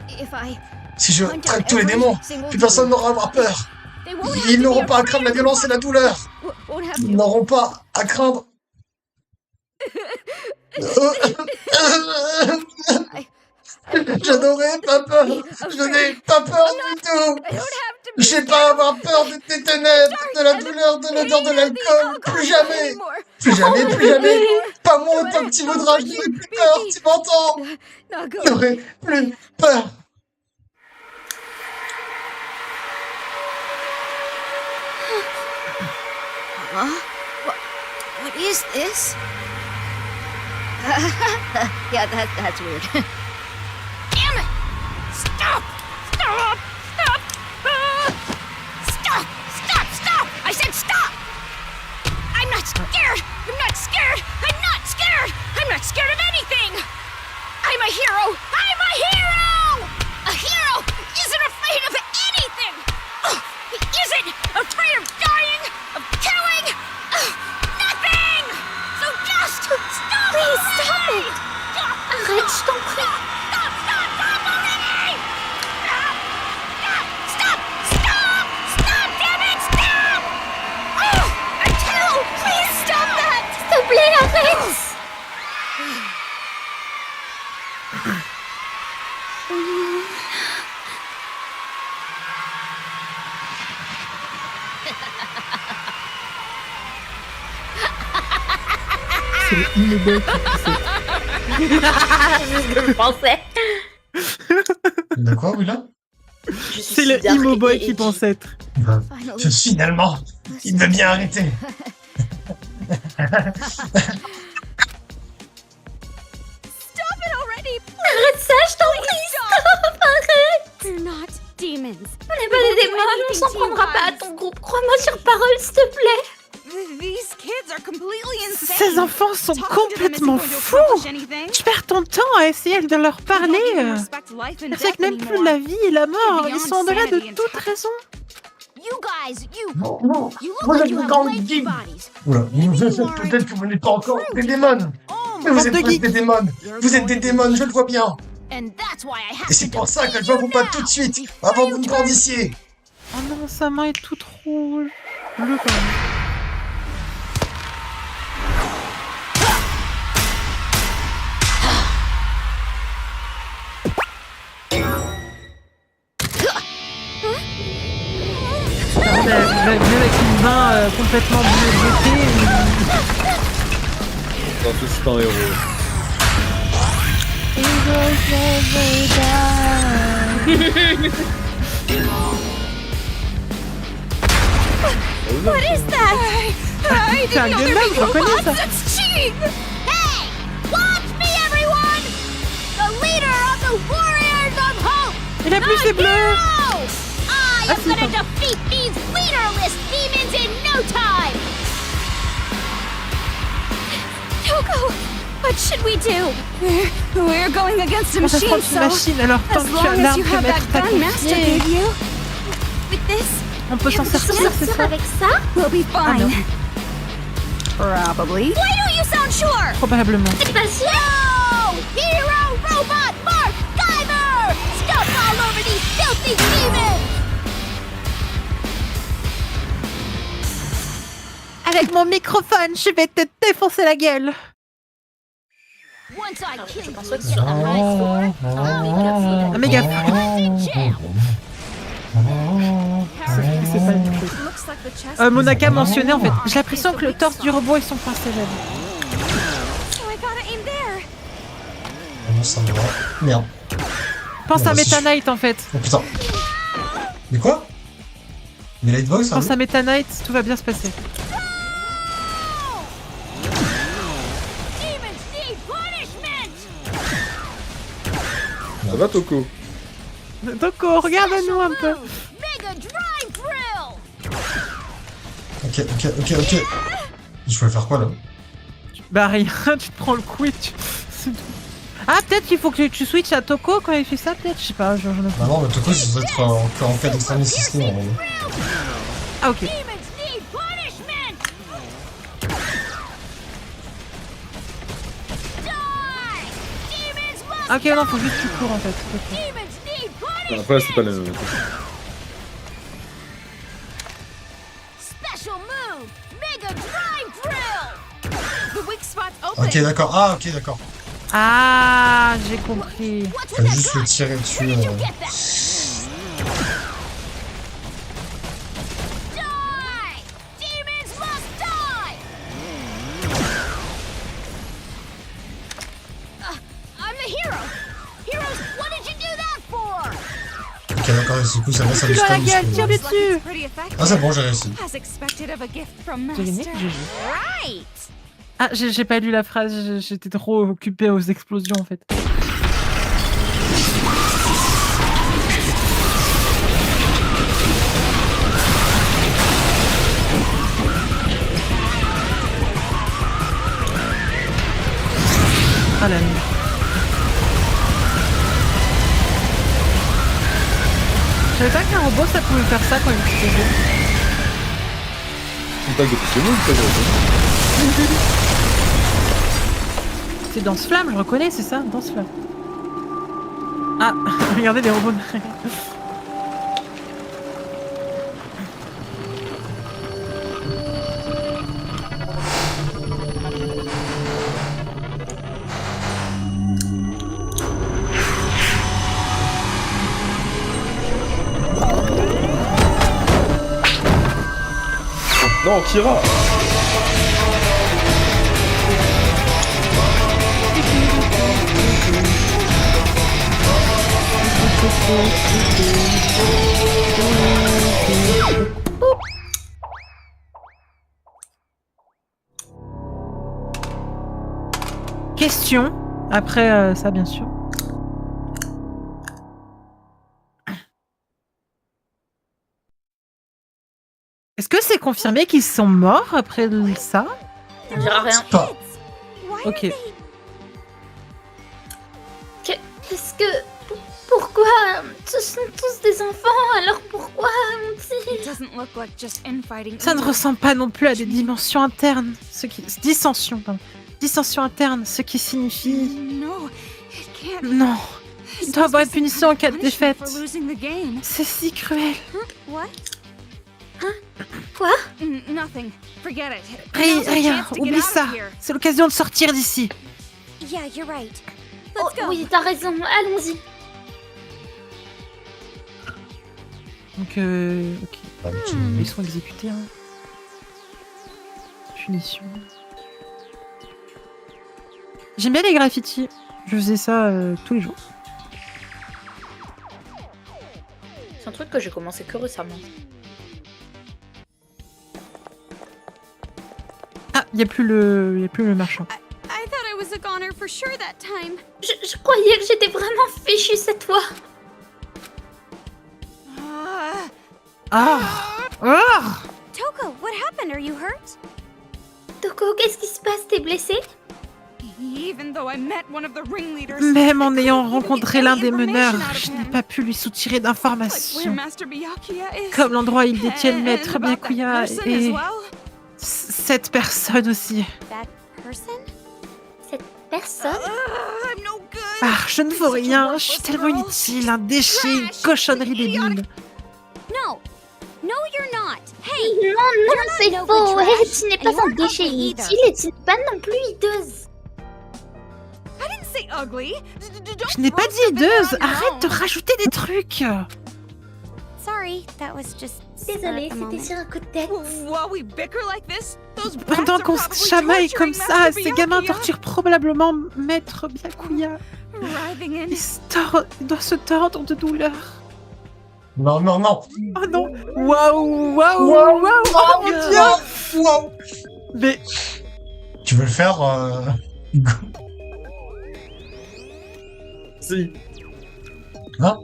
If I Si je hunt down traque tous les every démons, single plus personne demon, n'aura à avoir peur! they won't have Ils to n'auront be pas à craindre la violence et la douleur! won't have Ils to. n'auront pas à craindre J'adorais pas peur. Je n'ai pas peur du tout. Je sais pas avoir peur des ténèbres, de la douleur, de l'odeur de l'alcool. Plus jamais. Plus jamais, plus jamais. Pas moi, ton petit vaudrage, je n'aurai plus peur, tu m'entends? Je n'aurai plus peur. What is this? Yeah, that's weird. Damn it! Stop! Stop! Stop! Stop! Stop! Stop! I said stop! I'm not scared! I'm not scared! I'm not scared! I'm not scared of anything! I'm a hero! I'm a hero! A hero isn't afraid of anything! He isn't afraid of dying, of killing, nothing! So just stop! Please, stop already! it! Stop! Arrête, je t'en prie. Stop! Stop! Stop already! Stop! Stop! Stop! Stop! Damn it! Stop! Oh! I tell you, please stop that! S'il te plaît, arrête. C'est le immobile qui poussait. C'est ce que je pensais. De quoi, Willa? C'est le immoboy qui pense être. Finalement, il veut bien arrêter. Stop it already! Arrête ça, je t'en prie, stop, arrête. We're not demons. On n'est pas des démons, on s'en prendra pas à ton groupe. Crois-moi sur parole, s'il te plaît. These kids are completely insane. Ces enfants sont complètement fous. Tu perds ton temps à essayer de leur parler. Ils respectent même plus la vie et la mort. Ils sont au-delà de toute raison. You guys, you Non, look vous like êtes you une have grande lanky geek. bodies. Oula, peut-être que vous n'êtes pas encore des démons. Mais vous êtes de presque geeks. des démons. Vous êtes des démons, je le vois bien. And that's why I have Et c'est to pour ça que je dois vous battre tout de suite, avant que vous ne grandissiez. Oh non, sa main est toute rouge. Bleue quand même. Même avec une main complètement bleutée. Attends, c'est un héros. What is that? I C'est un didn't know there gueulard, were je reconnais ça. That's cheating! Hey! Watch me, everyone! The leader of the Warriors of Hope! Il a plus ses bleus. I am si, gonna pardon. defeat these leaderless demons in no time! Toko, what should we do? We're going against a On s'affronte machine, une so machine, alors tant as que tu as long as l'arme you que have maître that t'a gun Master confiée, gave you, with this, on peut s'en sortir, c'est ça? Avec ça, we'll be Ah non, fine. Probably. Why don't you sound sure? probablement. c'est pas sûr. No! Hero Robot Mark Guyver! Stomp all over these filthy demons! Avec mon microphone, je vais te défoncer la gueule. Once I kill you, que sur la main, il faut Un méga C'est pas le truc. Monaka mentionnait en fait. J'ai l'impression que le torse du robot est son pincé, j'avoue. So I gotta aim there. Non, ça me va. Merde. Pense à Vas-y. Meta Knight en fait. Oh putain. Mais quoi? Mais Lightbox, ça Pense à Meta Knight, tout va bien se passer. Demons need punishment! Ça va, Toko? Donc regarde-nous un peu. Mega Drive Drill! Ok. Je peux faire quoi là? Bah rien, tu te prends le coup et tu... c'est tout. Ah peut-être qu'il faut que tu switches à Toko quand il fait ça, peut-être, je sais pas, j'en ai Bah pas. non, mais Toko, ça doit être en cas d'extrême nécessité normalement. Ah ok. Demons need punishment! Die! Demons must Ah, ok, non, faut juste que tu cours en fait. Ok. Demons need punishment! Après, c'est pas le même. Special move! Mega Drive Drill! The weak spot's open! Ok, Ok, d'accord. Ah, ok, d'accord. Ah, j'ai compris. Fallait juste le tirer dessus. Die! Demons must die! I'm the hero! Heroes, what did you do that for? Ok, d'accord, du coup, ça va, ça me Tire à la stun. gueule, tire dessus. Ah, c'est bon, j'ai réussi. As expected of a gift from J'ai gagné, Master. GG. Right! Ah, j'ai pas lu la phrase, j'étais trop occupée aux explosions en fait. Ah la nuit. Je savais pas qu'un robot ça pouvait faire ça quand il explosait. C'est une bague de Pokémon, ça, C'est Danse Flamme, je reconnais, c'est ça, Danse Flamme. Ah, regardez les robots. Non, Kira. Question, après ça bien sûr. Est-ce que c'est confirmé qu'ils sont morts après ça? On dira rien. Pas. Ok. Qu'est-ce que... Pourquoi? Ce sont tous des enfants, alors pourquoi on-t-il... It doesn't look like just infighting. Ça ne ressemble pas non plus à des dimensions internes, dissensions, pardon. Dissensions internes, ce qui signifie... No, it can't. Non, il doit avoir une punition en cas de défaite. For losing the game. C'est si cruel. What? Quoi? Nothing. Forget it. Rien, Now's our rien, chance to get oublie out of ça. here. C'est l'occasion de sortir d'ici. Yeah, you're right. Oh, oui, t'as raison, allons-y. Donc, ok. Ah, mais tu- Ils sont exécutés. Hein. Punition. J'aime bien les graffitis. Je faisais ça tous les jours. C'est un truc que j'ai commencé que récemment. Ah, il y a plus le marchand. I thought I was a goner for sure that time. Je croyais que j'étais vraiment fichue cette fois. Ah. Ah. Toko, what happened? Are you hurt? Toko, qu'est-ce qui se passe? T'es blessée? Even though I met one of the ringleaders. Même en ayant rencontré l'un des meneurs, je n'ai pas pu lui soutirer d'informations. Comme l'endroit où il détient le maître Byakuya et cette personne aussi. That person? Cette personne? I'm no good. Ah, je ne vaux rien, je suis tellement inutile, un déchet, une cochonnerie débile. No. No, you're not. Hey, Non, non, You're c'est not no faux. good Hey, trash, tu n'es and pas you un aren't déchet ugly inutile et tu n'es pas non plus hideuse. I didn't say ugly. Je n'ai pas dit hideuse, arrête de rajouter des trucs. sorry. That was just. Désolée, at the c'était moment. sur un coup de tête. While we bicker like this, those brats Pendant are qu'on probably se chamaille torturing comme ça, Master ces gamins Byakuya. torturent probablement Maître Byakuya. Writhing in. Il doit se tordre de douleur. Non, non, non. Oh non. Waouh, waouh, waouh, oh mon dieu. Wow. Mais Tu veux le faire Si. Hein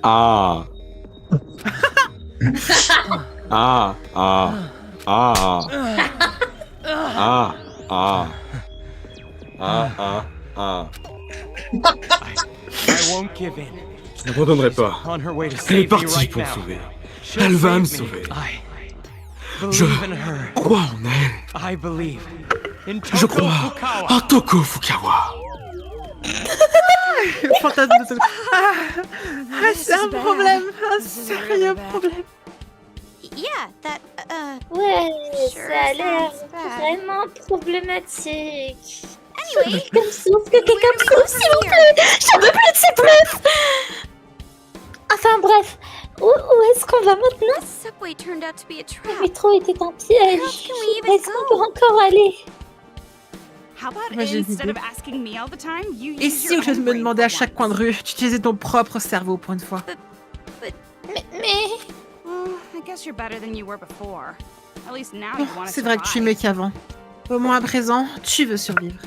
Ah. Ah. Ah. Ah. Ah. Ah. Ah. Ah. I won't give in. Je n'abandonnerai pas. On her way to Elle est save me partie right pour me now. sauver. She'll Elle va save me me. sauver. I Je believe in her. crois en elle. I believe in Je Toko crois Fukawa. en Toko Fukawa. fantasme de c'est un problème, un sérieux problème. Yeah, that. Ouais, Sure ça a l'air sounds bad. vraiment problématique. Anyway, Que quelqu'un me sauve, que quelqu'un me sauve, s'il vous plaît. J'en peux plus de ces bluffs. Enfin bref, où est-ce qu'on va maintenant? the subway turned out to be a Le trap. métro était un piège. How can we even Où est-ce qu'on peut go? encore aller? How about Moi, j'ai une instead idée. of asking me all the time, you Et use si your au lieu de own me brain demander à for chaque once? coin de rue, tu utilisais ton propre cerveau pour une fois? Mais... Well, I guess you're better than you were before. At least now you want to C'est vrai que tu es mieux qu'avant. Au moins à présent, tu veux survivre.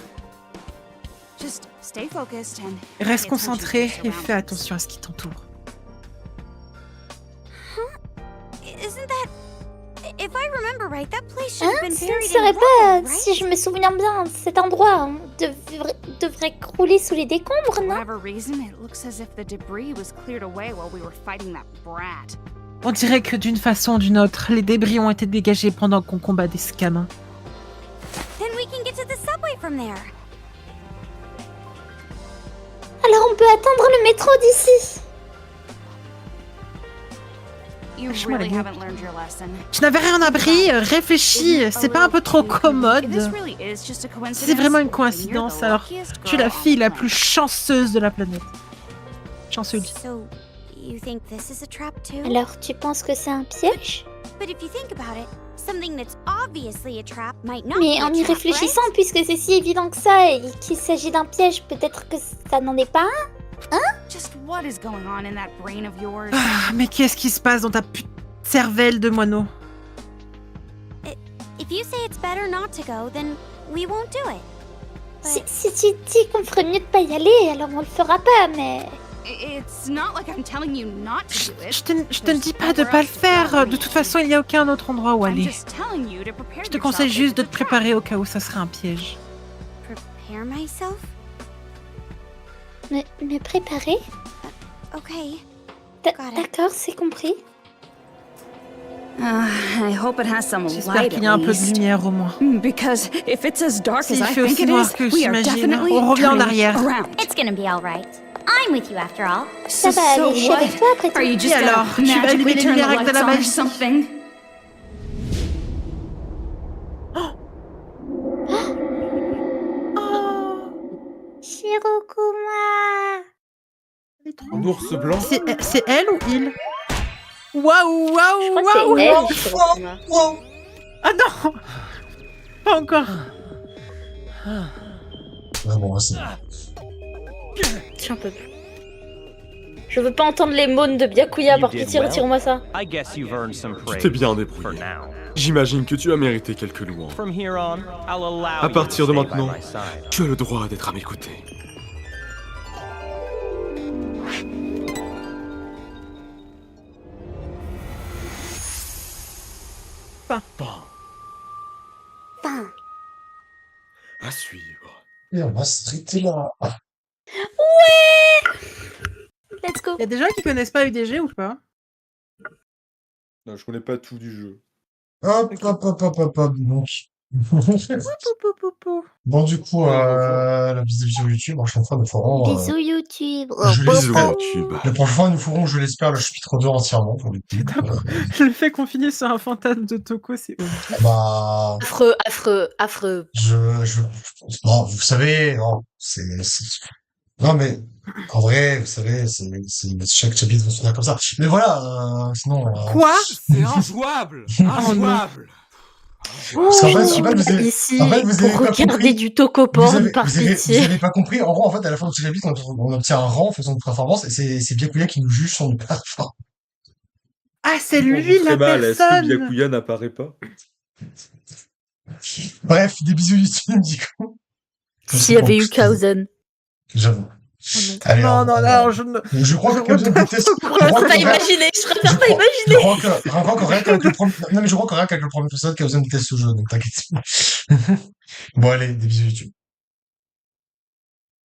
Just stay focused and Reste pay attention to concentré your et fais surroundings. attention à ce qui t'entoure. Isn't that... If I remember right, that place should have been Ce ne buried in serait pas, rubble, right? si je me souviens bien, cet endroit devrait crouler sous les décombres, For non? whatever reason, it looks as if the debris was cleared away while we were fighting that brat. On dirait que d'une façon ou d'une autre, les débris ont été dégagés pendant qu'on combattait ce canin. Then we can get to the subway from there. Alors on peut attendre le métro d'ici. You Lâche-moi la really gueule. haven't learned your lesson. Je n'avais rien appris, réfléchis, c'est pas un peu trop If this commode? really is just a Si coincidence, c'est vraiment une then you're coïncidence, the alors luckiest tu es la girl on fille la the plus planet. chanceuse de la planète. Chanceuse. So, you think this is a trap too? Alors tu penses que c'est un piège? But if you think about it, something that's obviously a trap might not Mais be a en y trap, réfléchissant, right? puisque c'est si évident que ça et qu'il s'agit d'un piège, peut-être que ça n'en est pas un? Just what is going on in that brain of yours? Ah, mais qu'est-ce qui se passe dans ta cervelle de moineau? If you say it's better not to go, then we won't do it. Si tu dis qu'on ferait mieux de pas y aller, alors on le fera pas, mais... It's not like I'm telling you not to do it. Je te ne dis pas de pas le faire, de toute façon il n'y a aucun autre endroit où I'm aller. just telling you to prepare Je te yourself conseille if juste de it's te a trap. préparer au cas où ça serait un piège. Prepare myself? Me préparer? Okay. D'accord, c'est compris. I hope it has some J'espère light qu'il y a un at peu de least. lumière au moins. Because if it's as dark S'il as I fait think aussi it noir is, que we are j'imagine, definitely on revient en turning arrière. around. It's gonna be alright. I'm with you after all. Ça va aller, je suis avec toi après tout. Are you just Et alors, gonna tu vas magically allumer les turn the lumières avec de lights la on or magie? something? Shirokuma! Un ours blanc. C'est elle ou il? Waouh, waouh, Je crois que waouh! c'est elle, Shirokuma. Ah non! Pas encore. Ouais, bon, c'est... J'en peux plus. Je veux pas entendre les mots de Byakuya, par pitié, retire-moi ça. I guess you've earned some Tu praise t'es bien for débrouillé. now. J'imagine que tu as mérité quelques louanges. From here on, I'll allow À you to partir de stay by maintenant, my side. tu as le droit d'être à mes côtés. Enfin, À suivre. Et on va se là. let's go. Il y a des gens qui connaissent pas UDG ou pas? Non, je connais pas tout du jeu. Hop, hop, hop, hop, hop, hop, donc. Bon, du coup, la vidéo sur YouTube, la prochaine fois, nous ferons... Bisous YouTube. je Bisous, l'espère. YouTube. La prochaine fois, nous ferons, je l'espère, le chapitre 2 entièrement, pour le coup. Le fait qu'on finisse sur un fantasme de Toko, c'est horrible. Bah, Affreux, affreux, affreux. bon, vous savez, non, non, mais, en vrai, vous savez, chaque chapitre va se finir comme ça. Mais voilà, sinon... Quoi? C'est injouable. Injouable. Parce qu'en fait, Je en fait, vous avez- ici en fait, vous avez pour pas regarder compris. du tocoporn, par Vous pitié. avez pas compris. En gros, en fait, à la fin de ce chapitre, on obtient un rang en fonction de performance, et c'est Byakuya qui nous juge sur nos performances. Ah, c'est lui la Très mal, est-ce que personne! Byakuya n'apparaît pas? Bref, des bisous YouTube, du coup. S'il y avait eu Kauzen. J'avoue. Allez, Non, on- non, on- non, je ne... Je crois que Kauzen déteste. Je préfère pas imaginer, je préfère pas imaginer. Je crois que rien qu'avec le premier. Non, mais je crois que rien qu'avec le premier épisode, Kauzen déteste ce jeu, donc t'inquiète. Bon, allez, des bisous YouTube.